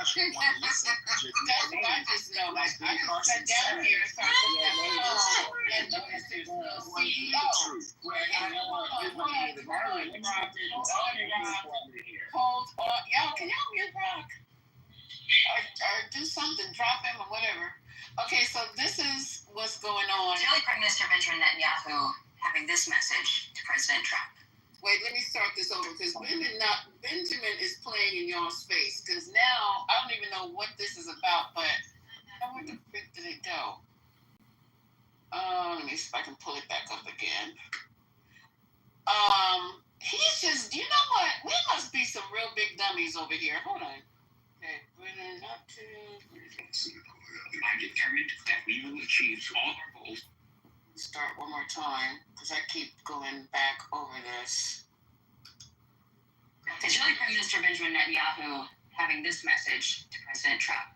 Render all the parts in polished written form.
actually want to listen. That's what I just know. Like, I just sat down here and started looking at the phone and noticed there's no CEO. Y'all, can y'all mute Rock? Or do something, drop him or whatever. Okay, so this is what's going on. Israeli Prime Minister Benjamin Netanyahu having this message to President Trump. Wait, let me start this over because Benjamin is playing in y'all's face because now I don't even know what this is about, but where the frick did it go? Let me see if I can pull it back up again. He's just, you know what? We must be some real big dummies over here. Hold on. Okay, not to. I'm determined that we will achieve all our goals. Start one more time because I keep going back over this. Israeli Prime Minister Benjamin Netanyahu having this message to President Trump.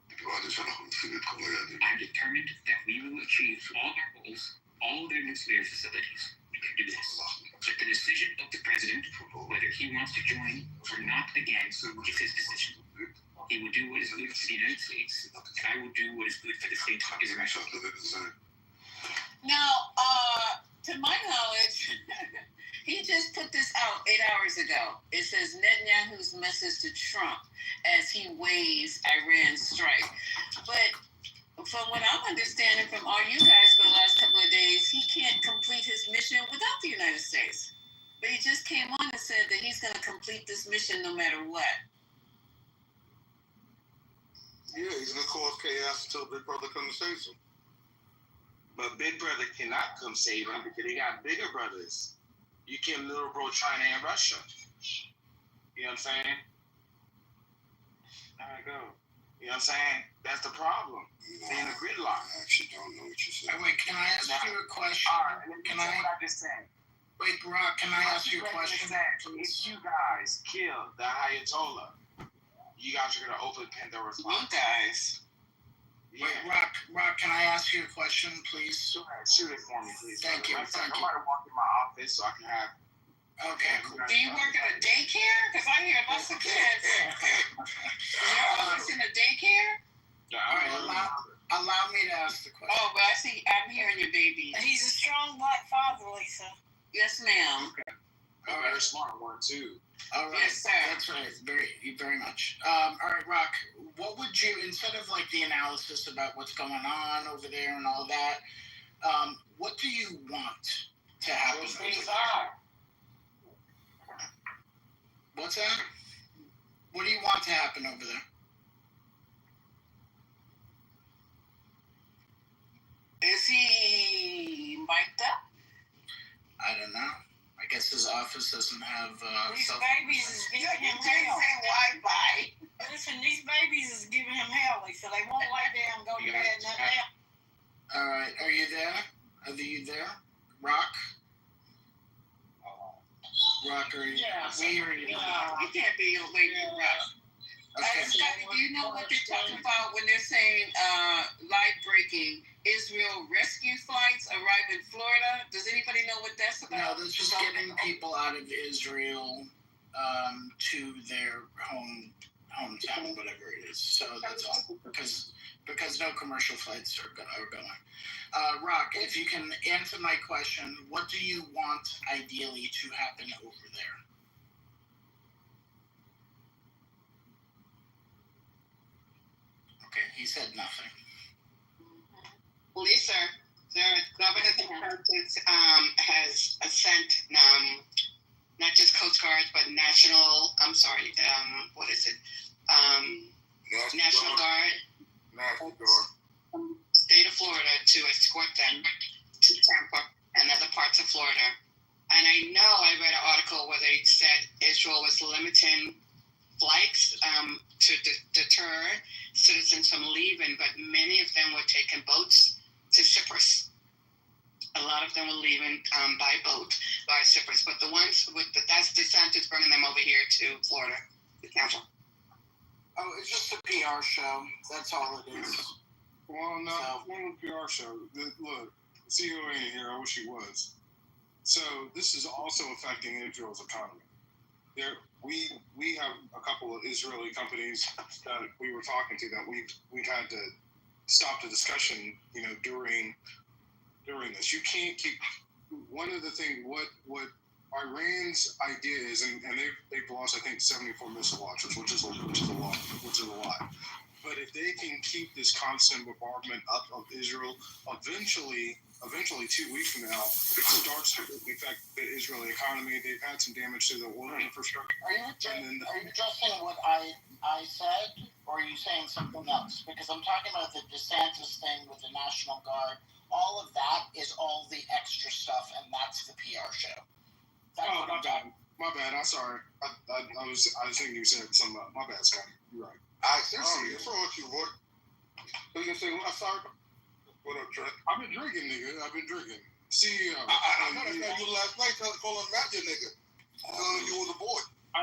I'm determined that we will achieve all our goals, all their nuclear facilities. We can do this. But the decision of the president, whether he wants to join or not again, is his decision. He will do what is good for the United States, and I will do what is good for the state of Israel. Now, to my knowledge, he just put this out 8 hours ago. It says Netanyahu's message to Trump as he weighs Iran's strike. But from what I'm understanding from all you guys for the last couple of days, he can't complete his mission without the United States. But he just came on and said that he's going to complete this mission no matter what. Yeah, he's going to cause chaos until Big Brother comes and saves him. But Big Brother cannot come save him because they got bigger brothers. You can little bro China and Russia. You know what I'm saying? There I go. You know what I'm saying? That's the problem. They're in a gridlock. I actually don't know what you're saying. Wait, can I ask you a question? All right, what I just said. Wait, Barack, can I ask you a question? If you guys kill the Ayatollah, you guys are going to open Pandora's box. You guys. Yeah. Wait, Rock, can I ask you a question, please? Go ahead, shoot it for me, please. Thank you. I'm going to walk in my office so I can have... Okay, cool. Do you work at a daycare? Because I hear lots of kids. You're in a daycare? Yeah, all right, allow me to ask the question. Oh, but I see, I'm hearing your baby. He's a strong black father, Lisa. Yes, ma'am. Okay. A very smart one, too. All right, yes, sir. That's right. Very much. All right, Rock, what would you, instead of like the analysis about what's going on over there and all that, what do you want to happen? What's that? What do you want to happen over there? Is he mic'd up? I don't know. I guess his office doesn't have these babies is giving him hell. Wi-Fi. Listen, these babies is giving him hell, Lisa. They won't lay down, go to bed, nothing else. All right, are you there? Are you there? Rock? Rock, are you? Yeah. We hear you. You can't be away from Rock. Okay. Do you know what they're talking about when they're saying live breaking Israel rescue flights arrive in Florida? Does anybody know what that's about? No, that's just getting people out of Israel to their hometown, whatever it is. So that's all. Because no commercial flights are going. Rock, if you can answer my question, what do you want ideally to happen over there? Okay, he said nothing. Lisa, the governor of the Heritage has sent not just Coast Guards, but National Guard state of Florida to escort them to Tampa and other parts of Florida. And I know I read an article where they said Israel was limiting flights to deter citizens from leaving, but many of them were taking boats to Cyprus. A lot of them were leaving by boat, by Cyprus. But the ones that's DeSantis bringing them over here to Florida, the council. Oh, it's just a PR show. That's all it is. Well, no, it's not a PR show. Look, CEO ain't here. I wish he was. So this is also affecting Israel's economy. we have a couple of Israeli companies that we were talking to that we've had to stop the discussion, during this. You can't keep one of the things what Iran's idea is, and they've lost I think 74 missile launchers, which is a lot. But if they can keep this constant bombardment up of Israel, eventually 2 weeks from now, it starts to affect the Israeli economy. They've had some damage to the oil infrastructure. Are you addressing what I said, or are you saying something else? Because I'm talking about the DeSantis thing with the National Guard. All of that is all the extra stuff, and that's the PR show. My bad. I'm sorry. I was thinking you said something. My bad, Scott. You're right. What's wrong with you, boy? What you gonna say? I'm sorry. What up, Trent? I've been drinking, nigga. See, I noticed that you last night calling Matt your nigga. You was a boy. I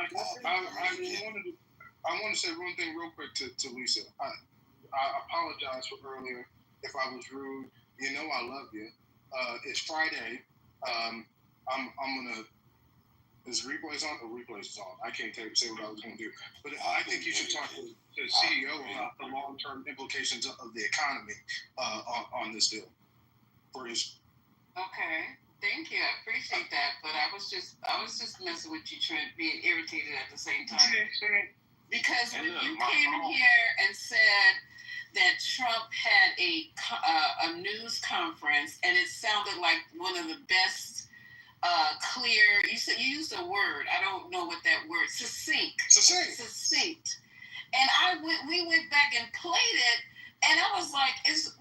want to say one thing real quick to Lisa. I apologize for earlier if I was rude. You know I love you. It's Friday. I'm gonna. Is replays on? Or replays is on? I can't say what I was gonna do. But I think you should talk to the CEO about the long-term implications of the economy on this deal. Okay, thank you. I appreciate that, but I was just messing with you, Trent, being irritated at the same time. Because when you came in here and said that Trump had a news conference and it sounded like one of the best clear. You used a word. I don't know what that word. Succinct. And we went back and played it, and I was like,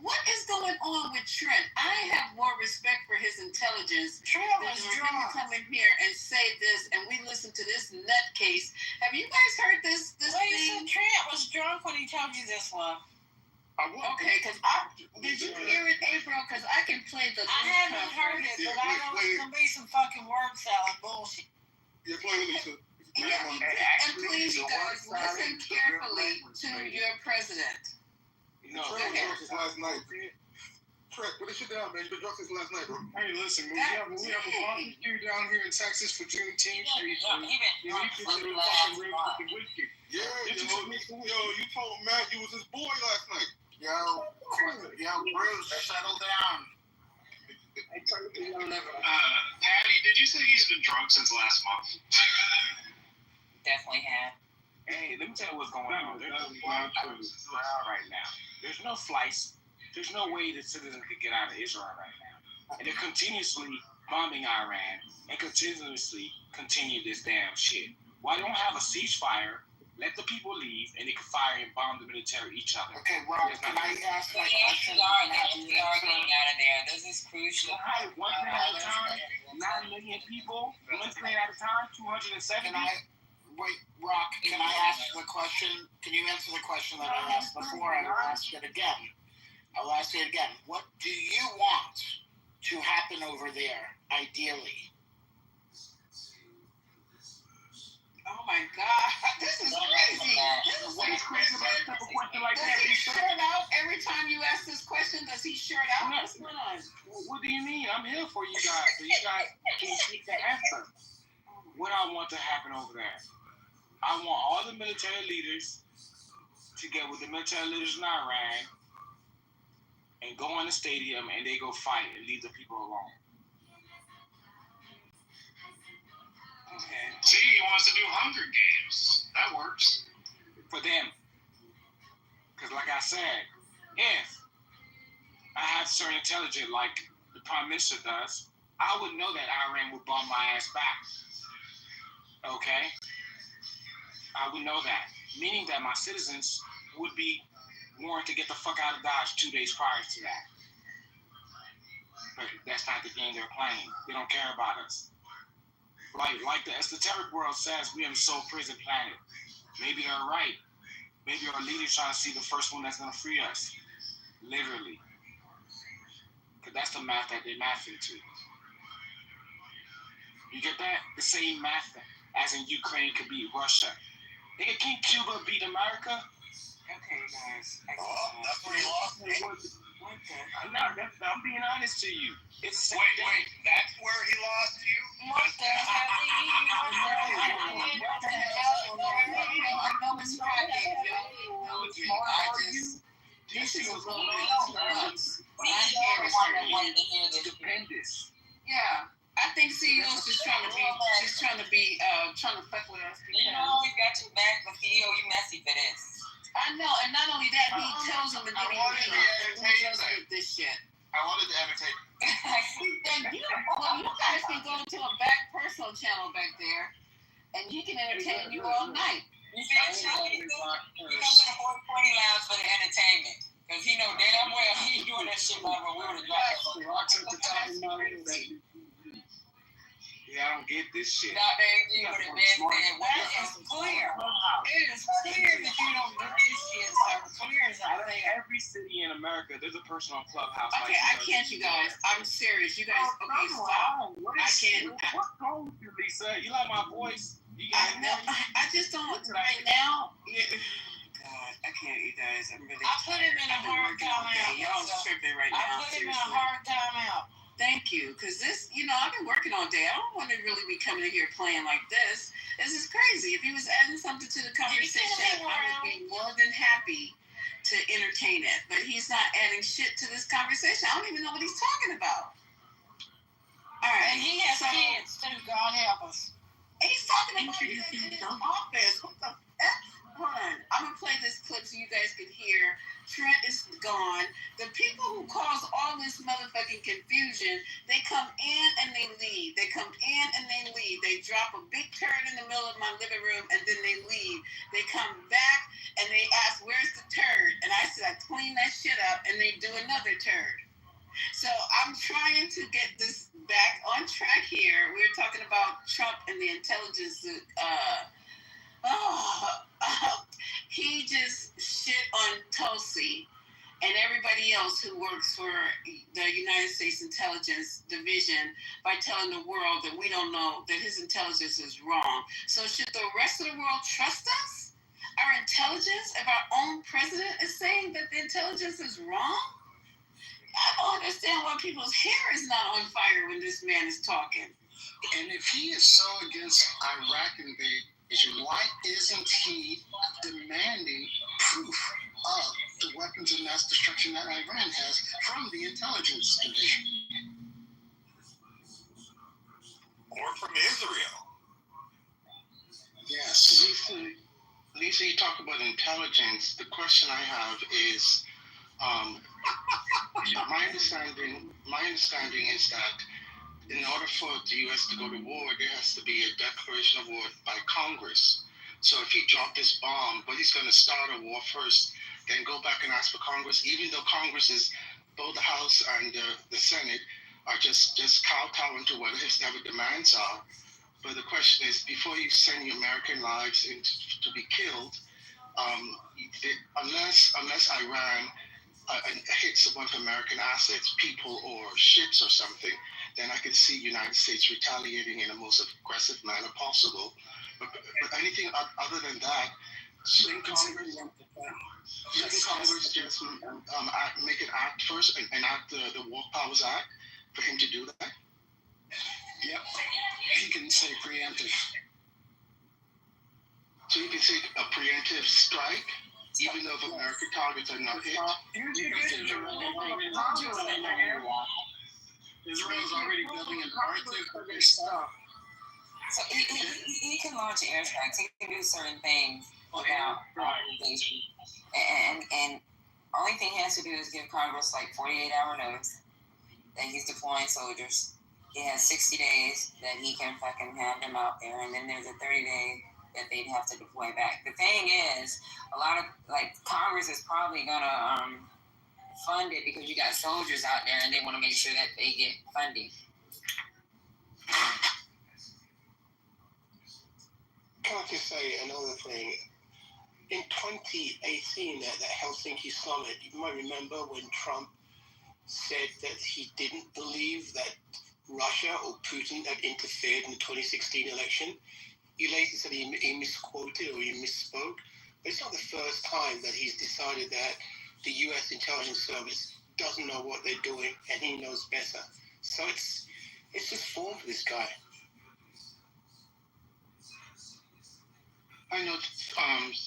what is going on with Trent? I have more respect for his intelligence than for him to come in here and say this, and we listened to this nutcase. Have you guys heard this thing? Trent was drunk when he told you this one. Okay, because did you hear it, April? Because I can play the. I haven't heard it, but I know it's gonna be some fucking word salad bullshit. Yeah, play with Lisa. And please, you guys, listen carefully to your president. No, Trent was drunk since last night. Trent, put this shit down, man. You've been drunk since last night, bro. Hey, listen, we have a barbecue down here in Texas for Juneteenth. He been drunk You since can last fucking month. rib whiskey. Yeah, you told Matt you was his boy last night. Yo, Bruce, settle down. Patty, did you say he's been drunk since last month? Definitely have. Hey, let me tell you what's going on. There's no right now. There's no flights. There's no way that citizens could get out of Israel right now. And they're continuously bombing Iran and continuously continue this damn shit. Why don't have a ceasefire? Let the people leave, and they can fire and bomb the military each other. Okay, Rob, can I ask my question? We are getting out of there. This is crucial. One plane at a time, 9 million people. One plane at a time, 270. Rock, can I ask the question? Can you answer the question that I asked before? I will ask it again. What do you want to happen over there, ideally? Oh my God, this is crazy. What is crazy about a simple question like that? Does he shirt out every time you ask this question? Does he shirt out? What's going on? What do you mean? I'm here for you guys. So you guys can take the answer. What I want to happen over there? I want all the military leaders to get with the military leaders in Iran and go in the stadium and they go fight and leave the people alone. Okay. See, he wants to do Hunger Games. That works. For them. Because like I said, if I had certain intelligence like the Prime Minister does, I would know that Iran would bomb my ass back. Okay? I would know that. Meaning that my citizens would be warned to get the fuck out of Dodge 2 days prior to that. But that's not the game they're playing. They don't care about us. Like the esoteric world says, we are the sole prison planet. Maybe they're right. Maybe our leaders trying to see the first one that's going to free us. Literally. Because that's the math that they math into. You get that? The same math as in Ukraine could beat Russia. Nigga, can't Cuba beat America? Okay, guys. That's where he lost me. I'm being honest to you. It's the same Wait, that's where he lost you? What the hell? wanted to hear this. Stupendous. Yeah. I think CEO's just trying to fuck with us. You know, we got you back, but CEO, you messy for this. I know, and not only that, he tells them and then he tells them this shit. I wanted to entertain. And you guys can go to a back personal channel back there, and he can entertain you all night. You see, you come to the 420 lounge for the entertainment. Because he know damn well he ain't doing that shit like we would have dropped. Rocks at the top of my list. Yeah, I don't get this shit. Not that you would have been said, well, it's clear. It is clear that you don't get this shit. So clear as I think. Every city in America, there's a person on Clubhouse. Okay, I can't, you guys. I'm serious. You guys, okay, stop. I can't. What's wrong with you, Lisa? You like my voice? I just don't. Right now, God, I can't, you guys. I'm really. I put him in a hard timeout. Y'all tripping right now. I put him in a hard timeout. Thank you, because this, I've been working all day. I don't want to really be coming in here playing like this. This is crazy. If he was adding something to the conversation, I would be more than happy to entertain it. But he's not adding shit to this conversation. I don't even know what he's talking about. All right. And he has kids too. God help us. And he's talking about it in his office. What the F? Hold on. I'm going to play this clip so you guys can hear. Trent is gone. The people who cause all this motherfucking confusion, they come in and they leave. They come in and they leave. They drop a big turd in the middle of my living room and then they leave. They come back and they ask, where's the turd? And I said, I clean that shit up, and they do another turd. So I'm trying to get this back on track here. We're talking about Trump and the intelligence. He just shit on Tulsi and everybody else who works for the United States Intelligence Division by telling the world that we don't know, that his intelligence is wrong. So should the rest of the world trust us? Our intelligence, if our own president is saying that the intelligence is wrong? I don't understand why people's hair is not on fire when this man is talking. And if he is so against Iraq invasion, why isn't he demanding proof of the weapons of mass destruction that Iran has from the intelligence division? Or from Israel. Yes. Lisa, you talk about intelligence. The question I have is, my understanding is that in order for the U.S. to go to war, there has to be a declaration of war by Congress. So if he dropped this bomb, but he's going to start a war first, then go back and ask for Congress, even though Congress is, both the House and the Senate are just kowtowing to what his never demands are. But the question is, before you send your American lives to be killed, unless Iran hits a bunch of American assets, people or ships or something, then I can see United States retaliating in the most aggressive manner possible. But anything other than that, shouldn't Congress just make an act first and enact the War Powers Act for him to do that? Yep. He can say preemptive. So you can say a preemptive strike, even though if American targets are not hit? Israel's already building an arctic for their stuff. So he can launch airstrikes. He can do certain things without authorization. And only thing he has to do is give Congress like 48-hour notice that he's deploying soldiers. He has 60 days that he can fucking have them out there, and then there's a 30-day that they'd have to deploy back. The thing is, a lot of Congress is probably gonna fund it because you got soldiers out there and they want to make sure that they get funding. Can I just say another thing? In 2018, at the Helsinki summit, you might remember when Trump said that he didn't believe that Russia or Putin had interfered in the 2016 election. He later said he misquoted or he misspoke. But it's not the first time that he's decided that the U.S. intelligence service doesn't know what they're doing and he knows better. So it's just form for this guy. I know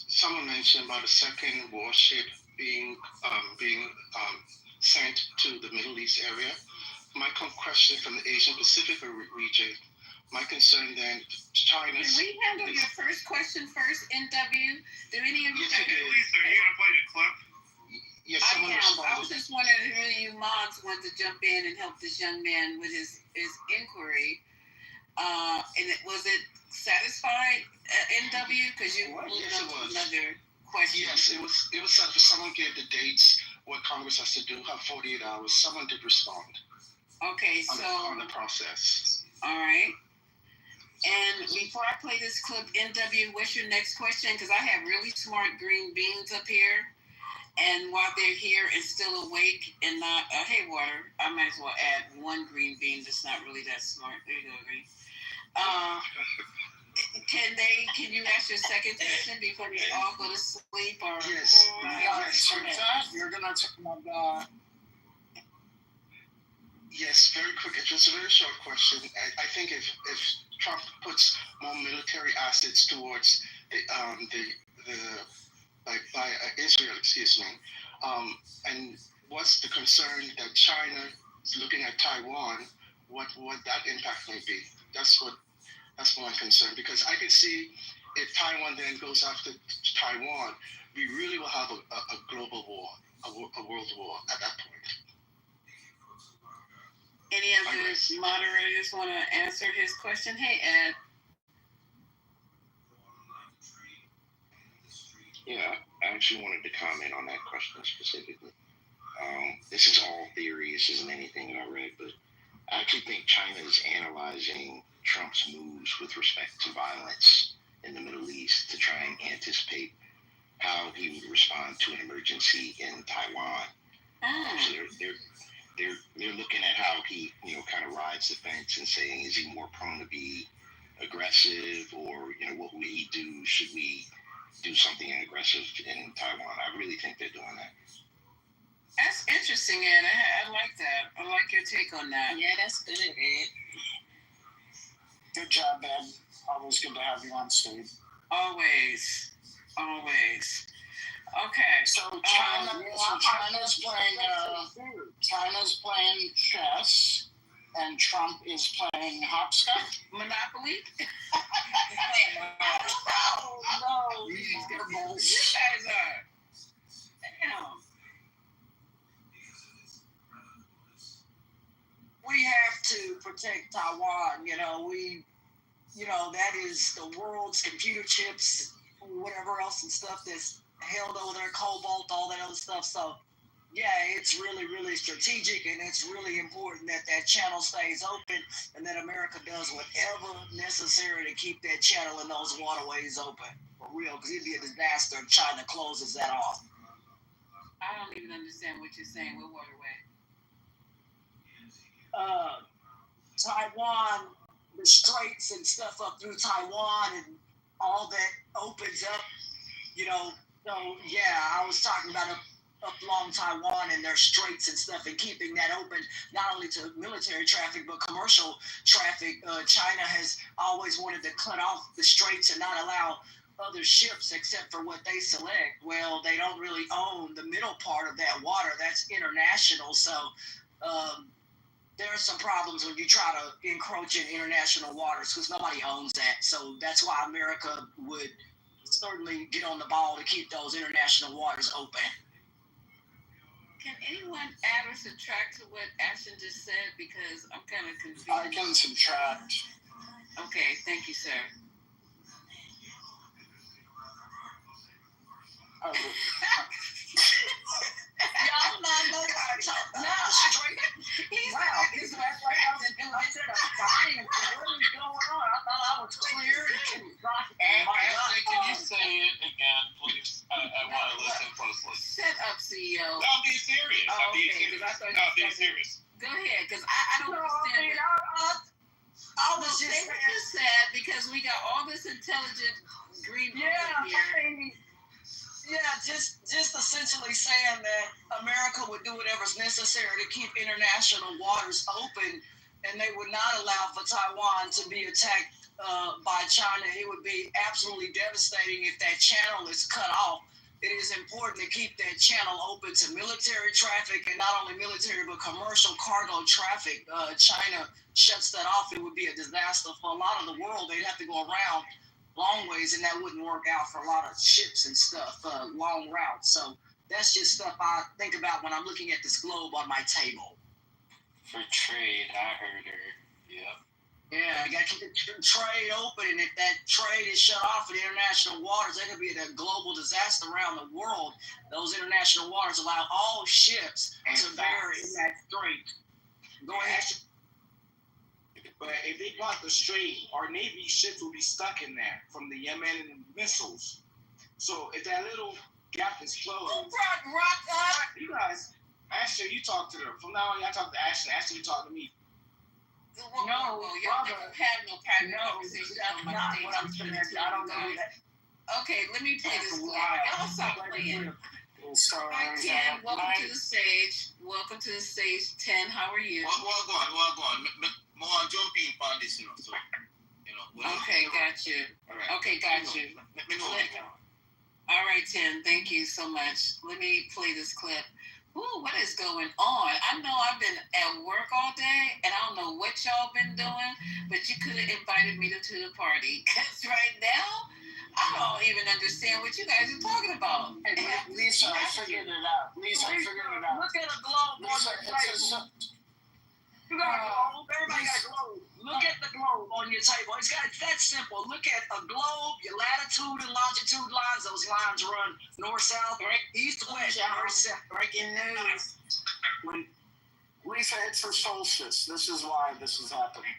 someone mentioned about a second warship being sent to the Middle East area. my question from the Asian Pacific region. My concern then, China's. Can we handle your first question first, NW? Do any of you? Yes, it is. Lisa, are you gonna play the clip? Yes, I someone am. I responded. was just wondering if any of you moms want to jump in and help this young man with his inquiry. And was it satisfied, NW? Because you moved Yes, it on to was. another question. Yes, it was satisfied. Someone gave the dates, what Congress has to do, have 48 hours. Someone did respond. Okay, so On the process. all right. And before I play this clip, NW, what's your next question? Because I have really smart green beans up here. And while they're here and still awake and not, hey, Water, I might as well add one green bean that's not really that smart. There you go, Green. Can you ask your second question before we all go to sleep? Or Yes. You're gonna talk about. Yes, very quick. It's just a very short question. I think if Trump puts more military assets towards Israel, excuse me, and what's the concern that China is looking at Taiwan? What that impact may be? That's my concern, because I can see if Taiwan then goes after Taiwan, we really will have a global war, a world war at that point. Any of the moderators want to answer his question? Hey, Ed. Yeah, I actually wanted to comment on that question specifically. This is all theory. This isn't anything that I read, but I actually think China is analyzing Trump's moves with respect to violence in the Middle East to try and anticipate how he would respond to an emergency in Taiwan. So they're looking at how he, kind of rides the fence and saying, is he more prone to be aggressive, or, what would he do? Should we do something aggressive in Taiwan? I really think they're doing that. That's interesting, Ed. I like that. I like your take on that. Yeah, that's good, Ed. Good job, Ed. Always good to have you on stage. Always. Okay. So China's playing chess, and Trump is playing hopscotch. Monopoly. No. You guys are. Damn. We have to protect Taiwan. That is the world's computer chips, whatever else and stuff that's held over there, cobalt, all that other stuff. So, yeah, it's really, really strategic, and it's really important that channel stays open and that America does whatever necessary to keep that channel and those waterways open. For real, because it'd be a disaster if China closes that off. I don't even understand what you're saying. What waterway? Taiwan, the straits and stuff up through Taiwan and all that opens up, So, yeah, I was talking about up along Taiwan and their straits and stuff, and keeping that open, not only to military traffic, but commercial traffic. China has always wanted to cut off the straits and not allow other ships except for what they select. Well, they don't really own the middle part of that water. That's international. So, there are some problems when you try to encroach in international waters because nobody owns that. So that's why America would certainly get on the ball to keep those international waters open. Can anyone add or subtract to what Ashton just said? Because I'm kind of confused. I can subtract. Okay, thank you, sir. Y'all not know how to talk about straight. Wow, this last like I said, I'm what is going on? I thought I was clear and Ashley, can you say it again, please? I want to listen closely. Shut up, CEO. I'm being serious. Oh, okay, because I thought I'm being serious. Go ahead, because I don't understand. I was just saying what you said, because we got all this intelligent green here. Yeah, just essentially saying that America would do whatever's necessary to keep international waters open, and they would not allow for Taiwan to be attacked by China. It would be absolutely devastating if that channel is cut off. it is important to keep that channel open to military traffic, and not only military but commercial cargo traffic. China shuts that off, it would be a disaster for a lot of the world. They'd have to go around long ways, and that wouldn't work out for a lot of ships and stuff, long routes. So that's just stuff I think about when I'm looking at this globe on my table. For trade, I heard her. Yep. Yeah, you got to keep the trade open, and if that trade is shut off in international waters, that could be a global disaster around the world. Those international waters allow all ships to bear in that strait. Go ahead. But if they block the strait, our Navy ships will be stuck in there from the Yemen missiles. So if that little gap is closed, Who brought Rock up? you guys, Ashley, you talk to them. From now on, y'all talk to Ashley. Ashley, you talk to me. Y'all don't have no private conversation. I don't know that. Okay, let me play this clip. Y'all stop playing. Hi, 10. Welcome to the stage. Welcome to the stage, 10. How are you? Well, go on. More jumping on this, so, Okay, got you. Okay, got you. Let me know. All right, 10. Thank you so much. Let me play this clip. Ooh, what is going on? I know I've been at work all day, and I don't know what y'all been doing, but you could have invited me to the party. Because right now, I don't even understand what you guys are talking about. Hey, Lisa, I figured it out. Lisa, I figured it out. Look at a globe on your table. You got a globe. Everybody got a globe. Look at the globe on your table. It's that simple. Look at a globe, your latitude and longitude lines. Those lines run north, south, east, west, north, south. Breaking news. Lisa, it's the solstice. This is why this is happening.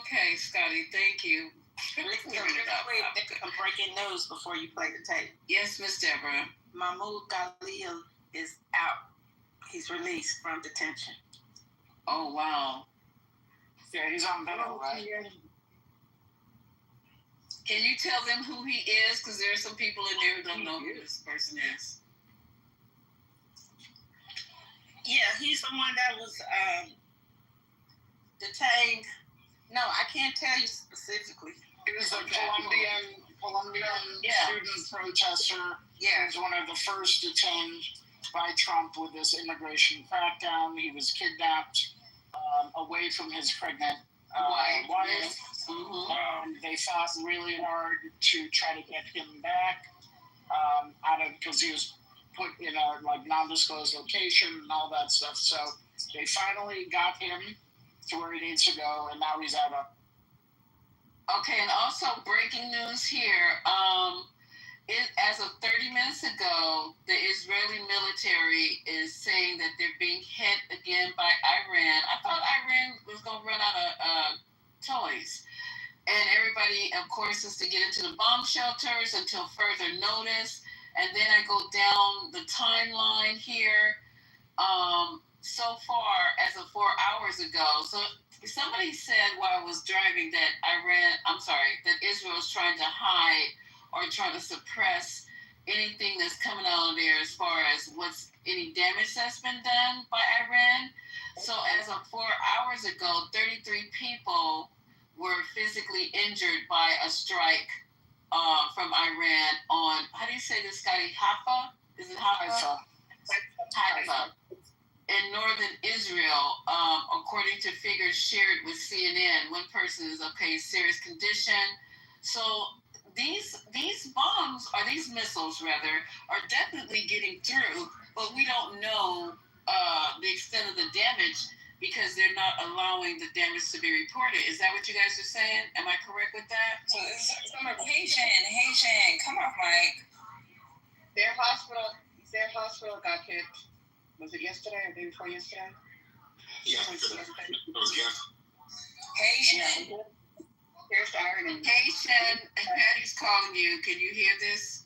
Okay, Scotty, thank you. Breaking news before you play the tape. Yes, Miss Deborah. Mahmoud Khalil is out. He's released from detention. Oh, wow. Yeah, he's on bail, right? Can you tell them who he is? Because there are some people in there who don't know who this person is. Yeah, he's the one that was detained. No, I can't tell you specifically. He was a Colombian student protester. Yeah. He was one of the first detained by Trump with this immigration crackdown. He was kidnapped away from his pregnant wife. Mm-hmm. They fought really hard to try to get him back because he was put in a non-disclosed location and all that stuff. So they finally got him to where he needs to go, and now he's out. Okay, and also breaking news here. As of 30 minutes ago, the Israeli military is saying that they're being hit again by Iran. I thought Iran was going to run out of toys. And everybody, of course, is to get into the bomb shelters until further notice. And then I go down the timeline here. So far, as of 4 hours ago, so somebody said while I was driving that that Israel is trying to hide or trying to suppress anything that's coming out of there as far as any damage that's been done by Iran. So as of 4 hours ago, 33 people were physically injured by a strike from Iran on, how do you say this, Scotty? Haifa? Is it Haifa? Haifa. In northern Israel, according to figures shared with CNN, one person is in serious condition. So these bombs, or these missiles rather, are definitely getting through, but we don't know the extent of the damage because they're not allowing the damage to be reported. Is that what you guys are saying? Am I correct with that? So some Haitian, come off, Mike. Their hospital got hit. Was it yesterday or the day before yesterday? Yeah, it was Haitian. Here's the irony. Haitian, and Patty's calling you. Can you hear this?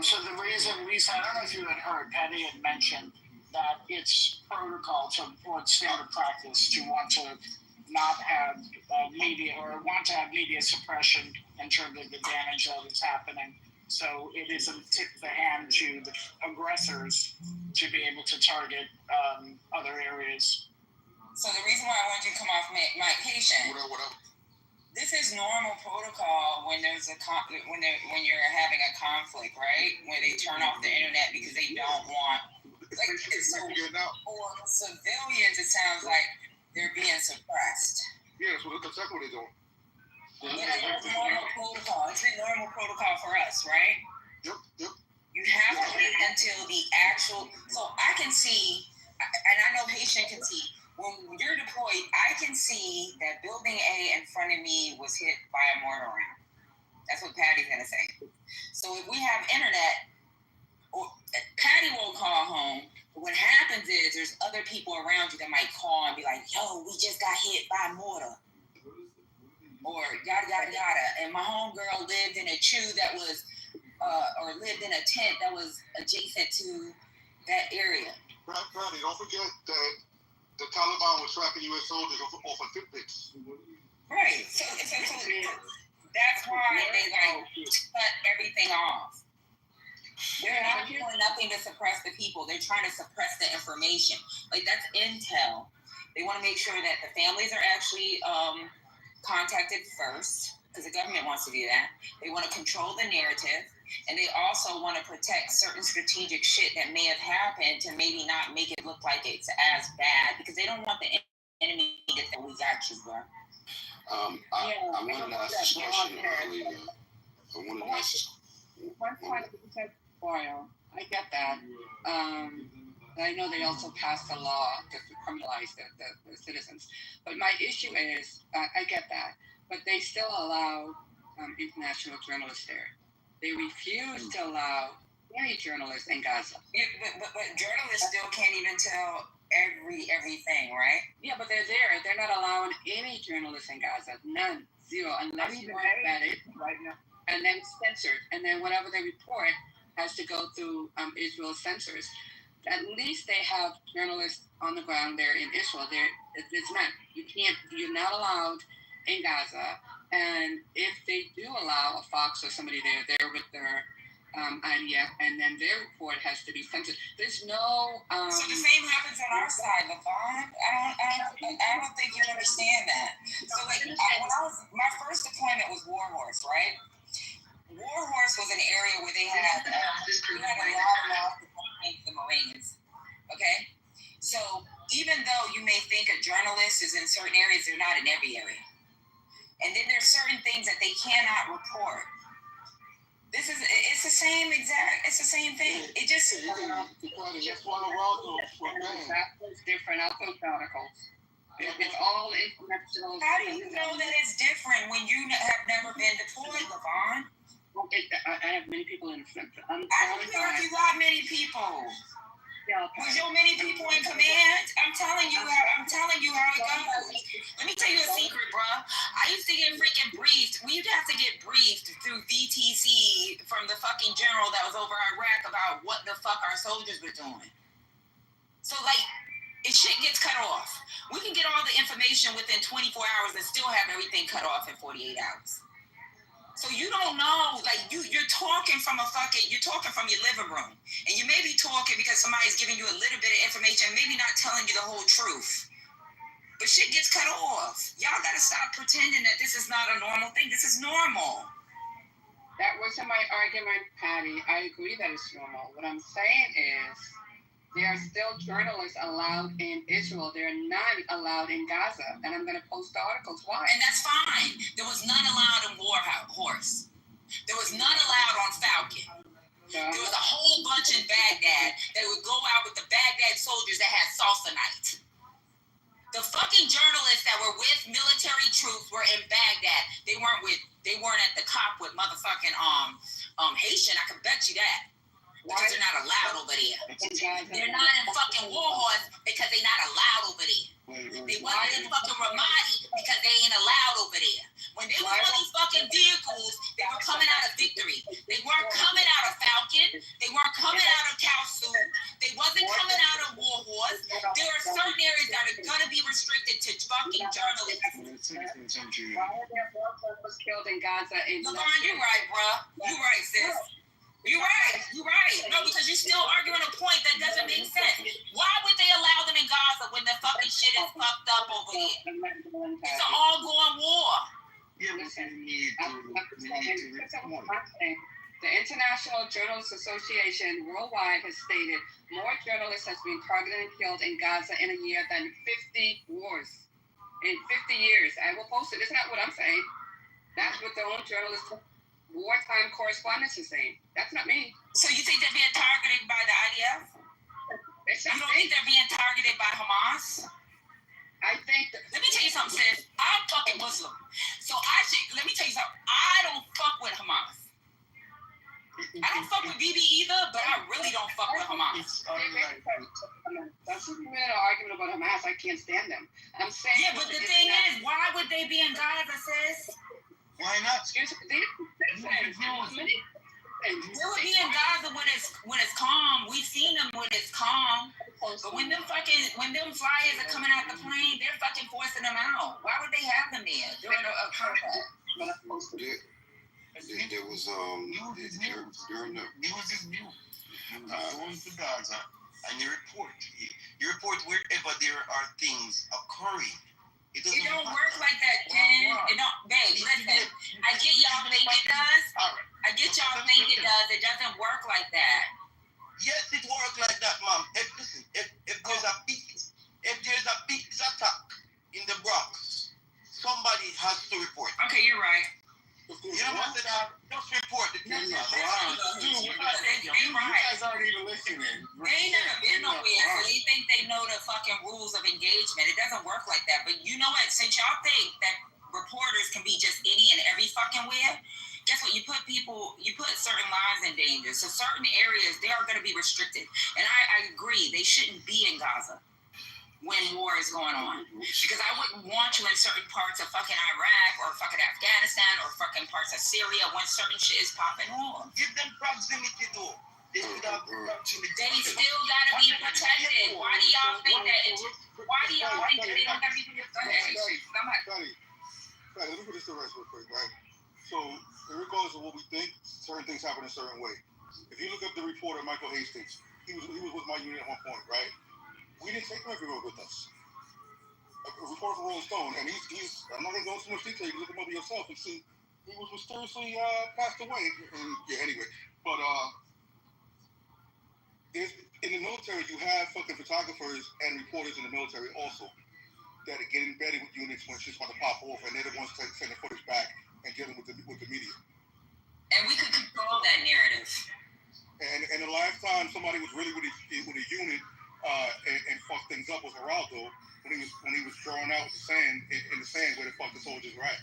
So the reason, Lisa, I don't know if you had heard, Patty had mentioned that it's protocol or it's standard practice to want to not have media or want to have media suppression in terms of the damage that is happening. So it is a tip of the hand to the aggressors to be able to target other areas. So the reason why I wanted you to come off Mike Haitian. What up? This is normal protocol when there's when you're having a conflict, right? Where they turn off the internet because they don't want for civilians. It sounds like they're being suppressed. Yeah, so that's exactly what they're doing. Yeah, that's normal protocol. It's been normal protocol for us, right? Yep. You have to wait until the actual. So I can see, and I know Haitian can see. When you're deployed, I can see that building A in front of me was hit by a mortar round. That's what Patty's gonna say. So if we have internet, Patty won't call home. But what happens is there's other people around you that might call and be like, "Yo, we just got hit by a mortar," or yada yada yada. And my homegirl lived in a chew that was, or lived in a tent that was adjacent to that area. Patty, don't forget that the Taliban was tracking U.S. soldiers off of Fitbits. Right. So that's why they cut everything off. They're not doing nothing to suppress the people. They're trying to suppress the information. Like, that's intel. They want to make sure that the families are actually contacted first, because the government wants to do that. They want to control the narrative. And they also want to protect certain strategic shit that may have happened to maybe not make it look like it's as bad, because they don't want the enemy to think we got you, bro. I wanted to ask this question earlier. One point I get that. I know they also passed a law to criminalize the citizens. But my issue is, I get that, but they still allow international journalists there. They refuse to allow any journalists in Gaza. Yeah, but journalists still can't even tell everything, right? Yeah, but they're there. They're not allowing any journalists in Gaza. None. Zero. Unless you are vetted right now. And then censored. And then whatever they report has to go through Israel's censors. At least they have journalists on the ground there in Israel. It's not. You're not allowed in Gaza. And if they do allow a Fox or somebody there with their IDF, and then their report has to be censored. There's no. So the same happens on our side, LaVon. I don't think you understand that. So when my first deployment was Warhorse, right? Warhorse was an area where they had a lot of the Marines. Okay, so even though you may think a journalist is in certain areas, they're not in every area. And then there's certain things that they cannot report. It's the same thing. It just That was different. I'll post articles. It's all international. How do you know that it's different when you have never been deployed, LaVon? I have many people in front. I don't feel like you got many people. Yeah, okay. Was your many people in command? I'm telling you how it goes. Let me tell you a secret, bro. I used to get freaking briefed. We'd have to get briefed through VTC from the fucking general that was over Iraq about what the fuck our soldiers were doing. So, like, if shit gets cut off, we can get all the information within 24 hours and still have everything cut off in 48 hours. So you don't know, like, you're talking from your living room. And you may be talking because somebody's giving you a little bit of information, maybe not telling you the whole truth. But shit gets cut off. Y'all gotta stop pretending that this is not a normal thing. This is normal. That wasn't my argument, Patty. I agree that it's normal. What I'm saying is there are still journalists allowed in Israel. There are none allowed in Gaza. And I'm going to post the articles. Why? And that's fine. There was none allowed in Warhorse. There was none allowed on Falcon. There was a whole bunch in Baghdad that would go out with the Baghdad soldiers that had salsa night. The fucking journalists that were with military troops were in Baghdad. They weren't at the COP with motherfucking Haitian. I can bet you that. Because they're not allowed over there. They're not in fucking Warhorse because they're not allowed over there. They wasn't in fucking Ramadi because they ain't allowed over there. When they was on these fucking vehicles, they were coming out of Victory. They weren't coming out of Falcon. They weren't coming out of Kalsu. They wasn't coming out of Warhorse. There are certain areas that are gonna be restricted to fucking journalists. Why are there was killed in Gaza? LaVon, you're right, bro. You're right, sis. You're right. No, because you're still arguing a point that doesn't make sense. Why would they allow them in Gaza when the fucking shit is fucked up over there? It's an all-going war. Yeah, The International Journalists Association worldwide has stated more journalists have been targeted and killed in Gaza in a year than 50 wars. In 50 years. I will post it. It's not what I'm saying. That's what their own journalists, wartime correspondents are saying. That's not me. So you think they're being targeted by the IDF? You don't think they're being targeted by Hamas? I think that, let me tell you something, sis. I'm fucking Muslim. So let me tell you something. I don't fuck with Hamas. I don't fuck with Bibi either, but I really don't fuck with Hamas. That's a real argument about Hamas. I can't stand them. I'm saying. Yeah, but the thing is, why would they be in Gaza, sis? Why not? They would be in Gaza when it's calm. We've seen them when it's calm. But when them flyers are coming out the plane, they're fucking forcing them out. Why would they have them there during a combat? There was during the News is new. Going to Gaza and you report wherever there are things occurring. It don't work like that, Ken. It don't, babe. Listen, I get y'all think it does. I get y'all think it does. It doesn't work like that. Yes, it works like that, ma'am. If there's a pizza attack in the Bronx, somebody has to report. Okay, you're right. You know what I'm saying? Just report the pizza. They guys aren't even listening. They ain't never been nowhere, so they think they know the fucking rules of engagement. It doesn't work like that. But you know what? Since y'all think that reporters can be just any and every fucking where, guess what? You put certain lives in danger. So certain areas, they are going to be restricted. And I agree, they shouldn't be in Gaza when war is going on. Because I wouldn't want you in certain parts of fucking Iraq or fucking Afghanistan or fucking parts of Syria when certain shit is popping on. Give them proximity though. They should have proximity. They still gotta be protected. Why do y'all think that they don't have people? Go ahead. Let me put this to rest real quick, right? So, regardless of what we think, certain things happen a certain way. If you look up the reporter Michael Hastings, he was with my unit at one point, right? We didn't take him everywhere with us. A reporter for Rolling Stone, and he's I'm not going to go into too much detail. You can look him up yourself and see he was mysteriously passed away. And yeah, anyway, but in the military, you have fucking photographers and reporters in the military also that are getting embedded with units when shit's about to pop off, and they're the ones sending the footage back and dealing with the media. And we could control that narrative. And the last time somebody was really with a unit and fucked things up was Geraldo when he was drawing out the sand in the sand where the fuck the soldiers were at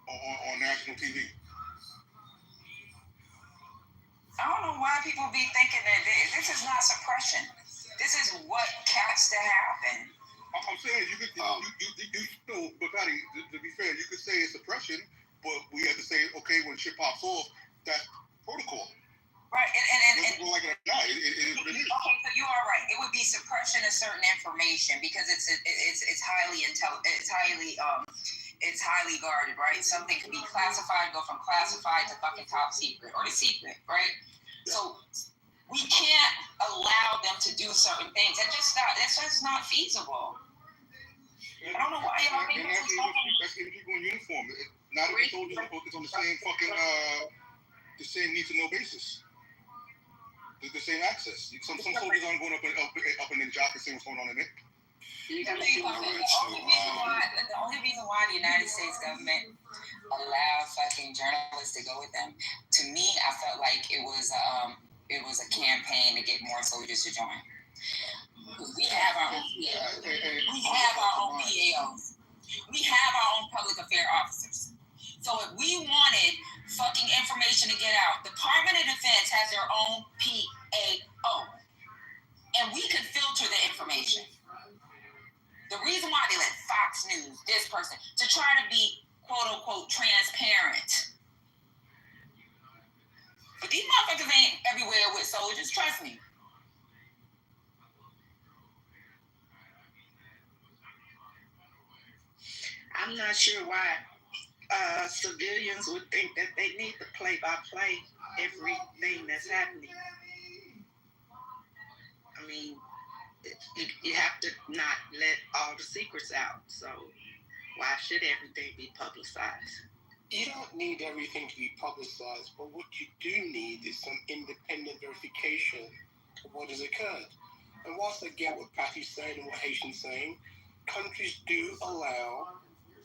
on national TV. I don't know why people be thinking that this is not suppression. This is what has to happen. I'm saying you know, but Patty, to be fair, you could say it's suppression, but we have to say, okay, when shit pops off, that's protocol. Right, and like it is what it is. Okay, so you are right. It would be suppression of certain information because it's highly it's highly guarded, right? Something can be classified, go from classified to fucking top secret or the secret, right? So we can't allow them to do certain things. That's just not feasible. I don't know why y'all think that's even people in uniform. Not every soldier is on the same fucking the same need to know basis. The same access. Some soldiers aren't going up in the job and seeing what's going on in it. The only reason why the United States government allowed fucking journalists to go with them, to me, I felt like it was a campaign to get more soldiers to join. We have our own PAOs. We have our own PAOs. We have our own public affairs officers. So if we wanted fucking information to get out, Department of Defense has their own PAO. And we could filter the information. The reason why they let Fox News, this person, to try to be quote unquote transparent. But these motherfuckers ain't everywhere with soldiers, trust me. I'm not sure why civilians would think that they need to play-by-play everything that's happening. I mean, you have to not let all the secrets out. So Why should everything be publicized? You don't need everything to be publicized, but what you do need is some independent verification of what has occurred. And whilst I get what Patty's saying and what Haitian's saying, countries do allow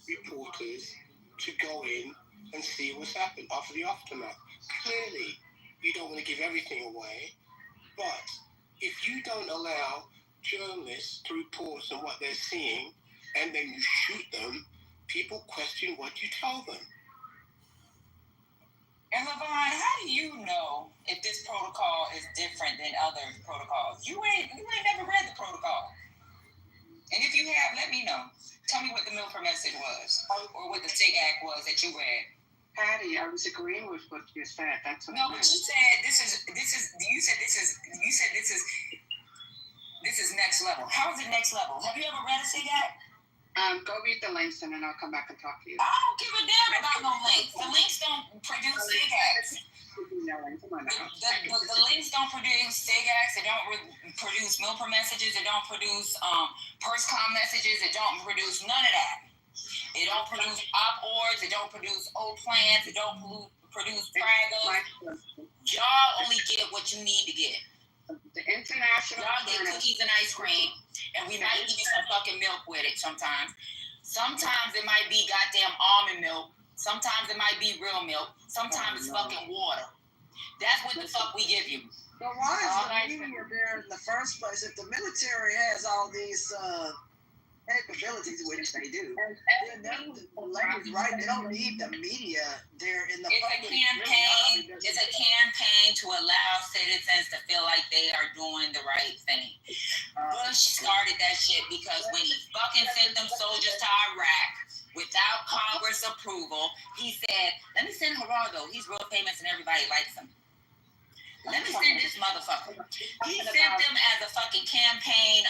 reporters to go in and see what's happened after the aftermath. Clearly, you don't want to give everything away, but if you don't allow journalists to report on what they're seeing and then you shoot them, people question what you tell them. And Levon, how do you know if this protocol is different than other protocols? You ain't never read the protocol. And if you have, let me know. Tell me what the Milford message was, or what the SIG Act was that you read. Patty, I was agreeing with what you said. That's what no, but you said this is. You said this is next level. How is it next level? Have you ever read a SIG Act? Go read the links and then I'll come back and talk to you. I don't give a damn about no links. The links don't produce SIG Acts. The links don't produce SIG Acts. They don't produce Milford messages. They don't produce PERSCOM messages. It don't produce none of that. It don't produce op-ords. It don't produce old plans. It don't produce pragos. Y'all only get what you need to get. The international. Y'all get cookies and ice cream, and we might give you some fucking milk with it sometimes. Sometimes it might be goddamn almond milk. Sometimes it might be real milk. Sometimes it's fucking water. That's what the fuck we give you. But why is the media there in the first place? If the military has all these capabilities, which they do, then right? They don't need the media there in the public. It's a campaign to allow citizens to feel like they are doing the right thing. Bush started that shit because when he fucking sent them soldiers to Iraq without Congress approval, he said, let me send Geraldo. He's real famous and everybody likes him. Let me send this motherfucker. He sent them as a fucking campaign,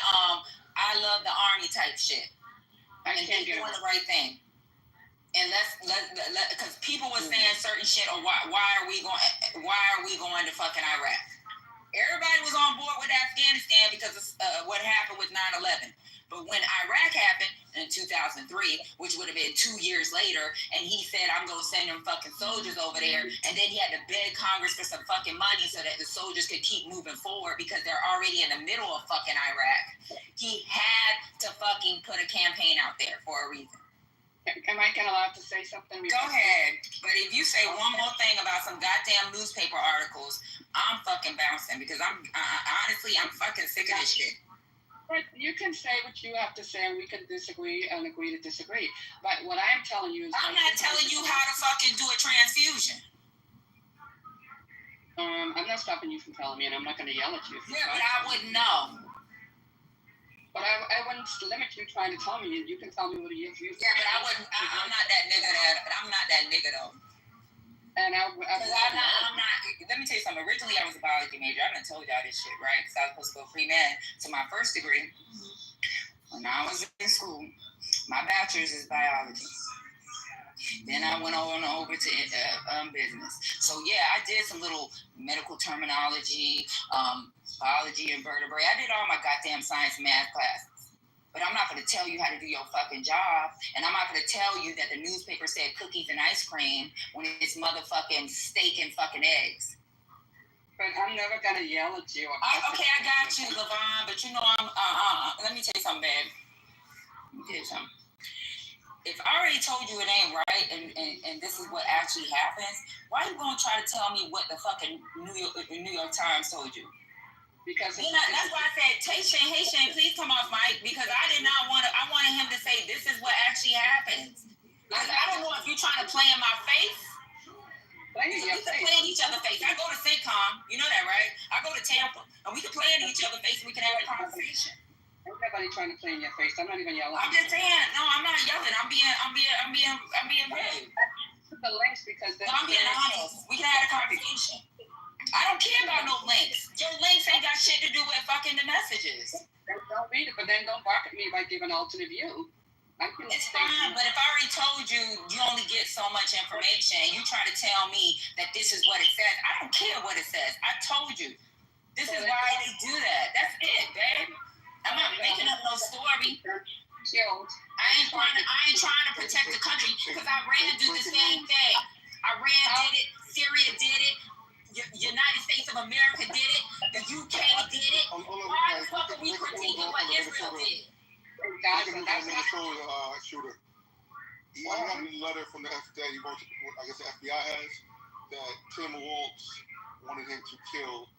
I love the army type shit. And he's doing the right thing. And let's because people were saying certain shit, or why are we going to fucking Iraq? Everybody was on board with Afghanistan because of what happened with 9/11. But when Iraq happened in 2003, which would have been 2 years later, and he said, I'm going to send them fucking soldiers over there, and then he had to beg Congress for some fucking money so that the soldiers could keep moving forward because they're already in the middle of fucking Iraq. He had to fucking put a campaign out there for a reason. Am I allowed to say something? Go ahead. But if you say one more thing about some goddamn newspaper articles, I'm fucking bouncing because honestly, I'm fucking sick of this shit. But you can say what you have to say, and we can disagree and agree to disagree. But what I'm telling you is... I'm not telling you how to fucking do a transfusion. I'm not stopping you from telling me, and I'm not going to yell at you. Yeah, but I wouldn't know. But I wouldn't limit you trying to tell me. You can tell me what it is. Yeah, but I wouldn't. I'm not that nigga. I'm not that nigga though. And I'm not. Let me tell you something. Originally, I was a biology major. I done told y'all this shit, right? Because I was supposed to go pre-med to my first degree. When I was in school, my bachelor's is biology. Then I went on over to business. So yeah, I did some little medical terminology, biology and vertebrae. I did all my goddamn science and math classes. But I'm not going to tell you how to do your fucking job. And I'm not going to tell you that the newspaper said cookies and ice cream when it's motherfucking steak and fucking eggs. But I'm never going to yell at you. Okay, I got you, Levon. But you know, let me tell you something, babe. Let me tell you something. If I already told you it ain't right and this is what actually happens, why are you going to try to tell me what the fucking New York Times told you? Because that's why I said, Haitian, please come off mic, because I did not want to. I wanted him to say this is what actually happens. I don't know if you're trying to play in my face. We can play in each other's face. I go to sitcom, you know that, right? I go to Tampa, and we can play in each other's face. And we can have a conversation. Everybody trying to play in your face. I'm not even yelling. I'm just saying. No, I'm not yelling. I'm being rude. The links because I'm being honest. We can have a conversation. I don't care about no links. Your links ain't got shit to do with fucking the messages. Don't read it, but then don't bark at me by giving alternate view. It's fine, but if I already told you you only get so much information and you try to tell me that this is what it says, I don't care what it says. I told you. This is why they do that. That's it, babe. I'm not making up no story. killed. I ain't trying to protect the country because Iran did the same thing. Iran did it. Syria did it. United States of America did it. The UK did it. Why the fuck are we critiquing what Israel did? Shooter. He had a letter from the FBI. He wrote, I guess the FBI has, that Tim Walz wanted him to kill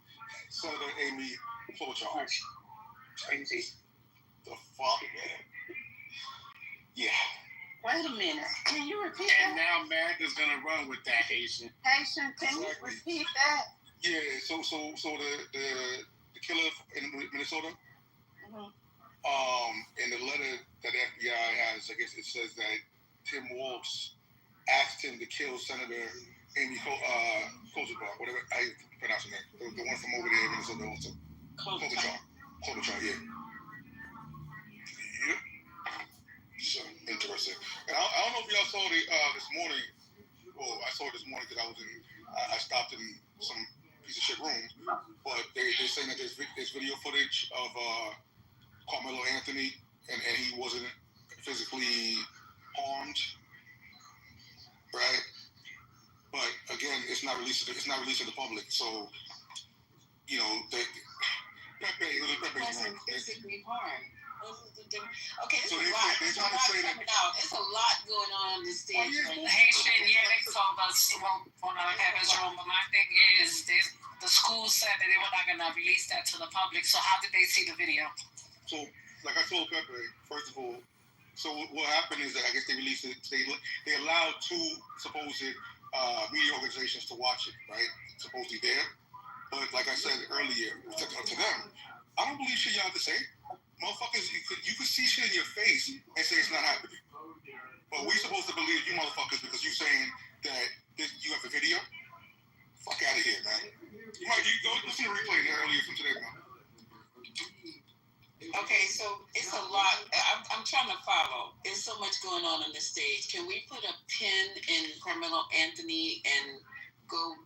Senator Amy Klobuchar. Crazy. The fuck, man. Yeah. Wait a minute. Can you repeat And that? now America's gonna run with that Haitian. Haitian, can you repeat that? Yeah. So the killer in Minnesota. In the letter that the FBI has, I guess it says that Tim Walz asked him to kill Senator Amy Klobuchar, whatever I pronounce her name, the one from over there in Minnesota also. Klobuchar, yeah. Yep. So interesting. And I don't know if y'all saw this morning. Well, I saw it this morning because I stopped in some piece of shit room, but they're saying that there's video footage of Carmelo Anthony, and he wasn't physically harmed, right? But again, it's not released to the public. So, you know, Pepe's wasn't physically harmed. Okay, So it's a lot coming out. It's a lot going on in the stage right now. Haitian, they told us when I have Israel, but my thing is, the school said that they were not going to release that to the public. So how did they see the video? So, like I told Pepe, first of all, so what happened is that I guess they released it. They allowed two supposed media organizations to watch it, right? Supposedly there, but like I said earlier, to them, I don't believe shit y'all have to say. Motherfuckers, you could see shit in your face and say it's not happening. But we supposed to believe you motherfuckers because you saying that you have a video? Fuck out of here, man. You go listen to the replay earlier from today, man. Okay, so it's a lot. I'm trying to follow. There's so much going on the stage. Can we put a pin in Carmelo Anthony and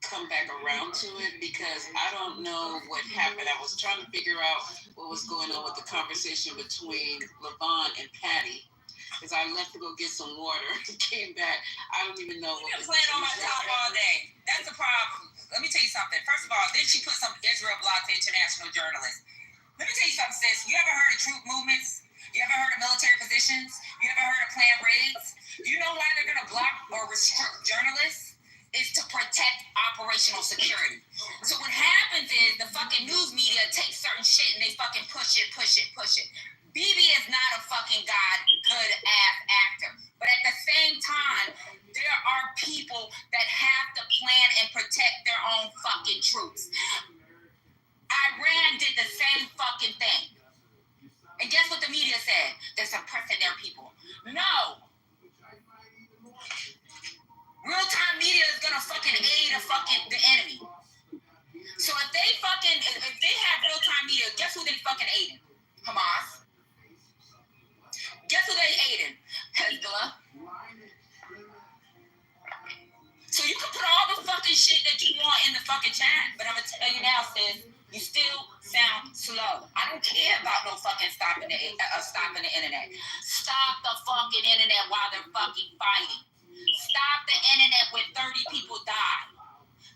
come back around to it? Because I don't know what happened. I was trying to figure out what was going on with the conversation between LaVon and Patty. Because I left to go get some water and came back. I don't even know. You've been playing on my top all day. That's the problem. Let me tell you something. First of all, then she put some Israel blocked international journalists. Let me tell you something, sis. You ever heard of troop movements? You ever heard of military positions? You ever heard of planned raids? You know why they're going to block or restrict journalists? Is to protect operational security. So what happens is the fucking news media takes certain shit and they fucking push it. BB is not a fucking good ass actor. But at the same time, there are people that have to plan and protect their own fucking troops. Iran did the same fucking thing. And guess what the media said? They're suppressing their people. No. Real-time media is gonna fucking aid the enemy. So if they have real-time media, guess who they fucking aiding? Hamas. Guess who they aiding? Hezbollah. So you can put all the fucking shit that you want in the fucking chat, but I'm gonna tell you now, sis, you still sound slow. I don't care about no fucking stopping the internet. Stop the fucking internet while they're fucking fighting. Stop the internet when 30 people die.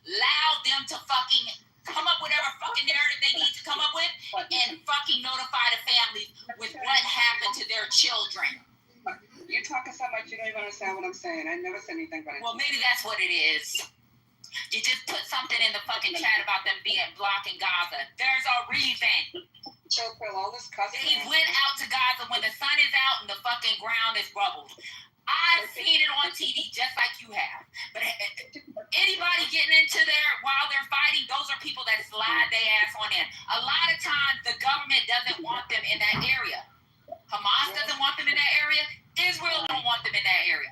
Allow them to fucking come up with whatever fucking narrative they need to come up with and fucking notify the families with what happened to their children. You're talking so much you don't even understand what I'm saying. I never said anything about it. Well, maybe that's what it is. You just put something in the fucking chat about them being blocking Gaza. There's a reason. All this cussing. They went out to Gaza when the sun is out and the fucking ground is rubbled. I've seen it on TV just like you have. But anybody getting into there while they're fighting, those are people that slide their ass on in. A lot of times the government doesn't want them in that area. Hamas doesn't want them in that area. Israel don't want them in that area.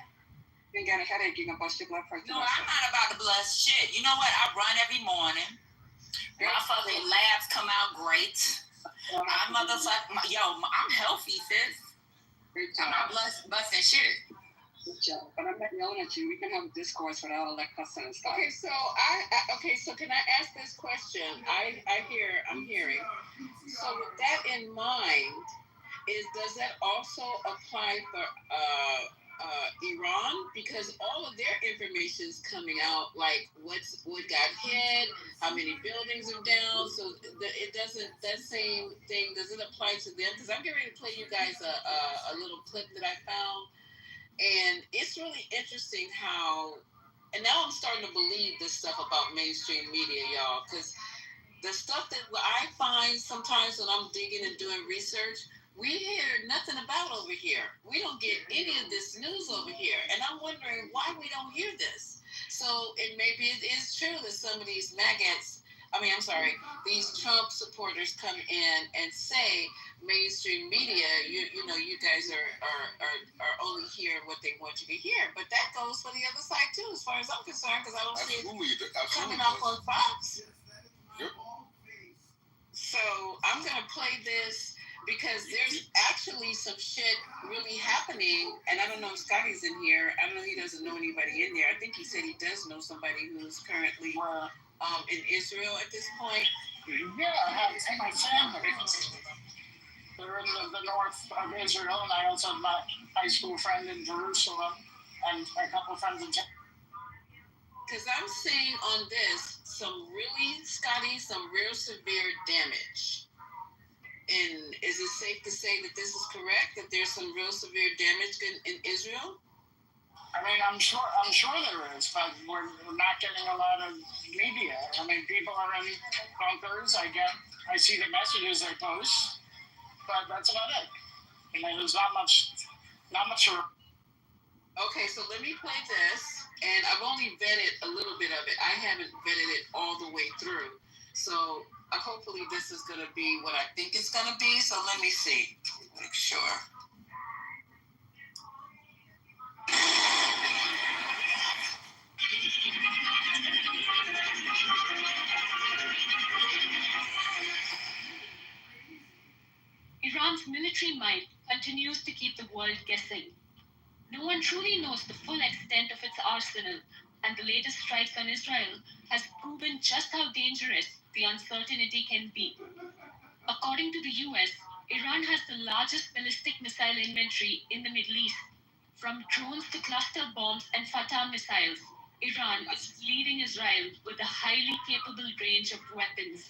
You got a headache, you're going to bust your blood pressure. No, I'm not about to bust shit. You know what? I run every morning. My fucking labs come out great. I'm healthy, sis. I'm not busting shit. Good job. But I'm not yelling at you. We can have a discourse without all that cussing and stuff. Okay, so so can I ask this question? I'm hearing. So with that in mind, does that also apply for Iran? Because all of their information is coming out, like what got hit, how many buildings are down. So it doesn't, that same thing, does it apply to them? Because I'm getting ready to play you guys a little clip that I found, and it's really interesting how. And now I'm starting to believe this stuff about mainstream media, y'all, because the stuff that I find sometimes when I'm digging and doing research, we hear nothing about over here. We don't get any of this news over here. And I'm wondering why we don't hear this. So maybe it is true that some of these these Trump supporters come in and say mainstream media, you know, you guys are only hearing what they want you to hear. But that goes for the other side too, as far as I'm concerned, because I don't see it coming off on Fox. Yep. So I'm gonna play this because there's actually some shit really happening, and I don't know if Scotty's in here. I don't know, he doesn't know anybody in there. I think he said he does know somebody who's currently in Israel at this point. Yeah, I have my family. They're in the north of Israel, and I also have my high school friend in Jerusalem and a couple of friends in Because I'm seeing on this some real severe damage. And is it safe to say that this is correct, that there's some real severe damage in Israel? I mean, I'm sure there is, but we're not getting a lot of media. I mean, people are in bunkers. I see the messages they post, but that's about it. I mean, there's not much. Okay, so let me play this, and I've only vetted a little bit of it. I haven't vetted it all the way through. So hopefully this is going to be what I think it's going to be. So let me see. Make sure. Iran's military might continues to keep the world guessing. No one truly knows the full extent of its arsenal, and the latest strikes on Israel has proven just how dangerous the uncertainty can be. According to the US, Iran has the largest ballistic missile inventory in the Middle East. From drones to cluster bombs and Fatah missiles, Iran is leading Israel with a highly capable range of weapons.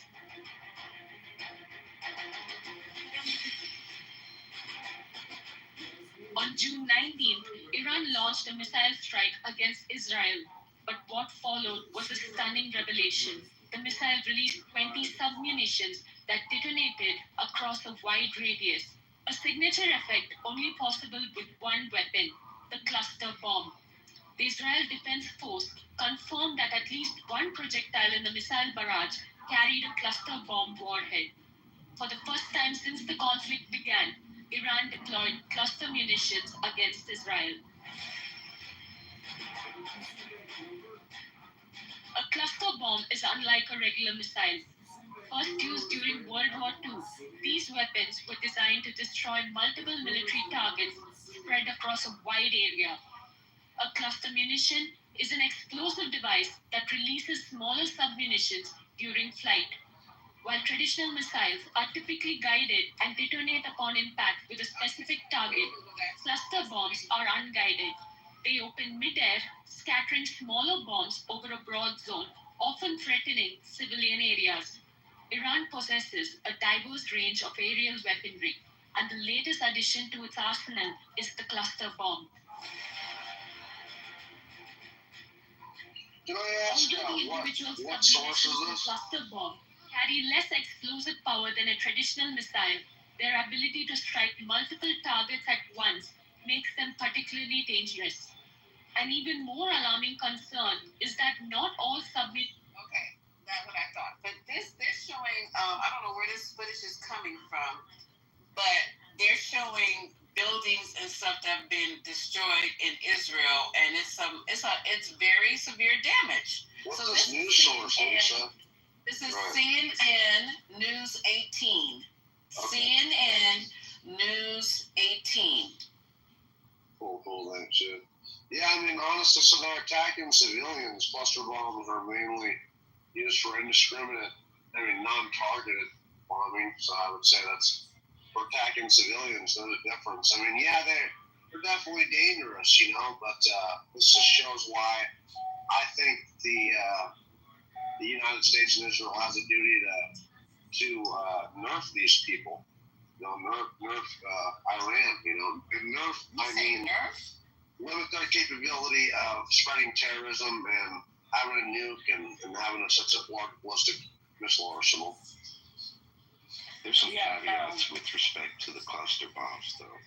On June 19th, Iran launched a missile strike against Israel, but what followed was a stunning revelation. The missile released 20 submunitions that detonated across a wide radius, a signature effect only possible with one weapon, the cluster bomb. The Israel Defense Force confirmed that at least one projectile in the missile barrage carried a cluster bomb warhead. For the first time since the conflict began, Iran deployed cluster munitions against Israel. A cluster bomb is unlike a regular missile. First used during World War II, these weapons were designed to destroy multiple military targets spread across a wide area. A cluster munition is an explosive device that releases smaller submunitions during flight. While traditional missiles are typically guided and detonate upon impact with a specific target, cluster bombs are unguided. They open mid-air, scattering smaller bombs over a broad zone, often threatening civilian areas. Iran possesses a diverse range of aerial weaponry, and the latest addition to its arsenal is the cluster bomb. Can I ask what source is this? Cluster bomb carry less explosive power than a traditional missile. Their ability to strike multiple targets at once makes them particularly dangerous. An even more alarming concern is that not all Okay, that's what I thought. But they're showing, I don't know where this footage is coming from, but they're showing buildings and stuff that have been destroyed in Israel, and it's very severe damage. What's this news source, Lisa? This is CNN News 18. Okay. CNN News 18. Cool, that shit. Yeah, I mean, honestly, so they're attacking civilians. Cluster bombs are mainly used for indiscriminate, non-targeted bombing. So I would say that's or attacking civilians. There's a difference. I mean, yeah, they're definitely dangerous, you know, but this just shows why I think the United States and Israel has a duty to nerf these people. You know, nerf Iran. You know, and nerf. I mean, limit their capability of spreading terrorism and having a nuke and having such a ballistic missile arsenal. There's some caveats with respect to the cluster bombs, though.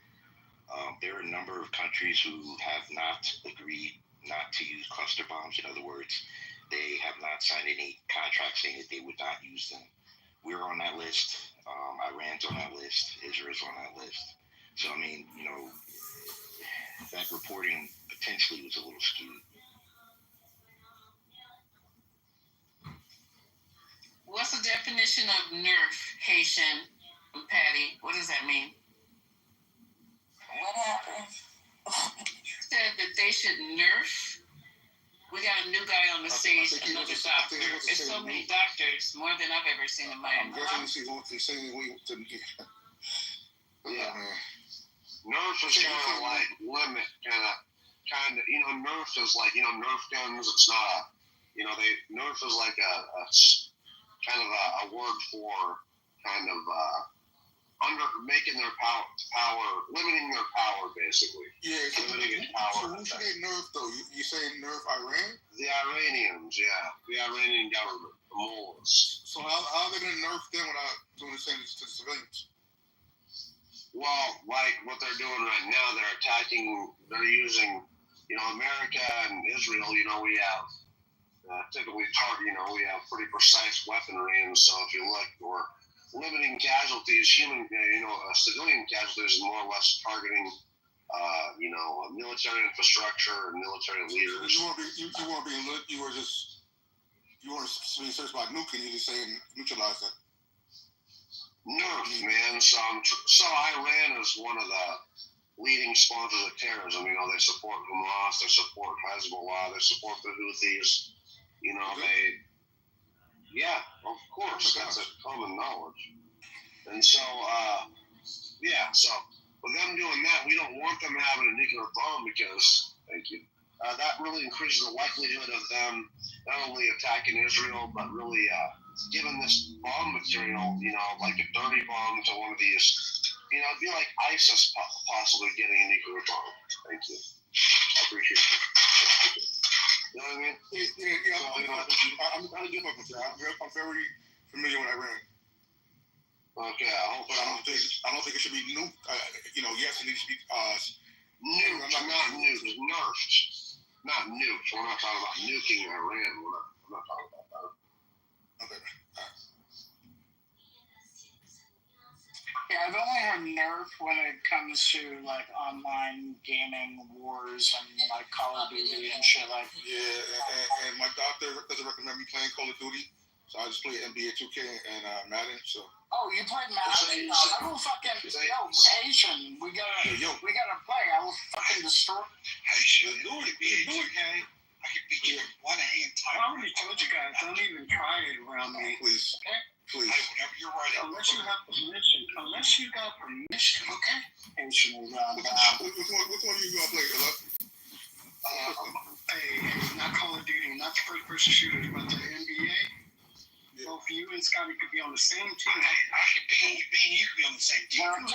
There are a number of countries who have not agreed not to use cluster bombs. In other words, they have not signed any contracts saying that they would not use them. We're on that list. Iran's on that list. Israel's on that list. So, I mean, you know, that reporting potentially was a little skewed. What's the definition of nerf, Haitian, Patty? What does that mean? What happened? Said that they should nerf. We got a new guy on the stage, another doctor. There's so many doctors, more than I've ever seen in my life. Yeah. Nerf is kind of like limit, kind of, you know, nerf is like, you know, nerf guns. It's not, you know, nerf is like a kind of a word for kind of making their power, limiting their power, basically. Yeah, limiting its power. So who should they nerf, though? You saying nerf Iran? The Iranians, yeah. The Iranian government, the mullahs. So how are they going to nerf them without doing the same to the civilians? Well, like what they're doing right now, they're using, you know, America and Israel, you know, we have typically we have pretty precise weaponry, and so if you look, we're limiting casualties, civilian casualties, more or less targeting, military infrastructure and military leaders. You weren't being searched by nuking. You just saying neutralize that. Nerf, man. So Iran is one of the leading sponsors of terrorism. You know, they support Hamas, they support Hezbollah, they support the Houthis. You know, of course, that's a common knowledge. And so, so with them doing that, we don't want them having a nuclear bomb because, that really increases the likelihood of them not only attacking Israel, but really giving this bomb material, you know, like a dirty bomb to one of these, you know, it'd be like ISIS possibly getting a nuclear bomb. Thank you. I appreciate it. You know what I mean? I'm very familiar with Iran. Okay, but I don't think it should be nuked. Yes, it needs to be nuked. Not nuked. Nerfed. Not nuked. We're not talking about nuking Iran. I'm not talking about that. Okay. Yeah, I've only heard nerf when it comes to like online gaming wars and like Call of Duty and shit like. Yeah, and my doctor doesn't recommend me playing Call of Duty, so I just play NBA 2K and Madden. So. Oh, you play Madden? I will fucking Haitian. We gotta play. I will fucking destroy. Haitian, do it, okay? I can beat you with one hand time. I already told you guys, don't even try it around me. Please. Okay? Please. Hey, whenever you're ready. Unless you got permission, okay? Haitian around. Which one are you gonna play, Not Call of Duty, not the first-person shooters, but the NBA. Yeah. Both you and Scotty could be on the same team. I could be you could be on the same team. No. You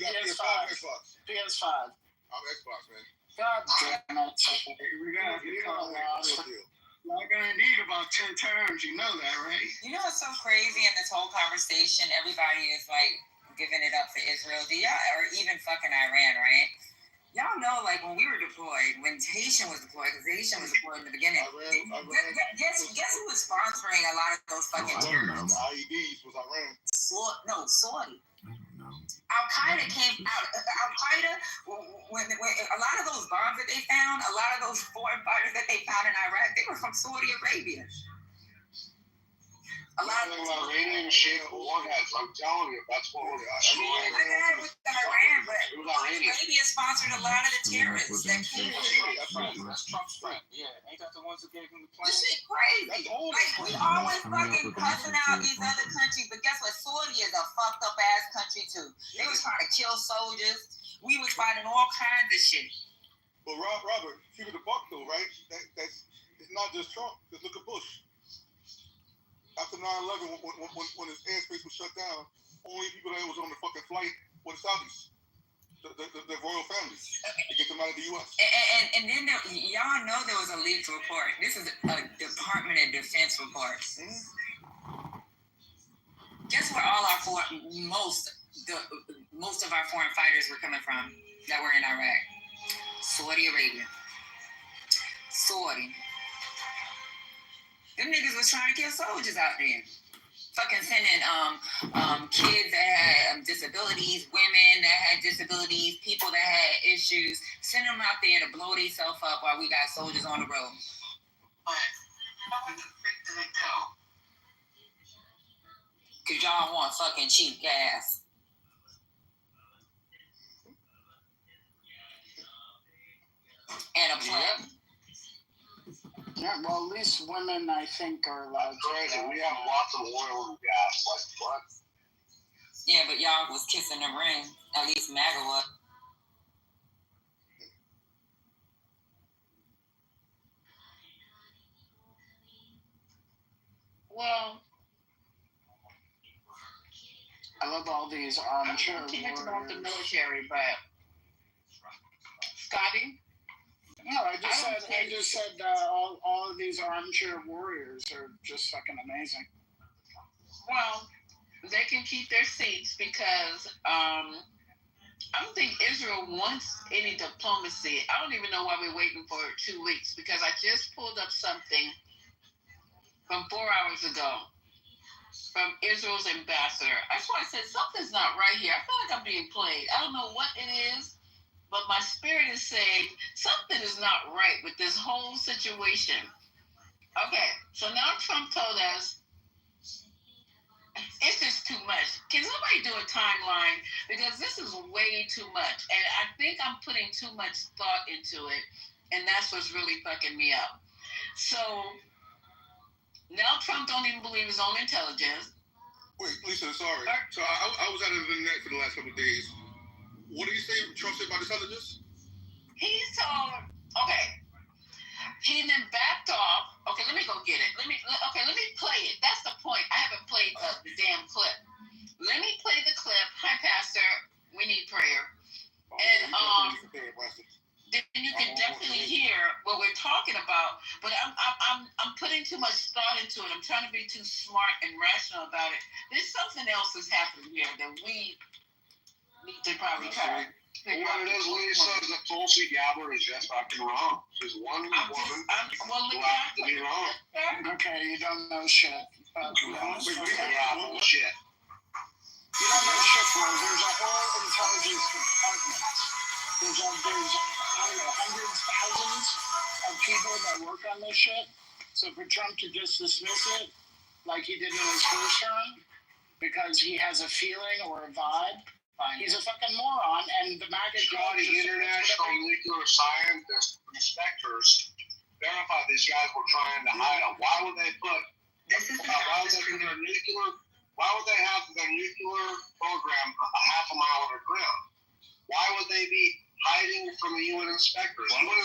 got PS5. I'm Xbox, man. God damn it. We're gonna have to call We're gonna need about 10 terms, you know that, right? You know what's so crazy in this whole conversation? Everybody is like giving it up for Israel. Or even fucking Iran, right? Y'all know, like, when we were deployed, when Haitian was deployed, because Haitian was deployed in the beginning, guess who was sponsoring a lot of those fucking terrorists? IEDs was Iran. Saudi. Al-Qaeda came out. Al-Qaeda, when a lot of those bombs that they found, a lot of those foreign fighters that they found in Iraq, they were from Saudi Arabia. A lot of Iranian shit warheads. I'm telling you, that's what we're. Iran, but Saudi Arabia sponsored a lot of the terrorists that came. That's Trump's friend. Yeah, ain't that the ones that gave him the plane? This shit crazy. Like, we always fucking cussing out these other countries, but guess what? Saudi is a fucked up ass country too. They was trying to kill soldiers. We was fighting all kinds of shit. But Robert, keep it a buck though, right? That's it's not just Trump. Just look at Bush. After 9/11, when his airspace was shut down, only people that was on the fucking flight were the Saudis, the royal families, to get them out of the U.S. And then y'all know there was a leaked report. This is a Department of Defense report. Mm-hmm. Guess where all our most of our foreign fighters were coming from that were in Iraq? Saudi Arabia. Saudi. Them niggas was trying to kill soldiers out there. Fucking sending kids that had disabilities, women that had disabilities, people that had issues, send them out there to blow themselves up while we got soldiers on the road. Cause y'all want fucking cheap gas. And a plane. Yeah, well, at least women, I think, are allowed to. Crazy. We have lots of oil and gas. Like what? Yeah, but y'all was kissing the ring. At least MAGA was. Well, I love all these armchair warriors. Can't about the military, but Scotty? No, I just said all of these armchair warriors are just fucking amazing. Well, they can keep their seats because I don't think Israel wants any diplomacy. I don't even know why we're waiting for 2 weeks because I just pulled up something from 4 hours ago from Israel's ambassador. That's why I said something's not right here. I feel like I'm being played. I don't know what it is. But my spirit is saying something is not right with this whole situation. Okay, so now Trump told us it's just too much. Can somebody do a timeline? Because this is way too much. And I think I'm putting too much thought into it. And that's what's really fucking me up. So now Trump don't even believe his own intelligence. Wait, Lisa, sorry. So I was out of the net for the last couple of days. What did he say? Trump said about intelligence? He told, okay, he then backed off. Okay, let me go get it. Let me play it. That's the point. I haven't played the damn clip. Let me play the clip. Hi, Pastor. We need prayer. And then you can definitely hear what we're talking about. But I'm putting too much thought into it. I'm trying to be too smart and rational about it. There's something else that's happening here that we need to probably try. What it is, Lisa, is that Tulsi Gabbard is just fucking wrong. She's one woman left to be wrong. Okay, you don't know shit. Bullshit. You don't know shit, bro. There's a whole intelligence department. There's I don't know, hundreds, thousands of people that work on this shit. So for Trump to just dismiss it like he did in his first term because he has a feeling or a vibe, he's a fucking moron. And the MAGA Scotty, international nuclear scientists, inspectors verified these guys were trying to hide them. Why would they put? Why would they have their nuclear program a half a mile underground? Why would they be hiding from the UN inspectors? Why would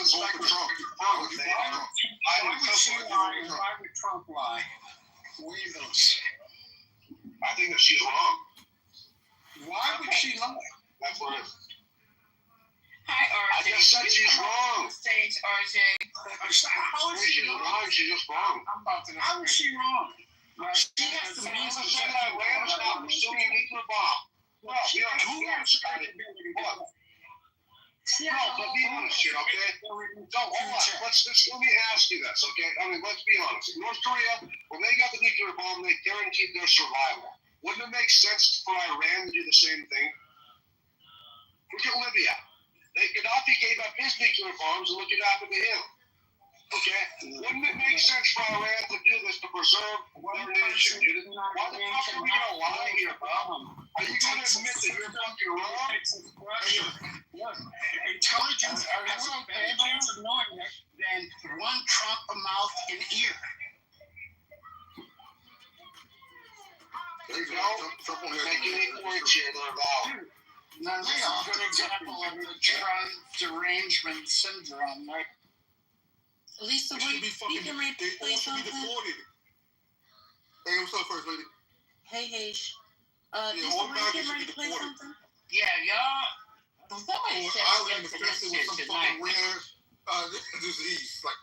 Trump lie? Wave those. I think that she's wrong. Why would she lie? That's what it is. Hi, RJ. I just said she's wrong. Stage, RJ. How is she wrong? She's just wrong. How is she wrong? She has to be said that Iran is not pursuing a nuclear bomb. Well, we don't have to about it. No, but be honest here, okay? No, hold on. Let me ask you this, okay? I mean, let's be honest. North Korea, when they got the nuclear bomb, they guaranteed their survival. Wouldn't it make sense for Iran to do the same thing? Look at Libya. Gaddafi gave up his nuclear bombs and look at happened to him. Okay? Wouldn't it make sense for Iran to do this to preserve their nation? Why the fuck are we gonna lie here, bro? Are you gonna admit that you're fucking wrong? Intelligence has a better chance of knowing it than one Trump a mouth and ear. There you go. Making it worse here, they're about. That's a good example of the Trump derangement syndrome, right? Lisa, They should be fucking. you can They replay all should be something? deported. Hey, what's up, first lady? Hey, H. Yeah, Lisa, all were you Americans getting should ready be to play deported. something? Yeah, y'all. Somebody Or said island, something this especially with some shit fucking tonight. rare disease. Like,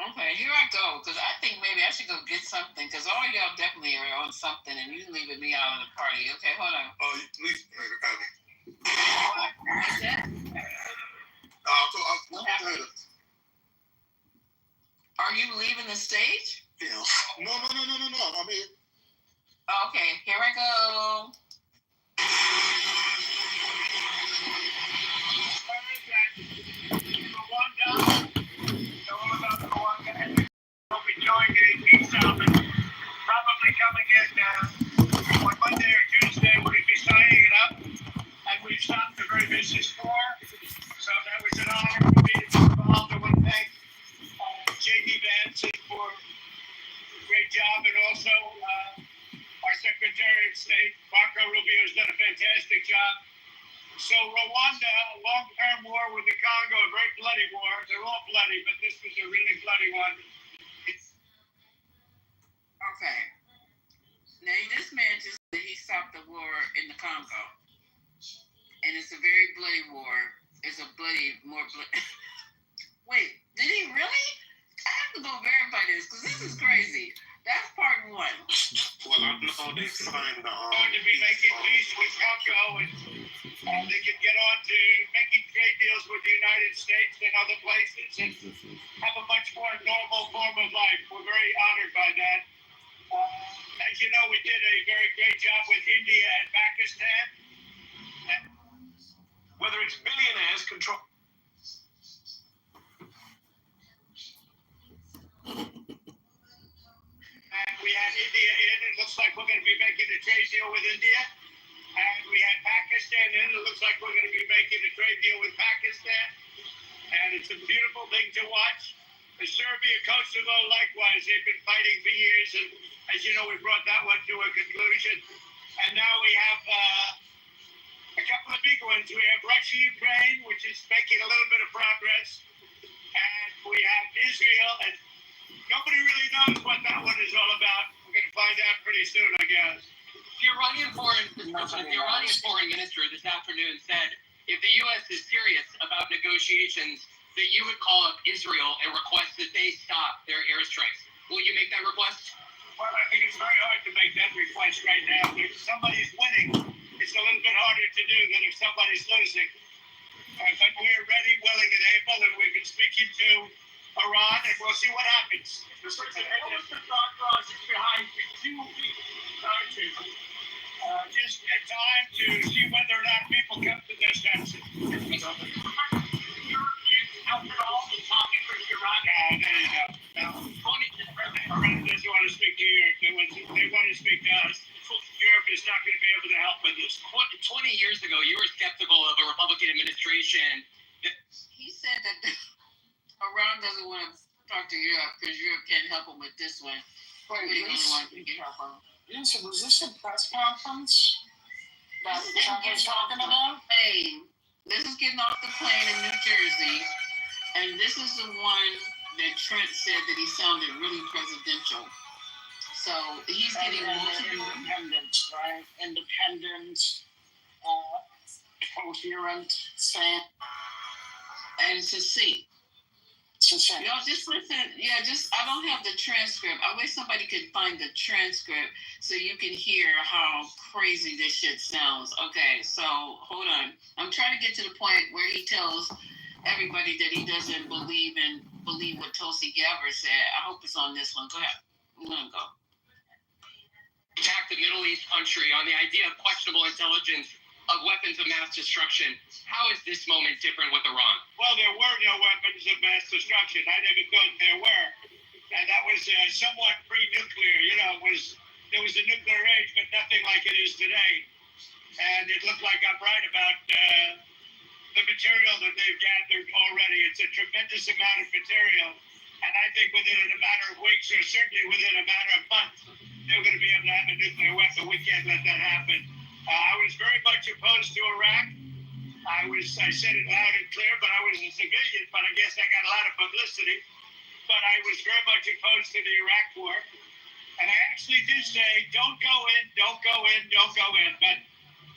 Okay, here I go, because I think maybe I should go get something, because all y'all definitely are on something, and you leaving me out of the party. Okay, hold on. please, What's that? What happened? Are you leaving the stage? Yeah. No. I mean, Okay, here I go. We'll be joined in East Southern, probably coming in on Monday or Tuesday. We'll be signing it up, and we've stopped the very busy store. So that was an honor for me to be involved. I want to thank J.D. Vance for a great job, and also our Secretary of State, Marco Rubio, has done a fantastic job. So Rwanda, a long-term war with the Congo, a very bloody war. They're all bloody, but this was a really bloody one. Okay. Now, this man just said he stopped the war in the Congo. And it's a very bloody war. It's a more bloody. Wait, did he really? I have to go verify this, because this is crazy. That's part one. Well, I know they signed going to be making peace with Congo, and they could get on to making trade deals with the United States and other places and have a much more normal form of life. We're very honored by that. As you know, we did a very great job with India and Pakistan. Whether it's billionaires control. And we had India in. It looks like we're going to be making a trade deal with India. And we had Pakistan in. It looks like we're going to be making a trade deal with Pakistan. And it's a beautiful thing to watch. The Serbia, Kosovo, likewise, they've been fighting for years. And as you know, we brought that one to a conclusion. And now we have a couple of big ones. We have Russia, Ukraine, which is making a little bit of progress. And we have Israel, and nobody really knows what that one is all about. We're going to find out pretty soon, I guess. The Iranian foreign minister this afternoon said if the U.S. is serious about negotiations, that you would call up Israel and request that they stop their airstrikes. Will you make that request? Well, I think it's very hard to make that request right now. If somebody's winning, it's a little bit harder to do than if somebody's losing. But we're ready, willing, and able, and we've been speaking to Iran, and we'll see what happens. What was the thought process behind just a time to see whether or not people come to their senses? Help at all in talking for Iran? There you go. Now, Iran doesn't want to speak to Europe. They want to speak to us. Europe is not going to be able to help with this. 20 years ago, you were skeptical of a Republican administration. He said that Iran doesn't want to talk to Europe because Europe can't help him with this one. Really want to help him. So was this a press conference that Trump was talking about? This is getting off the plane in New Jersey, and this is the one that Trent said that he sounded really presidential. So he's getting independent, right? Independent, coherent, sane, and succinct. Y'all just listen. Yeah, I don't have the transcript. I wish somebody could find the transcript so you can hear how crazy this shit sounds. Okay, so hold on. I'm trying to get to the point where he tells everybody that he doesn't believe what Tulsi Gabbard said. I hope it's on this one. Go ahead. I'm gonna go. Attack the Middle East country on the idea of questionable intelligence of weapons of mass destruction. How is this moment different with Iran? Well, there were no weapons of mass destruction. I never thought there were. And that was somewhat pre-nuclear. There was a nuclear age, but nothing like it is today. And it looked like I'm right about the material that they've gathered already. It's a tremendous amount of material. And I think within a matter of weeks, or certainly within a matter of months, they're going to be able to have a nuclear weapon. We can't let that happen. I was very much opposed to Iraq. I said it loud and clear, but I was a civilian, but I guess I got a lot of publicity. But I was very much opposed to the Iraq war. And I actually did say, don't go in, don't go in, don't go in. But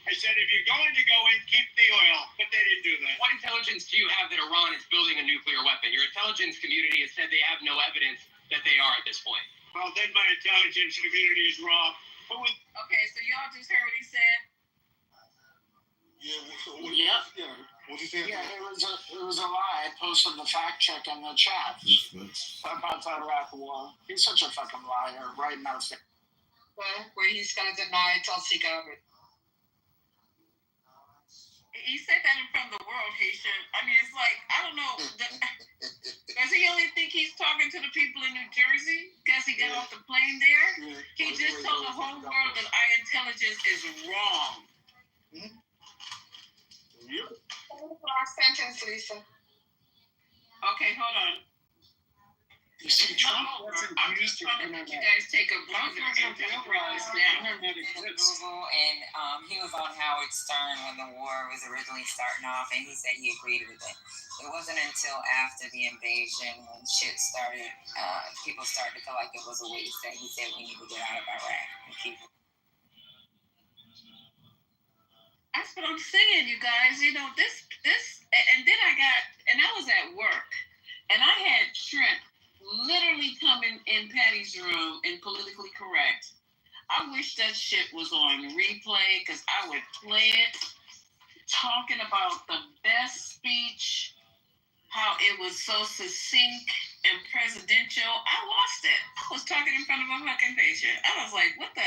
I said, if you're going to go in, keep the oil. But they didn't do that. What intelligence do you have that Iran is building a nuclear weapon? Your intelligence community has said they have no evidence that they are at this point. Well, then my intelligence community is wrong. Okay, so y'all just heard what he said? What'd you say? Yeah, it was a lie. I posted the fact check in the chat about the Iraq war. He's such a fucking liar, right now. Where he's going to deny Tulsi Gabbard. He said that in front of the world, Haitian. I mean, it's like, I don't know. Does he only think he's talking to the people in New Jersey because he got off the plane there? He just told the whole world that our intelligence is wrong. Last sentence, Lisa. Okay, hold on. You see, Trump I'm just trying to let you guys take a breather and realize now. Google, and he was on Howard Stern when the war was originally starting off, and he said he agreed with it. It wasn't until after the invasion, when shit started, people started to feel like it was a waste, that he said we need to get out of Iraq and keep it. That's what I'm saying, you guys. This, and then I was at work, and I had Trent literally coming in Patty's room and politically correct. I wish that shit was on replay because I would play it, talking about the best speech, how it was so succinct and presidential. I lost it. I was talking in front of a fucking patient. I was like, what the?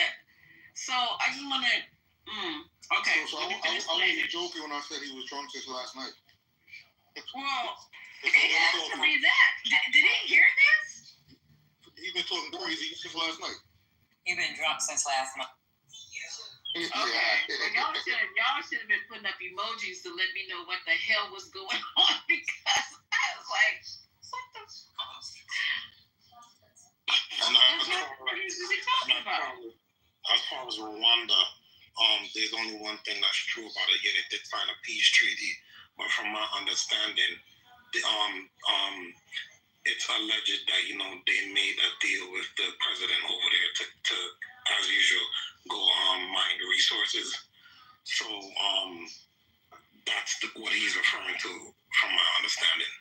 So I just want to, okay. So I wasn't joking when I said he was drunk since last night. Well, it has to be that. Did he hear this? He's been talking crazy since last night. He's been drunk since last month. Okay. Well, y'all should have been putting up emojis to let me know what the hell was going on because I was like, what the fuck? What is he talking about? As far as Rwanda, there's only one thing that's true about it. Yeah, they did sign a peace treaty, but from my understanding, it's alleged that they made a deal with the president over there to as usual, go mine the resources. So that's what he's referring to, from my understanding.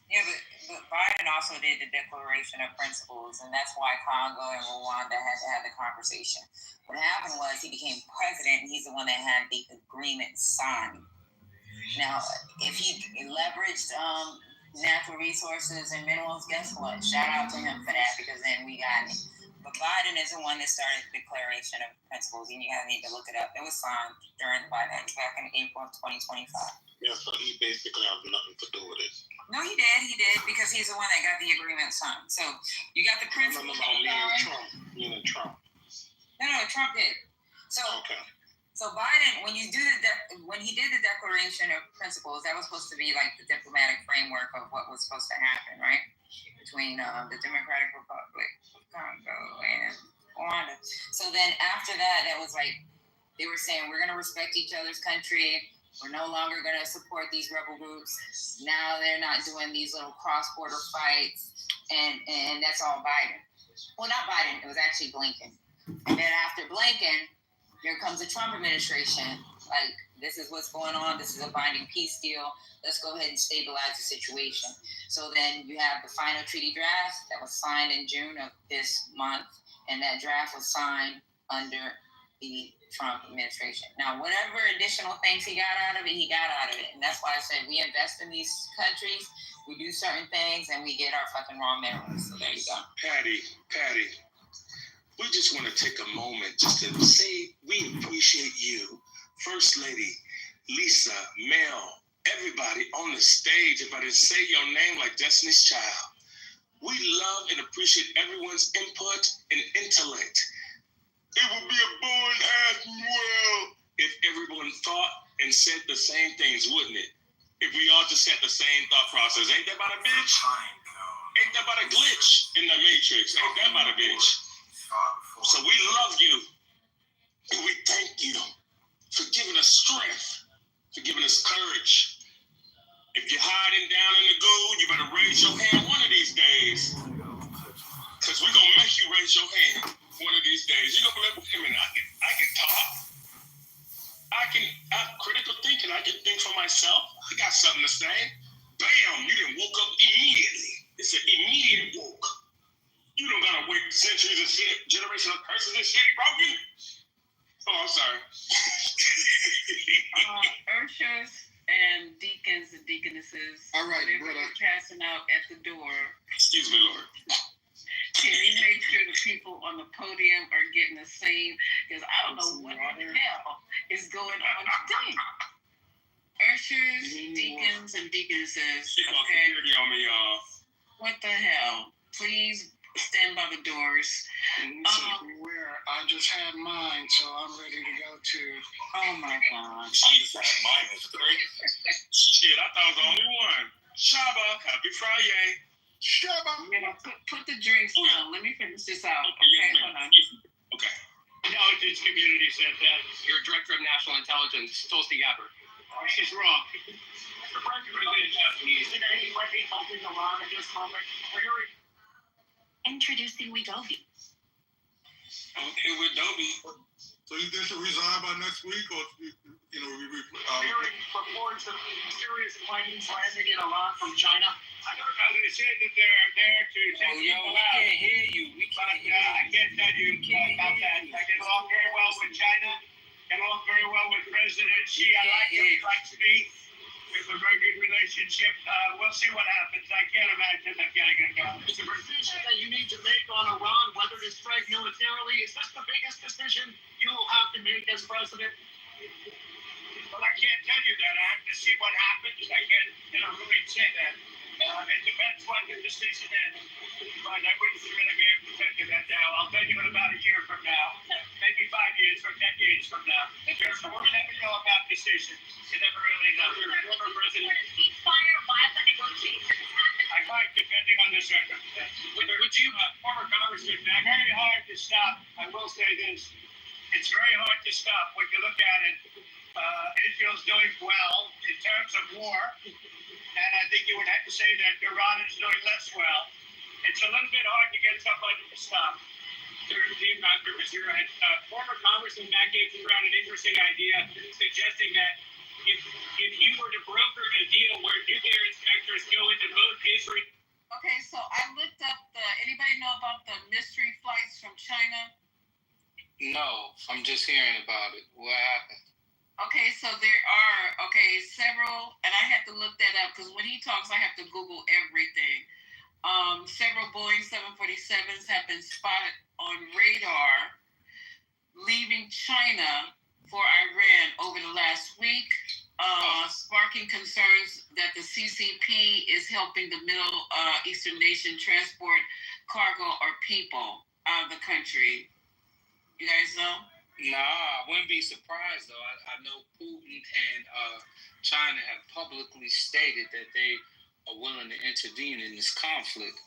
Yeah, but Biden also did the Declaration of Principles, and that's why Congo and Rwanda had to have the conversation. What happened was he became president, and he's the one that had the agreement signed. Now, if he leveraged natural resources and minerals, guess what? Shout out to him for that, because then we got it. But Biden is the one that started the Declaration of Principles, and you guys need to look it up. It was signed during the Biden back in April of 2025. Yeah, so he basically has nothing to do with it. No, he did, because he's the one that got the agreement signed. So you got the principles. Meaning Trump. No, Trump did. So, okay. So Biden, when he did the Declaration of Principles, that was supposed to be like the diplomatic framework of what was supposed to happen, right? Between the Democratic Republic of Congo and Rwanda. So then after that, that was like, they were saying, we're going to respect each other's country. We're no longer going to support these rebel groups. Now they're not doing these little cross-border fights. And that's all Biden. Well, not Biden. It was actually Blinken. And then after Blinken, here comes the Trump administration. Like, this is what's going on. This is a binding peace deal. Let's go ahead and stabilize the situation. So then you have the final treaty draft that was signed in June of this month. And that draft was signed under the Trump administration. Now, whatever additional things he got out of it, he got out of it. And that's why I said we invest in these countries, we do certain things, and we get our fucking raw minerals. So there you go. Patty, we just want to take a moment just to say we appreciate you, First Lady, Lisa, Mel, everybody on the stage, if I didn't say your name like Destiny's Child. We love and appreciate everyone's input and intellect. It would be a boring ass world if everyone thought and said the same things, wouldn't it? If we all just had the same thought process. Ain't that about a bitch? Ain't that about a glitch in the matrix? Ain't that about a bitch? So we love you. And we thank you for giving us strength, for giving us courage. If you're hiding down in the gold, you better raise your hand one of these days. Because we're going to make you raise your hand one of these days. You're going to be like, wait a minute, I can talk. Critical thinking, I can think for myself. I got something to say. Bam, you done woke up immediately. It's an immediate woke. You don't got to wait centuries and shit, generational curses and shit, broken. Oh, I'm sorry. Urshers and deacons and deaconesses. All right, whatever brother. you're passing out at the door. Excuse me, Lord. Can you make sure the people on the podium are getting the same? Because I don't know what the hell is going on today. Ushers, deacons, and deaconesses. Okay. On me, y'all. What the hell? Please stand by the doors. I just had mine, so I'm ready to go to. Oh my God. Mine is great. Shit, I thought I was the only one. Shaba, happy Friday. Shaba. You know, put the drinks down. Let me finish this out. Okay, hold on. Okay. Intelligence community said that. Your Director of National Intelligence, Tulsi Gabbard. She's wrong. Mr. President, is there anybody helping Iran at this moment? Introducing Wegovy. Okay, with Dobie. So you think she'll resign by next week, or Hearing reports of mysterious planes landing in Iran from China. They said that they're there to take people out. We can't hear you. I can't tell you about that. I get along very well with China. Get along very well with President Xi. I like him. He likes me. We have a very good relationship. We'll see what happens. I can't imagine them getting it done. It's a decision that you need to make on Iran, whether to strike militarily. Is this the biggest decision you will have to make as president? Well, I can't tell you that. I have to see what happens. I can't, really say that. It depends what the decision is. But I wouldn't really be able to tell you that now. I'll tell you in about a year from now. Maybe 5 years or 10 years from now. We'll never know about decisions. You never really know. Former president. Ceasefire while the negotiations happen. I might, depending on the circumstances. Would you, former Congressman, very hard to stop. I will say this. It's very hard to stop when you look at it. Israel's doing well in terms of war. And I think you would have to say that Iran is doing less well. It's a little bit hard to get somebody to stop. Dr. Masura, former Congressman Matt Gaetz threw out an interesting idea suggesting that if you were to broker a deal where nuclear inspectors go into both Israel. Okay, so I looked up anybody know about the mystery flights from China? No, I'm just hearing about it. What happened? Okay, so there are, several, and I had to look that up because when he talks, I have to Google everything. Several Boeing 747s have been spotted on radar leaving China for Iran over the last week, sparking concerns that the CCP is helping the Middle Eastern nation transport cargo or people out of the country. You guys know? Nah, I wouldn't be surprised though. I know Putin and China have publicly stated that they are willing to intervene in this conflict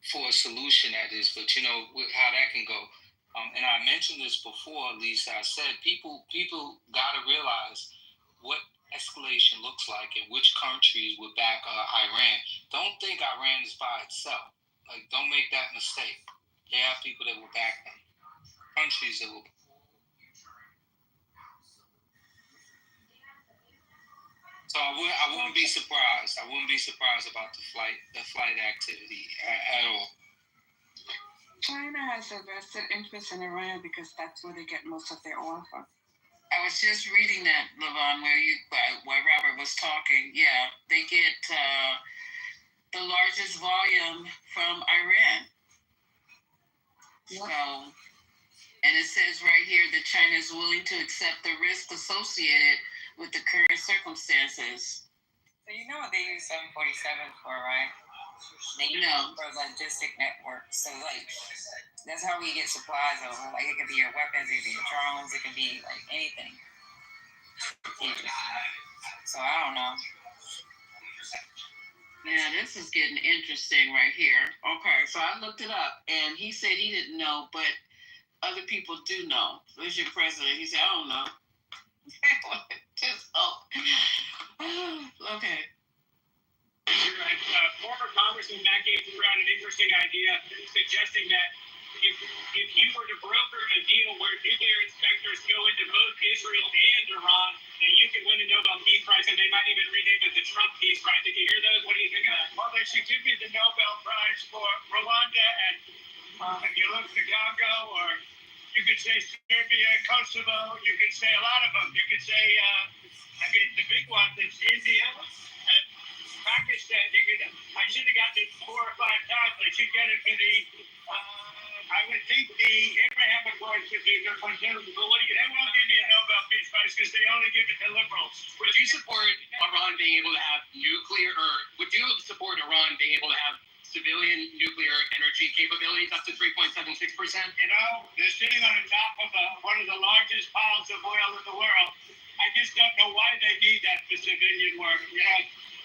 for a solution, that is. But you know how that can go. And I mentioned this before, Lisa. I said people got to realize what escalation looks like and which countries would back Iran. Don't think Iran is by itself. Like, don't make that mistake. They have people that will back them. Countries that will. So I wouldn't be surprised. I wouldn't be surprised about the flight activity at all. China has a vested interest in Iran because that's where they get most of their oil from. I was just reading that, Levon, where Robert was talking. Yeah, they get the largest volume from Iran. So, and it says right here that China is willing to accept the risk associated with the current circumstances. So you know what they use 747 for, right? They use it for logistic network. So like that's how we get supplies over. Like it could be your weapons, it could be your drones, it can be like anything. So I don't know. Yeah, this is getting interesting right here. Okay, so I looked it up, and he said he didn't know, but other people do know. There's your president. He said, I don't know. Just, okay. You're right. Former Congressman Matt Gaetz threw out an interesting idea suggesting that if you were to broker a deal where nuclear inspectors go into both Israel and Iran, then you could win a Nobel Peace Prize, and they might even rename it the Trump Peace Prize. Did you hear those? What do you think of that? Well, they should give me the Nobel Prize for Rwanda and if you look at Congo, or you could say Serbia, Kosovo, you could say a lot of them. You could say, the big one is India and Pakistan. I should have gotten it 4 or 5 times. I should get it for the, I would think the Abraham Accords would be good one too. But they won't give me a Nobel Peace Prize because they only give it to liberals. Would you support Iran being able to have nuclear, or would you support Iran being able to have civilian nuclear energy capabilities up to 3.76%? You know, they're sitting on the top of one of the largest piles of oil in the world. I just don't know why they need that for civilian work. You know,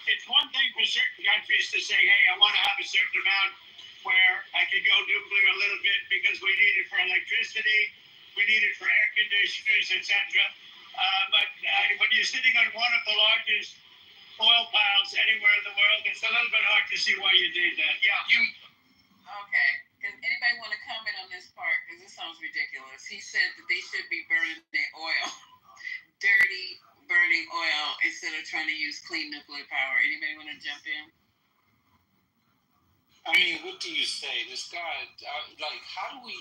it's one thing for certain countries to say, hey, I want to have a certain amount where I can go nuclear a little bit because we need it for electricity, we need it for air conditioners, etc. But when you're sitting on one of the largest oil piles anywhere in the world, it's a little bit hard to see why you did that. Yeah. Okay. Does anybody want to comment on this part? Because this sounds ridiculous. He said that they should be burning their oil, dirty burning oil, instead of trying to use clean nuclear power. Anybody want to jump in? I mean, what do you say? This guy, like, how do we?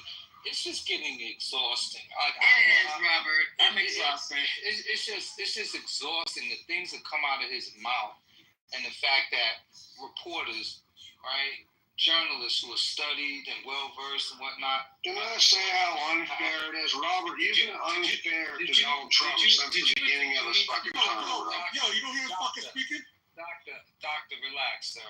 It's just getting exhausting. Like, Robert. I'm exhausted. It's just exhausting. The things that come out of his mouth, and the fact that reporters, right, journalists who are studied and well versed and whatnot. Can I say how unfair it is, Robert? You've been unfair to Donald Trump since the beginning of this fucking time. Yo, you don't hear him fucking speaking? Doctor, relax, sir.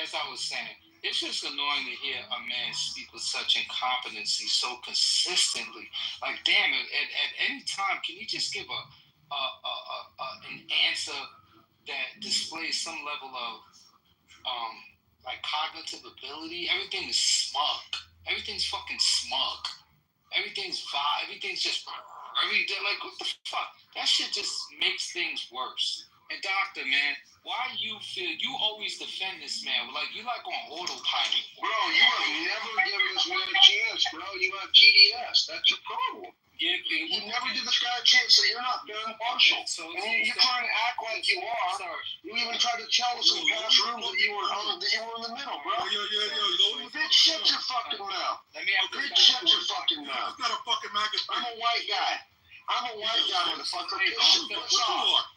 As I was saying, it's just annoying to hear a man speak with such incompetency so consistently. Like, damn it! At any time, can you just give an answer that displays some level of like cognitive ability? Everything is smug. Everything's fucking smug. Everything's vibe. Everything's just like, what the fuck? That shit just makes things worse. And doctor, man, why you always defend this man? Like, you like on autopilot. Bro, you have never given this man a chance, bro. You have GDS. That's your problem. Yeah, you never give this guy a chance, so you're not being impartial. So you're trying to act like you are. You even tried to tell us in past rooms that you were in the middle, bro. Yo. Bitch, shut your fucking mouth. Bitch, shut your fucking mouth. That's not a fucking magazine. I'm a white guy. Motherfucker. Piss off.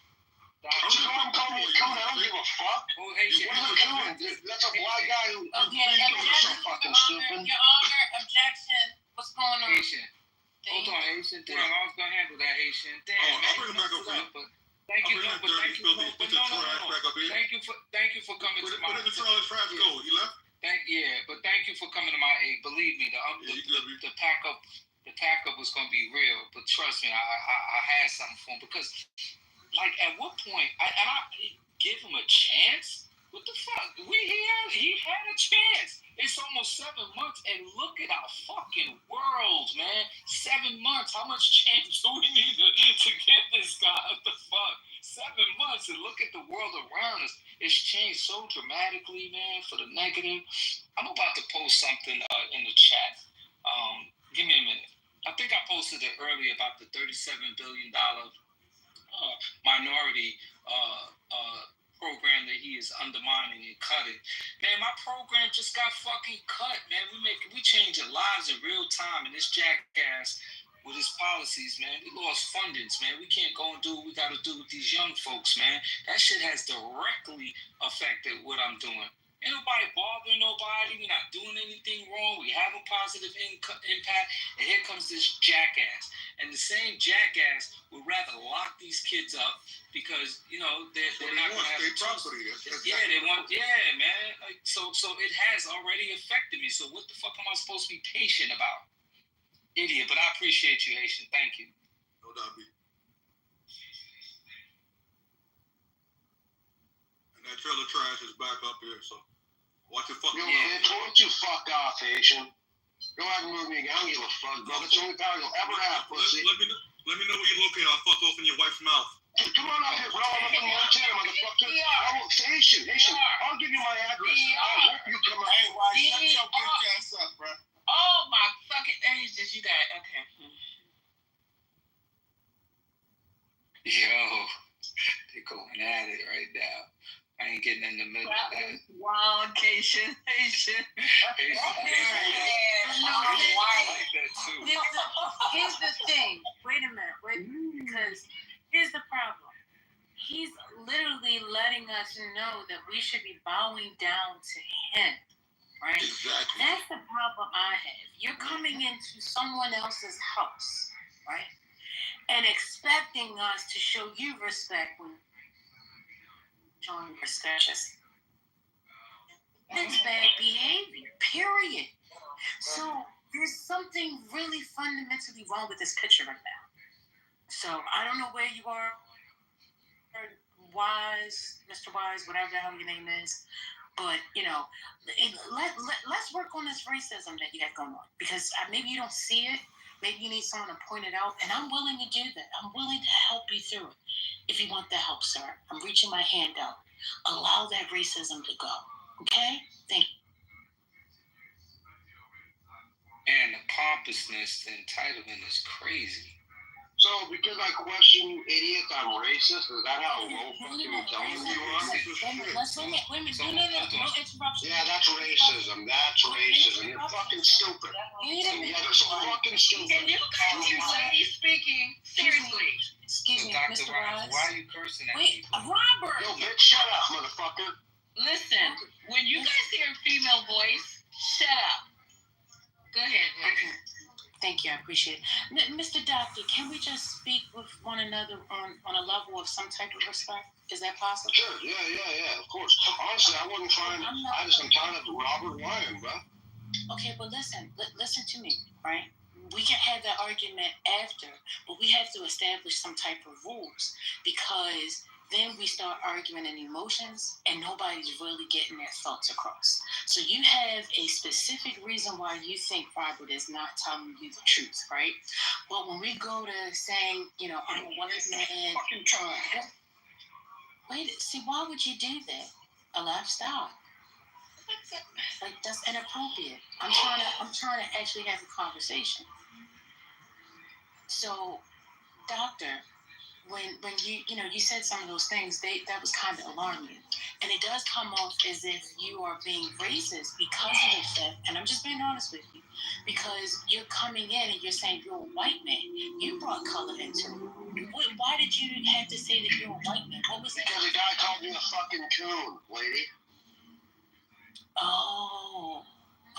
Don't you come coming, I don't give a fuck. Oh, hey, shit. What are you doing? That's a black guy who so fucking stupid. Your Honor, objection. What's going on? Haitian. Hold on, Haitian. Damn, I was going to handle that, Haitian. Damn, I'll bring him back up here. Thank you for coming to my aid. Where did the Charles trash go? He left? Thank you for coming to my aid. Believe me, the pack up was going to be real. But trust me, I had something for him because. Like, at what point, I give him a chance? What the fuck? He had a chance. It's almost 7 months, and look at our fucking world, man. 7 months. How much chance do we need to get this guy? What the fuck? 7 months, and look at the world around us. It's changed so dramatically, man, for the negative. I'm about to post something in the chat. Give me a minute. I think I posted it earlier about the $37 billion minority program that he is undermining and cutting. Man, my program just got fucking cut, man. We changing lives in real time, and this jackass with his policies, man, we lost fundings, man. We can't go and do what we got to do with these young folks, man. That shit has directly affected what I'm doing. Ain't nobody bothering nobody. We're not doing anything wrong. We have a positive impact. And here comes this jackass. And the same jackass would rather lock these kids up because, they're not going to have property. They want, man. Like, so it has already affected me. So what the fuck am I supposed to be patient about? Idiot. But I appreciate you, Haitian. Thank you. No doubt. And that trailer trash is back up here, so watch your fucking bitch, why don't you fuck off, Haitian? Go ahead and move me. I don't give a fuck, bro. That's the only power you'll ever have, pussy. Let me know where you're located. I'll fuck off in your wife's mouth. Hey, come on out here, bro. I'm up in Montana, motherfucker. Haitian. I'll give you my address. I hope you come out. Hey, why? Shut your bitch ass up, bro. Oh my fucking ages, you got okay. Yo, they're going at it right now. I ain't getting in the middle of that. Wild Haitian. Here's the thing. Wait a minute. Because here's the problem. He's literally letting us know that we should be bowing down to him. Right? Exactly. That's the problem I have. You're coming into someone else's house, right? And expecting us to show you respect when showing respect. It's bad behavior, period. So there's something really fundamentally wrong with this picture right now. So I don't know where you are, Wise, Mr. Wise, whatever the hell your name is. But, let's work on this racism that you have going on. Because maybe you don't see it. Maybe you need someone to point it out. And I'm willing to do that. I'm willing to help you through it. If you want the help, sir. I'm reaching my hand out. Allow that racism to go. Okay? Thank you. And the pompousness, the entitlement is crazy. So, because I question you, idiot, I'm racist? Is that how low fucking intelligent you are? Wait a minute. No interruption. Yeah, that's racism. You're fucking stupid. Yeah, that's fucking stupid. Can you continue he's speaking? Seriously. Excuse me, Dr. Mr. Wise, Wise. why are you cursing at Wait, people? Robert. Yo, bitch, shut up, motherfucker. Listen, when you guys hear a female voice, shut up. Go ahead, Robert. Thank you, I appreciate it. Mr. Doctor, can we just speak with one another on a level of some type of respect? Is that possible? Sure, yeah, of course. Honestly, I wasn't trying to, I'm tired of Robert lying, bro. Okay, but listen to me, right? We can have that argument after, but we have to establish some type of rules because then we start arguing in emotions and nobody's really getting their thoughts across. So you have a specific reason why you think Robert is not telling you the truth, right? But when we go to saying, I'm a white man. Fucking try. Wait, see, why would you do that? A lifestyle. Like, that's inappropriate. I'm trying to actually have a conversation. So, doctor, when you said some of those things, that was kind of alarming. And it does come off as if you are being racist because of that. And I'm just being honest with you. Because you're coming in and you're saying you're a white man. You brought color into it. Why did you have to say that you're a white man? What was that? Because the guy called me a fucking coon, lady. Oh,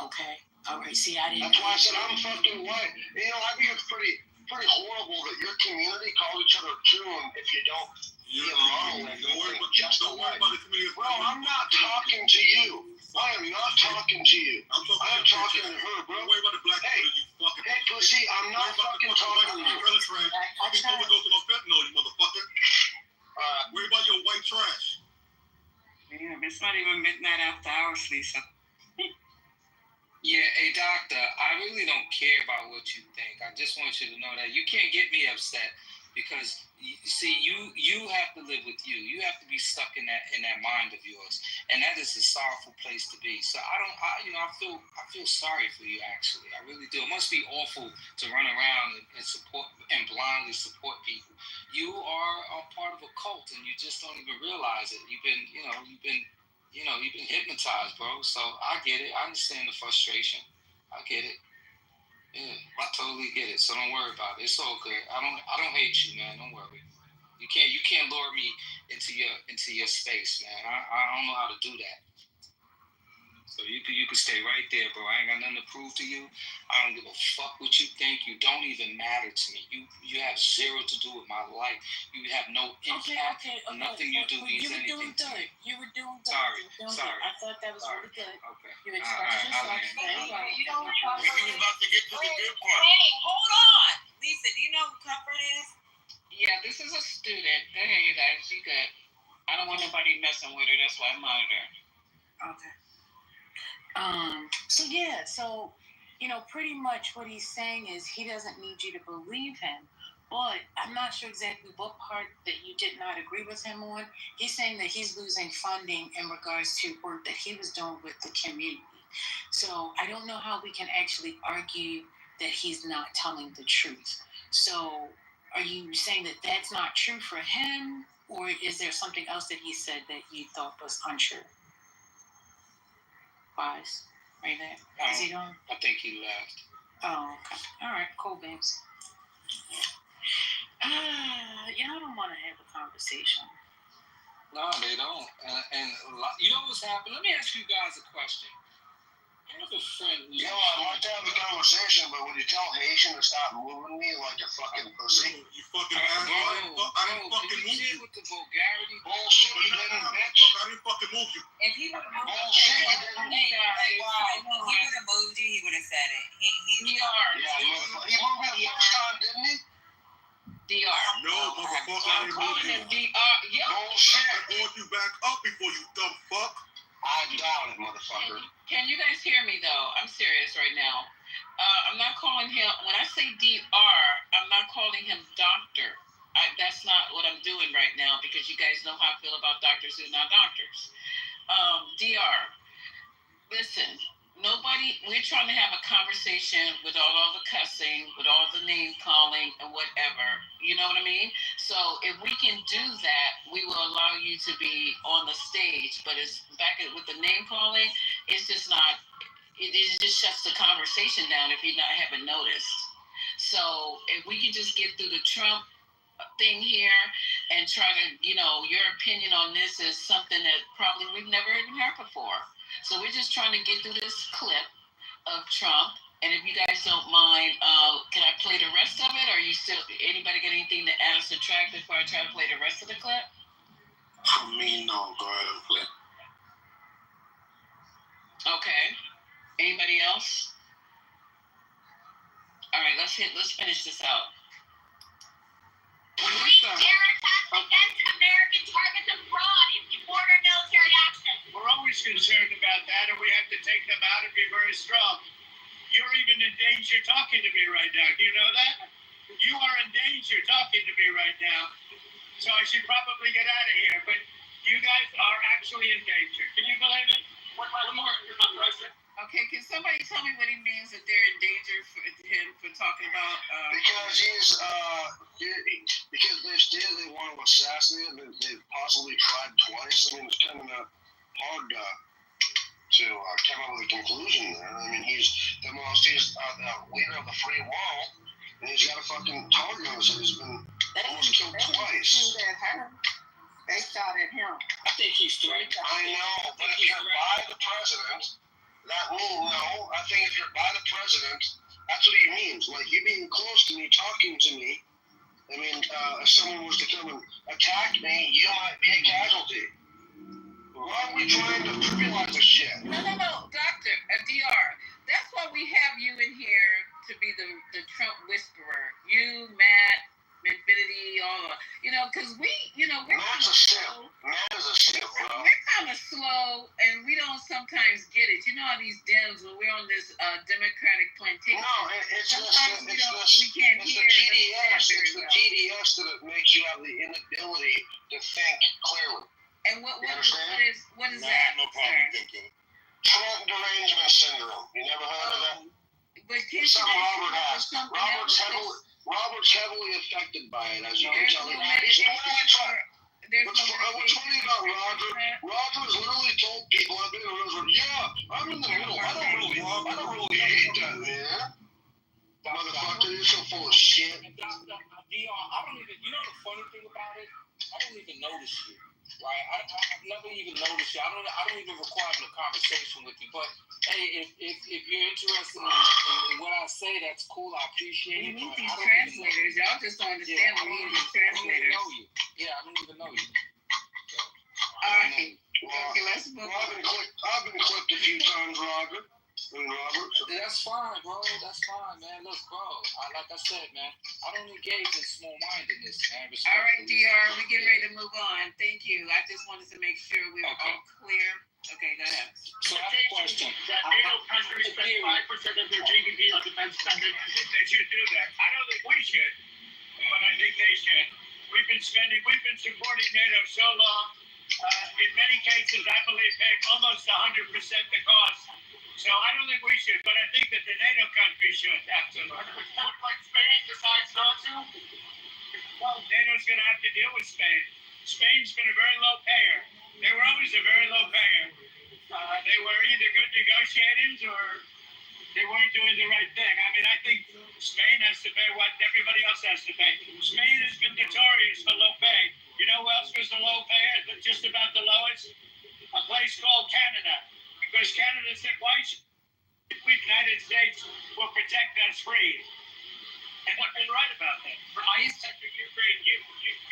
okay. All right, see, I didn't... That's why I said I'm fucking white. I think it's pretty horrible that your community calls each other coon if you don't be a model and don't worry about the community. Bro, I'm not talking to you. I am not talking to you. I'm talking to her, bro. Don't worry about the black community, you fucking... Hey, pussy, I'm not fucking talking to you. You overdosing on fentanyl, you motherfucker. Worry about your white trash. Yeah, it's not even midnight after hours, Lisa. Yeah, hey, doctor, I really don't care about what you think. I just want you to know that you can't get me upset because, you have to live with you. You have to be stuck in that mind of yours, and that is a sorrowful place to be. So I feel sorry for you, actually. I really do. It must be awful to run around and support and blindly support people. You are a part of a cult, and you just don't even realize it. You've been hypnotized, bro. So I get it. I understand the frustration. I get it. Yeah, I totally get it. So don't worry about it. It's all good. I don't hate you, man. Don't worry. You can't lure me into your space, man. I don't know how to do that. So you could stay right there, bro. I ain't got nothing to prove to you. I don't give a fuck what you think. You don't even matter to me. You have zero to do with my life. You have no impact. Nothing you do means anything to me. You were doing good. Sorry. I thought that was really good. Okay. You expressed yourself very well. You know what comfort is? about to get to the good part. Hey, hold on. Lisa, do you know what comfort is? Yeah, this is a student. Go ahead, you guys. She good. I don't want nobody messing with her. That's why I monitor. Okay. So pretty much what he's saying is he doesn't need you to believe him. But I'm not sure exactly what part that you did not agree with him on. He's saying that he's losing funding in regards to work that he was doing with the community. So I don't know how we can actually argue that he's not telling the truth. So are you saying that that's not true for him? Or is there something else that he said that you thought was untrue? Wise, are you there? Is he gone? I think he left. Oh, okay. All right, cool, babes. Y'all don't want to have a conversation. No, they don't. And you know what's happening? Let me ask you guys a question. I have a friend who's... Yo, I want to have a conversation, but when you tell Haitian to stop moving me like a fucking pussy, you fucking asshole. I didn't fucking move you. With the vulgarity. Bullshit, you didn't, bitch. I didn't fucking move you. If he would have moved Bullshit, you didn't. if he would have moved you, he would have said it. He moved me the first time, didn't he? DR. No, motherfucker, I I'm didn't calling move him you. DR. Yeah. Bullshit. I brought you back up before, you dumb fuck. I doubt it, motherfucker. Can you guys hear me though? I'm serious right now. I'm not calling him, when I say DR, I'm not calling him doctor. That's not what I'm doing right now because you guys know how I feel about doctors who are not doctors. DR, listen, we're trying to have a conversation with all the cussing, with all the name calling and whatever. You know what I mean? So if we can do that, we will allow you to be on the stage. But it's back with the name calling, it's just not, it just shuts the conversation down if you're not having noticed. So if we can just get through the Trump thing here and try to, your opinion on this is something that probably we've never even heard before. So we're just trying to get through this clip of Trump. And if you guys don't mind, can I play the rest of it? Or anybody got anything to add or subtract before I try to play the rest of the clip? For me, no. Go ahead and play. Okay. Anybody else? All right, let's finish this out. We dare attacks against American targets abroad in support of military action. We're always concerned about that, and we have to take them out and be very strong. You're even in danger talking to me right now. Do you know that? You are in danger talking to me right now. So I should probably get out of here. But you guys are actually in danger. Can you believe it? One more, President. Okay, can somebody tell me what he means that they're in danger for him for talking about? Because they want to assassinate him. They've possibly tried twice. I mean, it's kind of hard to come up with a conclusion there. I mean, he's the leader of the free world, and he's got a fucking target on his head. He's been almost killed twice. They shot at him. I think he's threatened. I know, but if you're by the president, I think if you're by the president, that's what he means. Like, you being close to me, talking to me. I mean, if someone was to come and attack me, you might be a casualty. Why are we trying to trivialize this shit? No, Doctor, DR. That's why we have you in here to be the Trump whisperer. You, Matt, Infinity, all of, because we're Matt's a simp. Matt is a simp, bro. We're kind of slow, and we don't sometimes get it. You know how these Dems, when we're on this Democratic plantation. No, it's the GDS. It's the GDS that makes you have the inability to think clearly. And what is that? No problem thinking. Trump derangement syndrome. You never heard of that? But Robert has. Robert's heavily affected by it, as you can tell. He's literally trying. What's funny about Roger? Roger's literally told people, I've been in the room, I'm in the middle. I don't really hate that, man. Motherfucker, you're so full of shit. You know the funny thing about it? I don't even know this you, right? I've never even noticed you. I don't even require a conversation with you. But hey, if you're interested in what I say, that's cool. I appreciate it. You need these translators. Y'all just don't understand what we need these translators. I don't even know you. Yeah, I don't even know you. So, all right. Okay, let's move on. I've been clipped a few times, Robert. That's fine, bro. That's fine, man. Look, bro. Like I said, man, I don't engage in small-mindedness, man. All right, DR, we get ready to move on. Thank you. I just wanted to make sure we were all clear. Okay, go ahead. So I have a question. That NATO countries spend 5% of their GDP on defense spending. I think they should do that. I don't think we should, but I think they should. We've been supporting NATO so long. In many cases, I believe paying almost 100% the cost. So I don't think we should, but I think that the NATO countries should. Absolutely. Like Spain decides not to? Well, NATO's going to have to deal with Spain. Spain's been a very low payer. They were always a very low payer. They were either good negotiators or they weren't doing the right thing. I mean, I think Spain has to pay what everybody else has to pay. Spain has been notorious for low pay. You know who else was the low payer? Just about the lowest? A place called Canada. Because Canada said, why should we, the United States, will protect us free? And what been right about that? For ICE after Ukraine, you've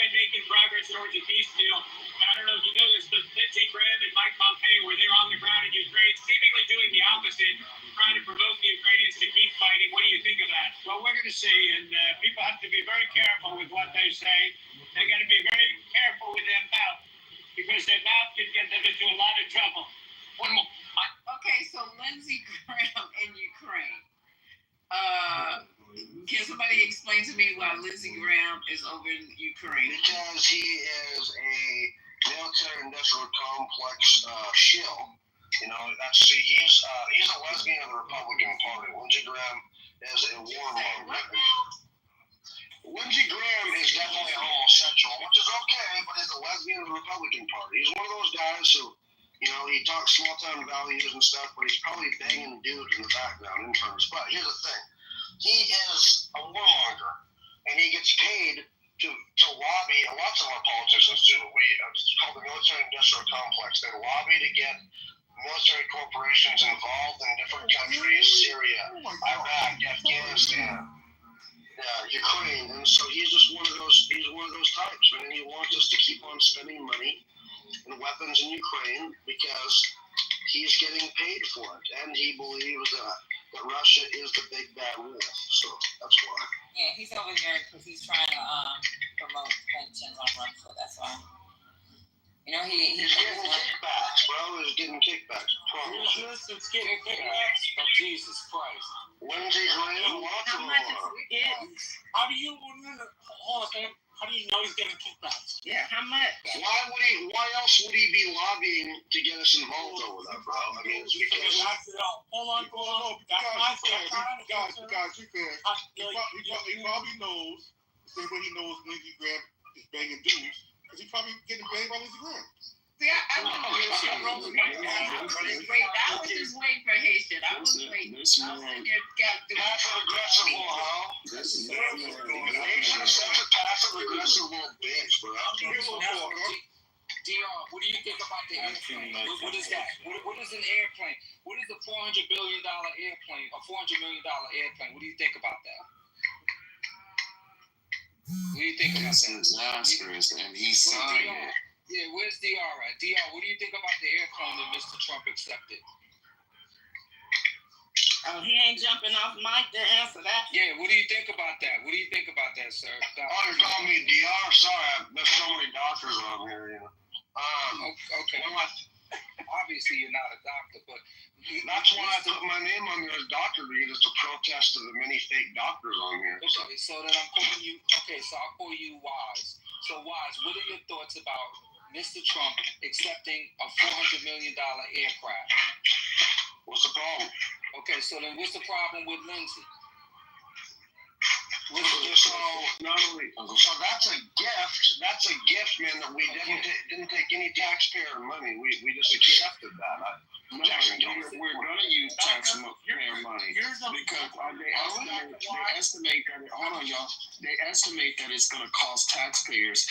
been making progress towards a peace deal. And I don't know if you know this, but Lindsey Graham and Mike Pompeo were there on the ground in Ukraine, seemingly doing the opposite, trying to provoke the Ukrainians to keep fighting. What do you think of that? Well, we're going to see, and people have to be very careful with what they say. They're going to be very careful with their mouth, because their mouth can get them into a lot of trouble. One more. Okay, so Lindsey Graham in Ukraine. Can somebody explain to me why Lindsey Graham is over in Ukraine? Because he is a military-industrial complex shill. You know, he's a lesbian of the Republican Party. Lindsey Graham is a warmonger. Lindsey Graham is definitely homosexual, which is okay, but he's a lesbian of the Republican Party. He's one of those guys who, you know, he talks small-town values and stuff, but he's probably banging dudes in the background in terms. But here's the thing. He is a warmonger, and he gets paid to lobby. Lots of our politicians do. It's called the military-industrial complex. They lobby to get military corporations involved in different countries: Syria, Iraq, Afghanistan, Ukraine. And so he's just one of those. He's one of those types, man. He wants us to keep on spending money and weapons in Ukraine because he's getting paid for it, and he believes that Russia is the big bad wolf. So that's why. Yeah, he's over there because he's trying to promote pensions on Russia. That's why. You know, he's getting kickbacks, bro. He's getting kickbacks. He's getting kickbacks. Oh, Jesus Christ. Lindsey Graham, lots of them. How do you hold on? How do you know he's getting kickbacks? Yeah, how much? Why else would he be lobbying to get us involved over that, bro? I mean, it's because. Hold on. Guys, you fair. He probably knows the same way he knows Lindsey Graham is banging dudes, because he's probably getting banged by Lindsey Graham. See, I was just waiting for Haitian. I was waiting. That's aggressive, huh? Haitian is such a passive aggressive little bitch, bro. DR, what do you think about the airplane? What is that? What is an airplane? What is a $400 billion airplane? A $400 million airplane? What do you think about that? What do you think about that? It's disastrous, and he signed it. Yeah, where's DR at? DR, what do you think about the airplane that Mr. Trump accepted? Oh, he ain't jumping off mic to answer that. Yeah, what do you think about that? What do you think about that, sir? You're calling me DR? Sorry, there's so many doctors on here, you know. Okay. Obviously, you're not a doctor, but that's why I put my name on there as Dr. Reed, is to protest to the many fake doctors on here. Okay, so then I'm calling you. Okay, so I'll call you Wise. So Wise, what are your thoughts about Mr. Trump accepting a $400 million aircraft? What's the problem? Okay, so then what's the problem with Lindsey? So not only, so that's a gift, man. That we didn't take any taxpayer money. We just accepted that. We're gonna use taxpayer money because they estimate that. Hold on, y'all. They estimate that it's gonna cost taxpayers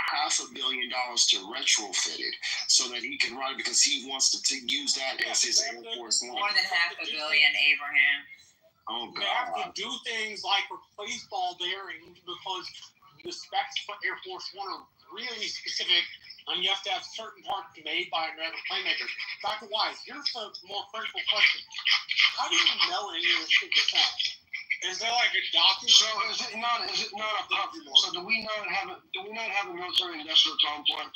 $500 million to retrofit it so that he can run it because he wants to use that as his Air Force One. More than $500 million, Abraham. Oh, they have to do things like replace ball bearings because the specs for Air Force One are really specific, and you have to have certain parts made by American playmakers. Dr. Wise, here's the more critical question: how do you know any of this shit gets out? Is there like a document? So is it not a problem? So do we not have a military industrial complex?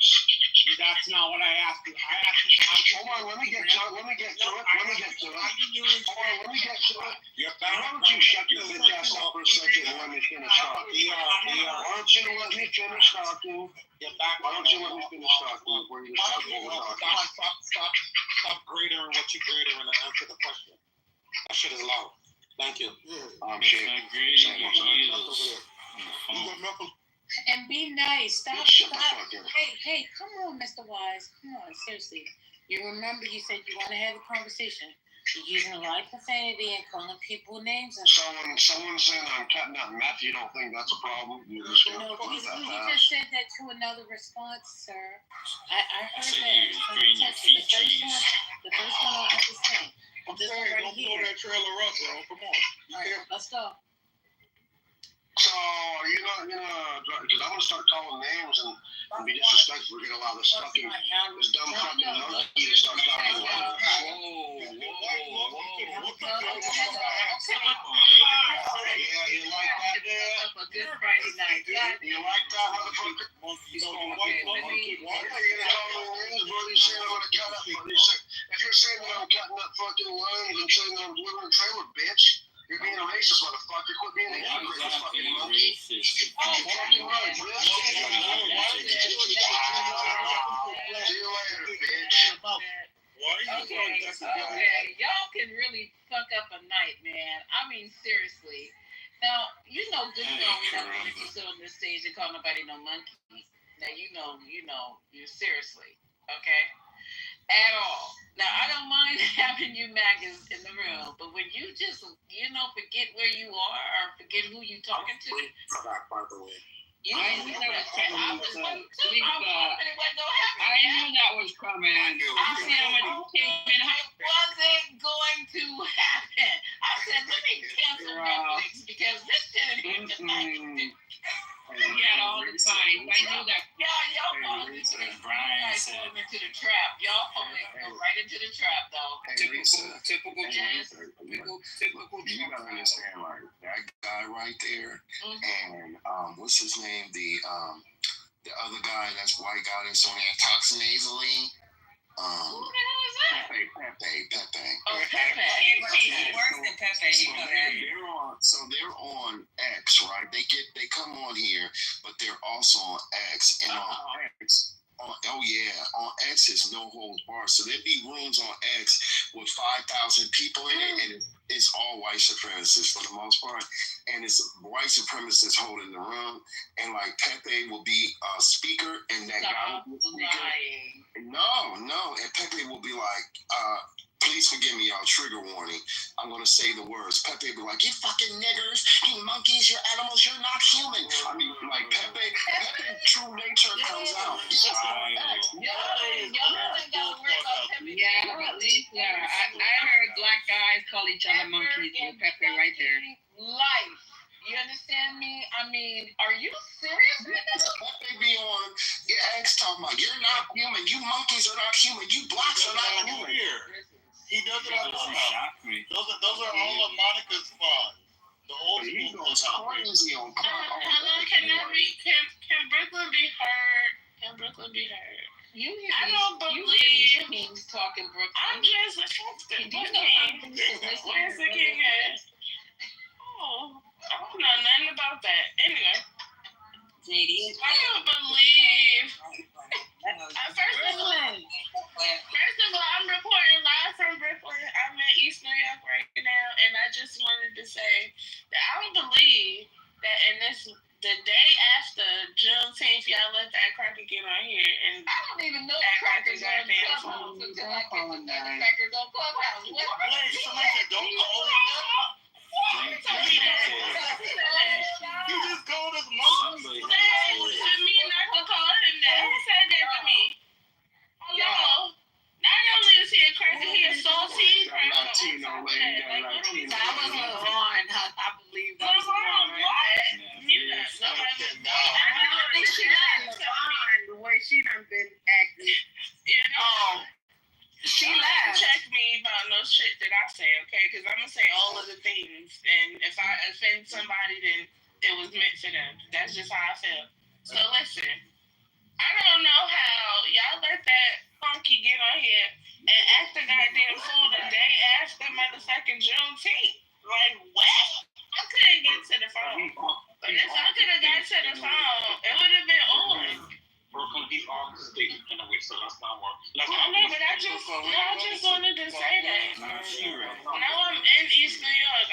That's not what I asked you. I asked you how you. Hold on, let me get to it. Let me get to it. Why don't you shut your bitch ass up for a second and let me finish talking? Why don't you let me finish talking? Why don't you let me finish talking before you just start talking? Stop greater what you greater and answer the question. That shit is low. Thank you. Shit. And be nice. Stop. Hey, come on, Mr. Wise. Come on, seriously. You remember you said you want to have a conversation. You're using a lot of profanity and calling people names. And so when someone's saying I'm cutting out meth, you don't think that's a problem? You just he just said that to another response, sir. I heard that. The first one I understand. This one right here. Don't blow that trailer up, bro. Come on. All right, let's go. So because I'm gonna start calling names and be disrespectful. We're gonna allow this dumb fucking monkey to start talking. Whoa. Yeah, you like that, there? A good Friday night. You like that, motherfucker? If you're saying that I'm cutting up fucking lines and saying that I'm delivering a trailer, bitch. You're being a racist, motherfucker. Quit being a hypocrite, fucking monkey. Fucking right, bitch. See you later, bitch. Okay, y'all can really fuck up a night, man. I mean, seriously. Now, you know good well we never want to sit on this stage and call nobody no monkey. Now, you know, seriously, okay? At all. Now, I don't mind having you maggots in the room, but when you just, forget where you are or forget who you talking to. By the way. I knew that was coming. I wasn't going to happen. I said, let me cancel Netflix because this shit ain't tonight. We got all the time. I knew that. Y'all falling into the trap. Y'all falling right into the trap, though. Typical you gotta understand, like that guy right there, and what's his name? The other guy, that's white guy that's on antoxinazole. Who the hell is that? Pepe. Oh, Pepe. He's worse than Pepe. You know that. They're on X, right? They come on here, but they're also on X, and on X. On X is no holds barred. So there'd be rooms on X with 5,000 people in it, and it's all white supremacists for the most part. And it's white supremacists holding the room, and like Pepe will be a speaker, and that guy will be a speaker. No, and Pepe will be like, please forgive me, y'all, trigger warning. I'm gonna say the words. Pepe will be like, you fucking niggers, you monkeys, you're animals, you're not human. I mean, like Pepe true nature comes out. I heard black guys call each other monkeys with Pepe right there. Life. You understand me? I mean, are you serious right now? Pepe be on your ex talking about, you're not human, you monkeys are not human, you blacks are not human. He does it all the time. Those are all of Monica's fun. The old school crazy on Hello, can Brooklyn be heard? Can Brooklyn be heard? I don't believe he's talking Brooklyn. I'm just affected. Where's the king at? Oh, I don't know nothing about that. Anyway. I don't believe. First of all, I'm reporting live from Brooklyn. I'm in East New York right now, and I just wanted to say that I don't believe that motherfuckers on Clubhouse. Until I get the motherfuckers on Clubhouse. Wait, somebody said don't call him that? You just called us monsters. To me not to call him that. Who said that to me? Hello? Not only is he a cracker, he a salty cracker. Latino lady, that Latino. I was on. I believe that was What? Mute up. I think she left. The way she done been acting. You know? She Don't left. check me about no shit that I say, okay? Because I'm going to say all of the things. And if I offend somebody, then it was meant for them. That's just how I feel. So listen, I don't know how y'all let that funky get on here and act the goddamn fool the day after motherfucking Juneteenth. Like, what? I couldn't get to the phone. But if I could have got to the phone, it would have been on. Brooklyn, he's off the state anyway, so that's not work. I know, but I just wanted to say that. Now I'm in East New York.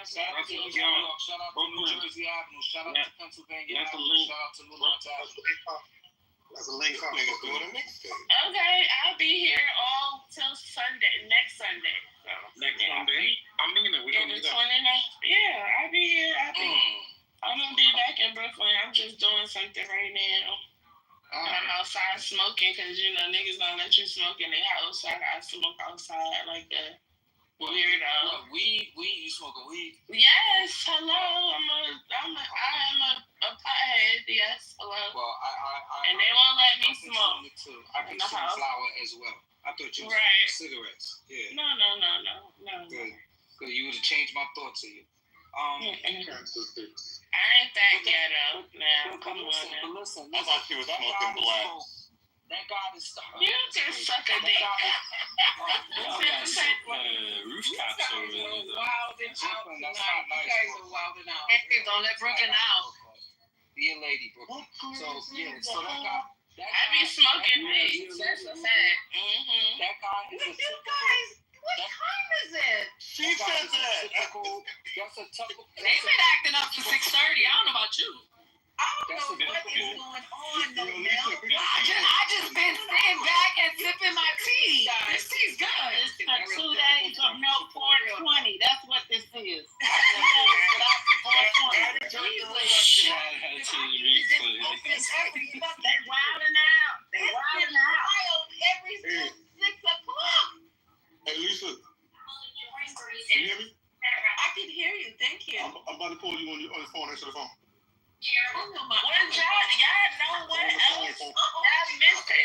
So Shout out to New York. Shout out to New Jersey Avenue. Shout out to Pennsylvania Avenue. Shout out to New York Avenue. That's a link up. Niggas doing a mixtape. okay, I'll be here all till Sunday, next Sunday. So, Next Monday. I mean it. We're yeah, going to the do 29th. that. Yeah, I'll be here. I'm gonna be back in Brooklyn. I'm just doing something right now. I'm outside smoking because niggas don't let you smoke in their house. So I gotta smoke outside like a weirdo. What, weed? You smoking weed? Yes, hello. I am a pothead. Yes, hello. Well, and they won't let me smoke. I consume flower as well. I thought you was Right. cigarettes. Yeah. No. Good. Because you would have changed my thoughts of you. I ain't that ghetto now. Come on now. But listen. I thought she was smoking black. That guy is starting. You just suck a dick. Rooftops over there. Wilding out Brooklyn, tonight. that's not You nice, guys bro. are wilding out. Don't let Brooklyn out. Be a lady, Brooklyn. So that guy. I be smoking dick. That's a fact. That guy is a You guys, what time is it? She said that. That's a typical. They've been acting up to 6:30. I don't know about you. I don't know what is going on, though, Mel. I just been sitting back and sipping my tea. This tea's good. It's for 2 days of milk 420. That's what this is. They wilding out. Every 6 o'clock. Hey, Lisa, can you hear me? I can hear you. Thank you. I'm about to call you on the phone. Answer the phone. Y'all know what else? Y'all missed it.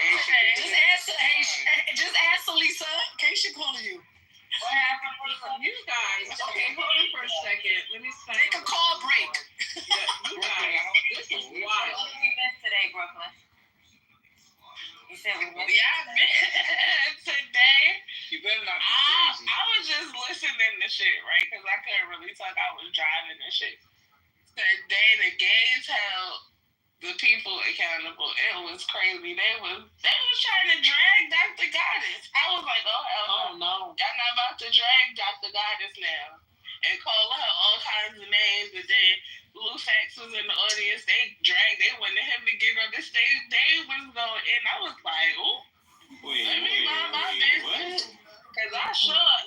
Just answer Lisa. Keisha calling you. What happened with you guys? Okay, hold on for a second. Let me take a call break. You guys, this is wild. What did we miss today, Brooklyn? You said we missed today. You better not be crazy. I was just listening to shit, right? Because I couldn't really talk. I was driving and shit. Today, the gays held the people accountable. It was crazy. They was trying to drag Dr. Goddess. I was like, oh hell no. Y'all not about to drag Dr. Goddess now. And call her all kinds of names. And then Blue Fax was in the audience. They wanted him to get on the stage. They was going, and I was like, ooh. Let me mind my business. Because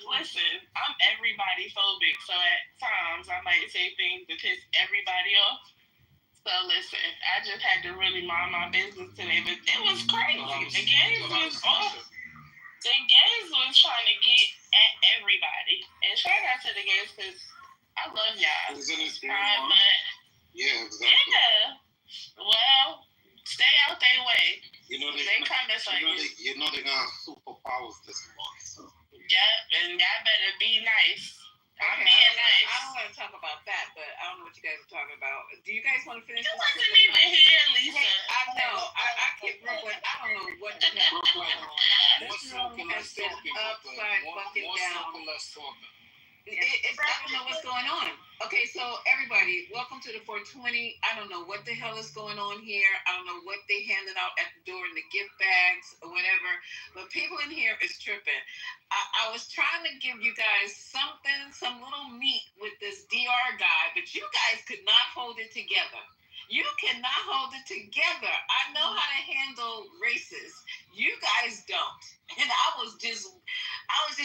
listen, I'm everybody phobic. So at times I might say things to piss everybody off. So listen, I just had to really mind my business today. But it was crazy. The gays was off. The gays was trying to get at everybody. And shout out to the gays because I love y'all. Pride month. Yeah, exactly. Yeah. Well, stay out their way. They coming for you. They gonna have superpowers this month. So. Yep, and y'all better be nice. I'm Okay, being nice. I don't want to talk about that, but I don't know what you guys are talking about. Do you guys want to finish? You wasn't even here, Lisa. I know. I keep Brooklyn. I don't know what the heck is going on. This room has been upside fucking down. I don't know what's going on. Okay, so everybody, welcome to the 420. I don't know what the hell is going on here. I don't know what they handed out at the door in the gift bags or whatever. But people in here is tripping. I was trying to give you guys some little meat with this DR guy, but you guys could not hold it together. You cannot hold it together. I know how to handle racists. You guys don't. And I was just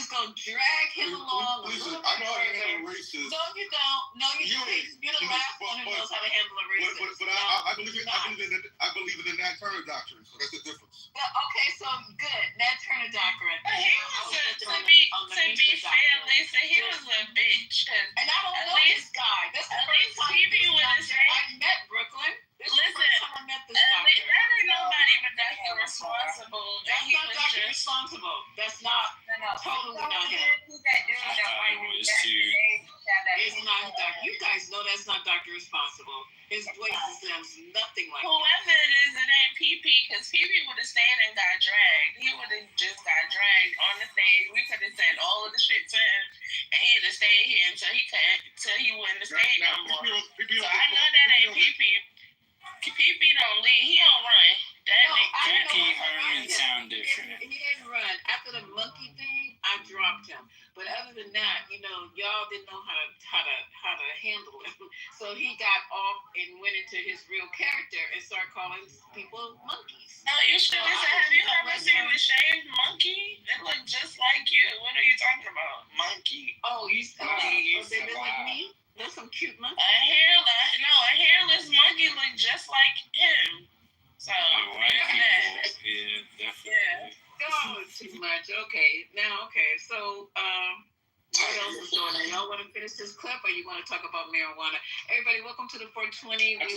gonna drag him along. Listen, I know how to handle racists. No, you don't. No, you don't. You're the last one who knows how to handle a racist. But I believe in the Nat Turner doctrine, so that's the difference. Okay, so good. Nat Turner doctrine. But he was to be fair, Lisa, he was a bitch. And I don't know this guy. This is the first time I met Brooklyn. This is the first time I met this doctor. That ain't nobody but Dr. Responsible. That's not Dr. Responsible. That's not. Totally not him. It's not Dr. You guys know that's not Dr. Responsible. His voice sounds nothing like whoever it is, it ain't PP, because PP would have stayed and got dragged. He would have just got dragged on the stage. We could have said all of the shit to him, and he'd have stayed here until he wouldn't have stayed no more. So I know that ain't PP. PP don't lead. He don't run. PP Herman sound different. He didn't run. After the monkey thing, I dropped him. But other than that, y'all didn't know how to handle him. So he got off and went into his real character and started calling people monkeys. No, you should have said, have you ever seen the shaved monkey? It looked just like you. What are you talking about? Monkey. Oh, they look like me? There's some cute monkeys. A hairless monkey looked just like him. So, yeah, definitely. Oh, too much. Okay. So, what else is going on? Y'all want to finish this clip, or you want to talk about marijuana? Everybody, welcome to the 420. We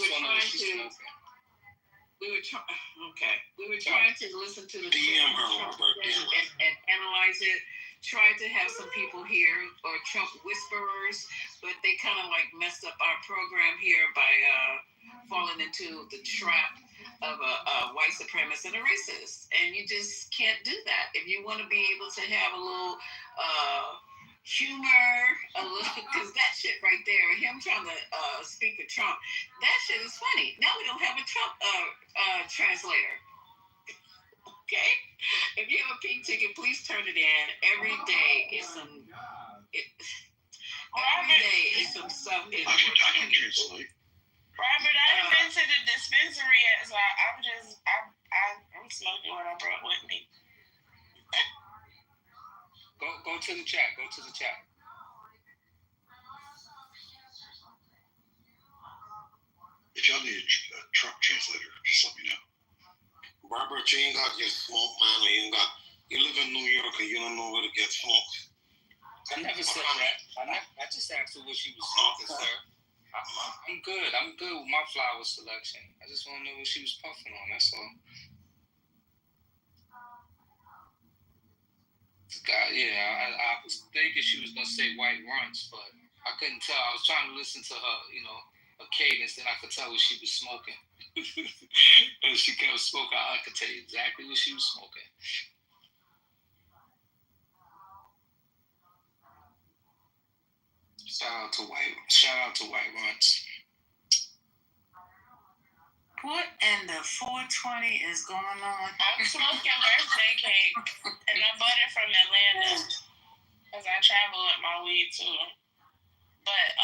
were trying to listen to the and analyze it. Tried to have some people here, or Trump whisperers, but they kind of like messed up our program here by falling into the trap of a white supremacist and a racist. And you just can't do that. If you want to be able to have a little humor, because that shit right there, him trying to speak to Trump, that shit is funny. Now we don't have a Trump translator. Okay? If you have a pink ticket, please turn it in. Every day is some stuff in I can translate. Robert, I've been to the dispensary, so I'm smoking what I brought with me. Go to the chat. If y'all need a Trump translator, just let me know. Robert, you ain't got to get smoked, man. You live in New York and you don't know where to get smoked. I never said that. I just asked her what she was smoking, sir. I'm good. I'm good with my flower selection. I just want to know what she was puffing on. That's all. I was thinking she was gonna say white runts, but I couldn't tell. I was trying to listen to her, her cadence, then I could tell what she was smoking. And she kept smoking. I could tell you exactly what she was smoking. Shout out to white runts. What in the 420 is going on? I'm smoking birthday cake, and I bought it from Atlanta, because I travel with my weed too. But,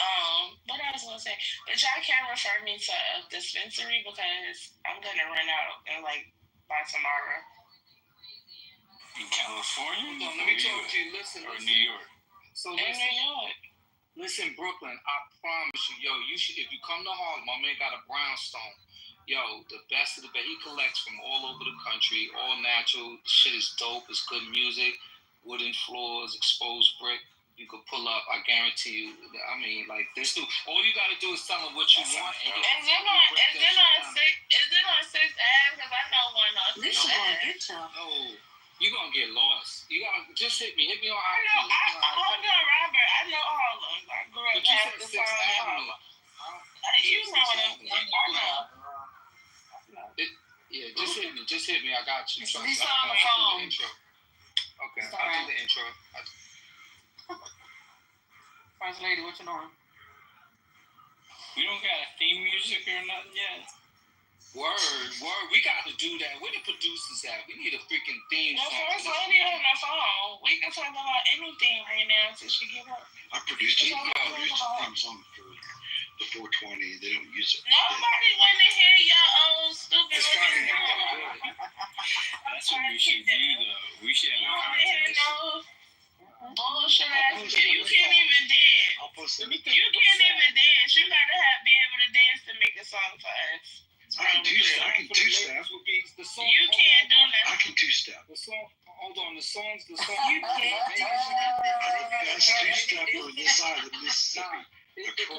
what I was going to say, but y'all can't refer me to a dispensary, because I'm going to run out in, by tomorrow. In California? Let me talk to you. Listen. Or New York? In New York. Listen, Brooklyn, I promise you, you should, if you come to Harlem, my man got a brownstone. The best of the best. He collects from all over the country, all natural. Shit is dope. It's good music. Wooden floors, exposed brick. You could pull up. I guarantee you. I mean, this dude. All you gotta do is tell him what you want. Is it on 6th Ave? Because I know one on 6th Ave. No, you're gonna get lost. You gotta just hit me. Hit me on IG. Hold on, Robert. I know Harlem. I grew up half the time in Harlem. You know what I'm saying. I know. Yeah, just hit me. I got you. Lisa on the phone. Okay, I'll do the intro. First lady, what you doing? We don't got a theme music or nothing yet. Word. We got to do that. Where the producers at? We need a freaking theme song. The first lady on the phone. We can talk about anything right now until she get up. I produced a theme song for the 420. They don't use it. Nobody want to hear your old stupid It's probably not that good. That's what we should do, though. We should have a contest. Bullshit ass shit. You can't even dance. You can't even dance. You gotta be able to dance to make a song for us. I can two-step. You can't do nothing. I can two-step. The song, hold on, the song. You can't do nothing. That's two-step on this side of the Mississippi. It could be.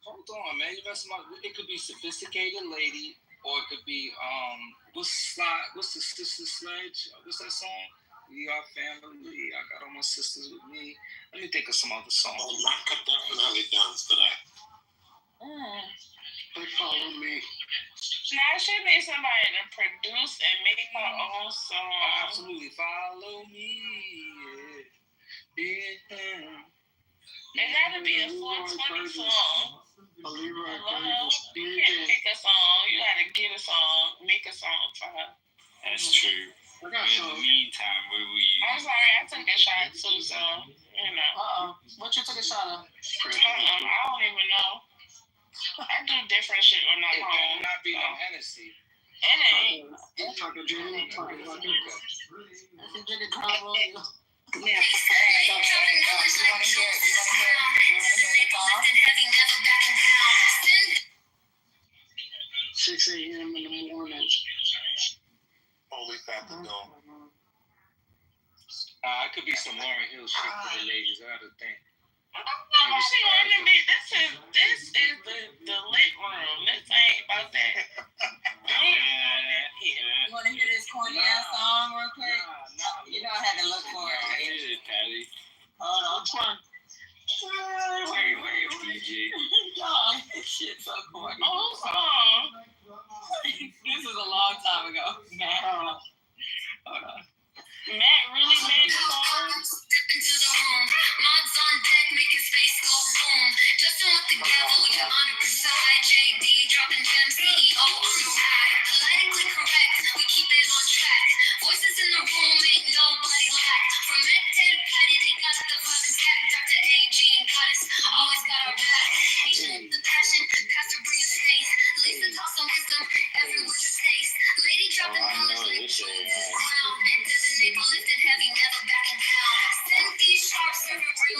Hold on, man. You messing up. It could be Sophisticated Lady, or it could be what's the Sister Sledge? What's that song? We are family. I got all my sisters with me. Let me think of some other songs. Oh, Maka definitely dance to that. They follow me. Now she needs somebody to produce and make her own song. Absolutely, follow me. Yeah. It gotta be a 420 song. Hello? You can't pick a song. You gotta get a song, make a song for her. That's true. In the meantime, where were you? I'm sorry, I took a shot too, so, you know. What you took a shot of? I don't even know. I do different shit when I'm home. It not be no Hennessy. It ain't. It's like a dream. It's like a dream. I can get it combo. Yeah. You wanna hear the song? 6 a.m. in the morning. Only fat to go. It could be some Lauryn Hill shit for the ladies. I gotta think. Nobody want to be. This is the lit room. This ain't about that. You want to hear this corny ass song real quick? You know I had to look for it. Patty. Hold on. Which one? DJ. Y'all, this shit's so corny. Oh, song. This was a long time ago. Hold on. Matt really made the song. Step into the room, mods on deck, make his face go boom. Justin with the gavel, your honor preside. JD dropping gems, CEO on the ride. Politically correct, we keep it on track. Voices in the room, ain't nobody lack. From Matt to Patty, they got the vibe intact. Dr. AG and Goddess always got our back. Patient, the passion, pastor bring his faith. Lisa toss some wisdom, everywhere you taste. Lady dropping knowledge, like jewels is crown. Designate lifted heavy, never backing down. Send these sharp serving real.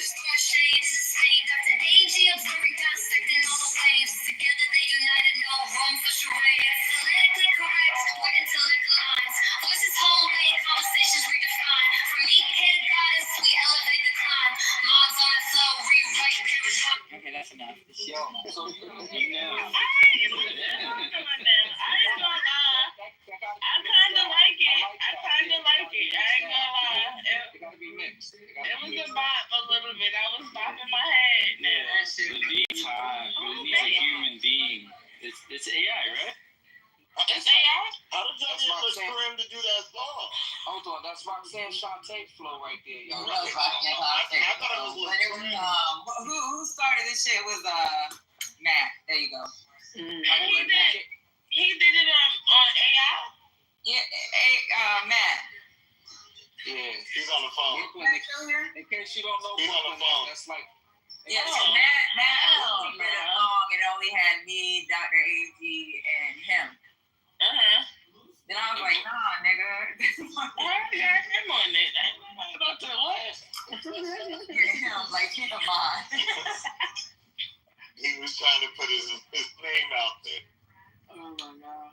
Storm shade in the state. Dr. AG observing, dissecting all the waves. Together they united, no room for charades. Politically correct, we're intellect lines. Voices whole way, conversations redefined. From me, kid goddess, we elevate the climb. Mods on the flow, rewrite paradigm. Okay, that's enough. Yo, so you know. I ain't gonna lie. I kinda like it. I ain't gonna lie. It gotta be mixed. It was a bop a little bit. I was bopping my head. It needs time, but it needs a human being. It's AI, right? It's AI? How did y'all get Latrim to do that song? Hold on, that's Roxanne Shantae flow right there, y'all. I thought it was Latrim. Who started this shit was Matt. There you go. And he did it on AI? Yeah, Matt. Yeah, he's on the phone. In case you don't know, he's on the phone. That's like. Yeah, so Matt did a song. It only had me, Dr. AG, and him. Then I was like, nah, nigga. Yeah, him on it. I'm about to what? Yeah, I'm like, come on. He was trying to put his name out there. Oh my God.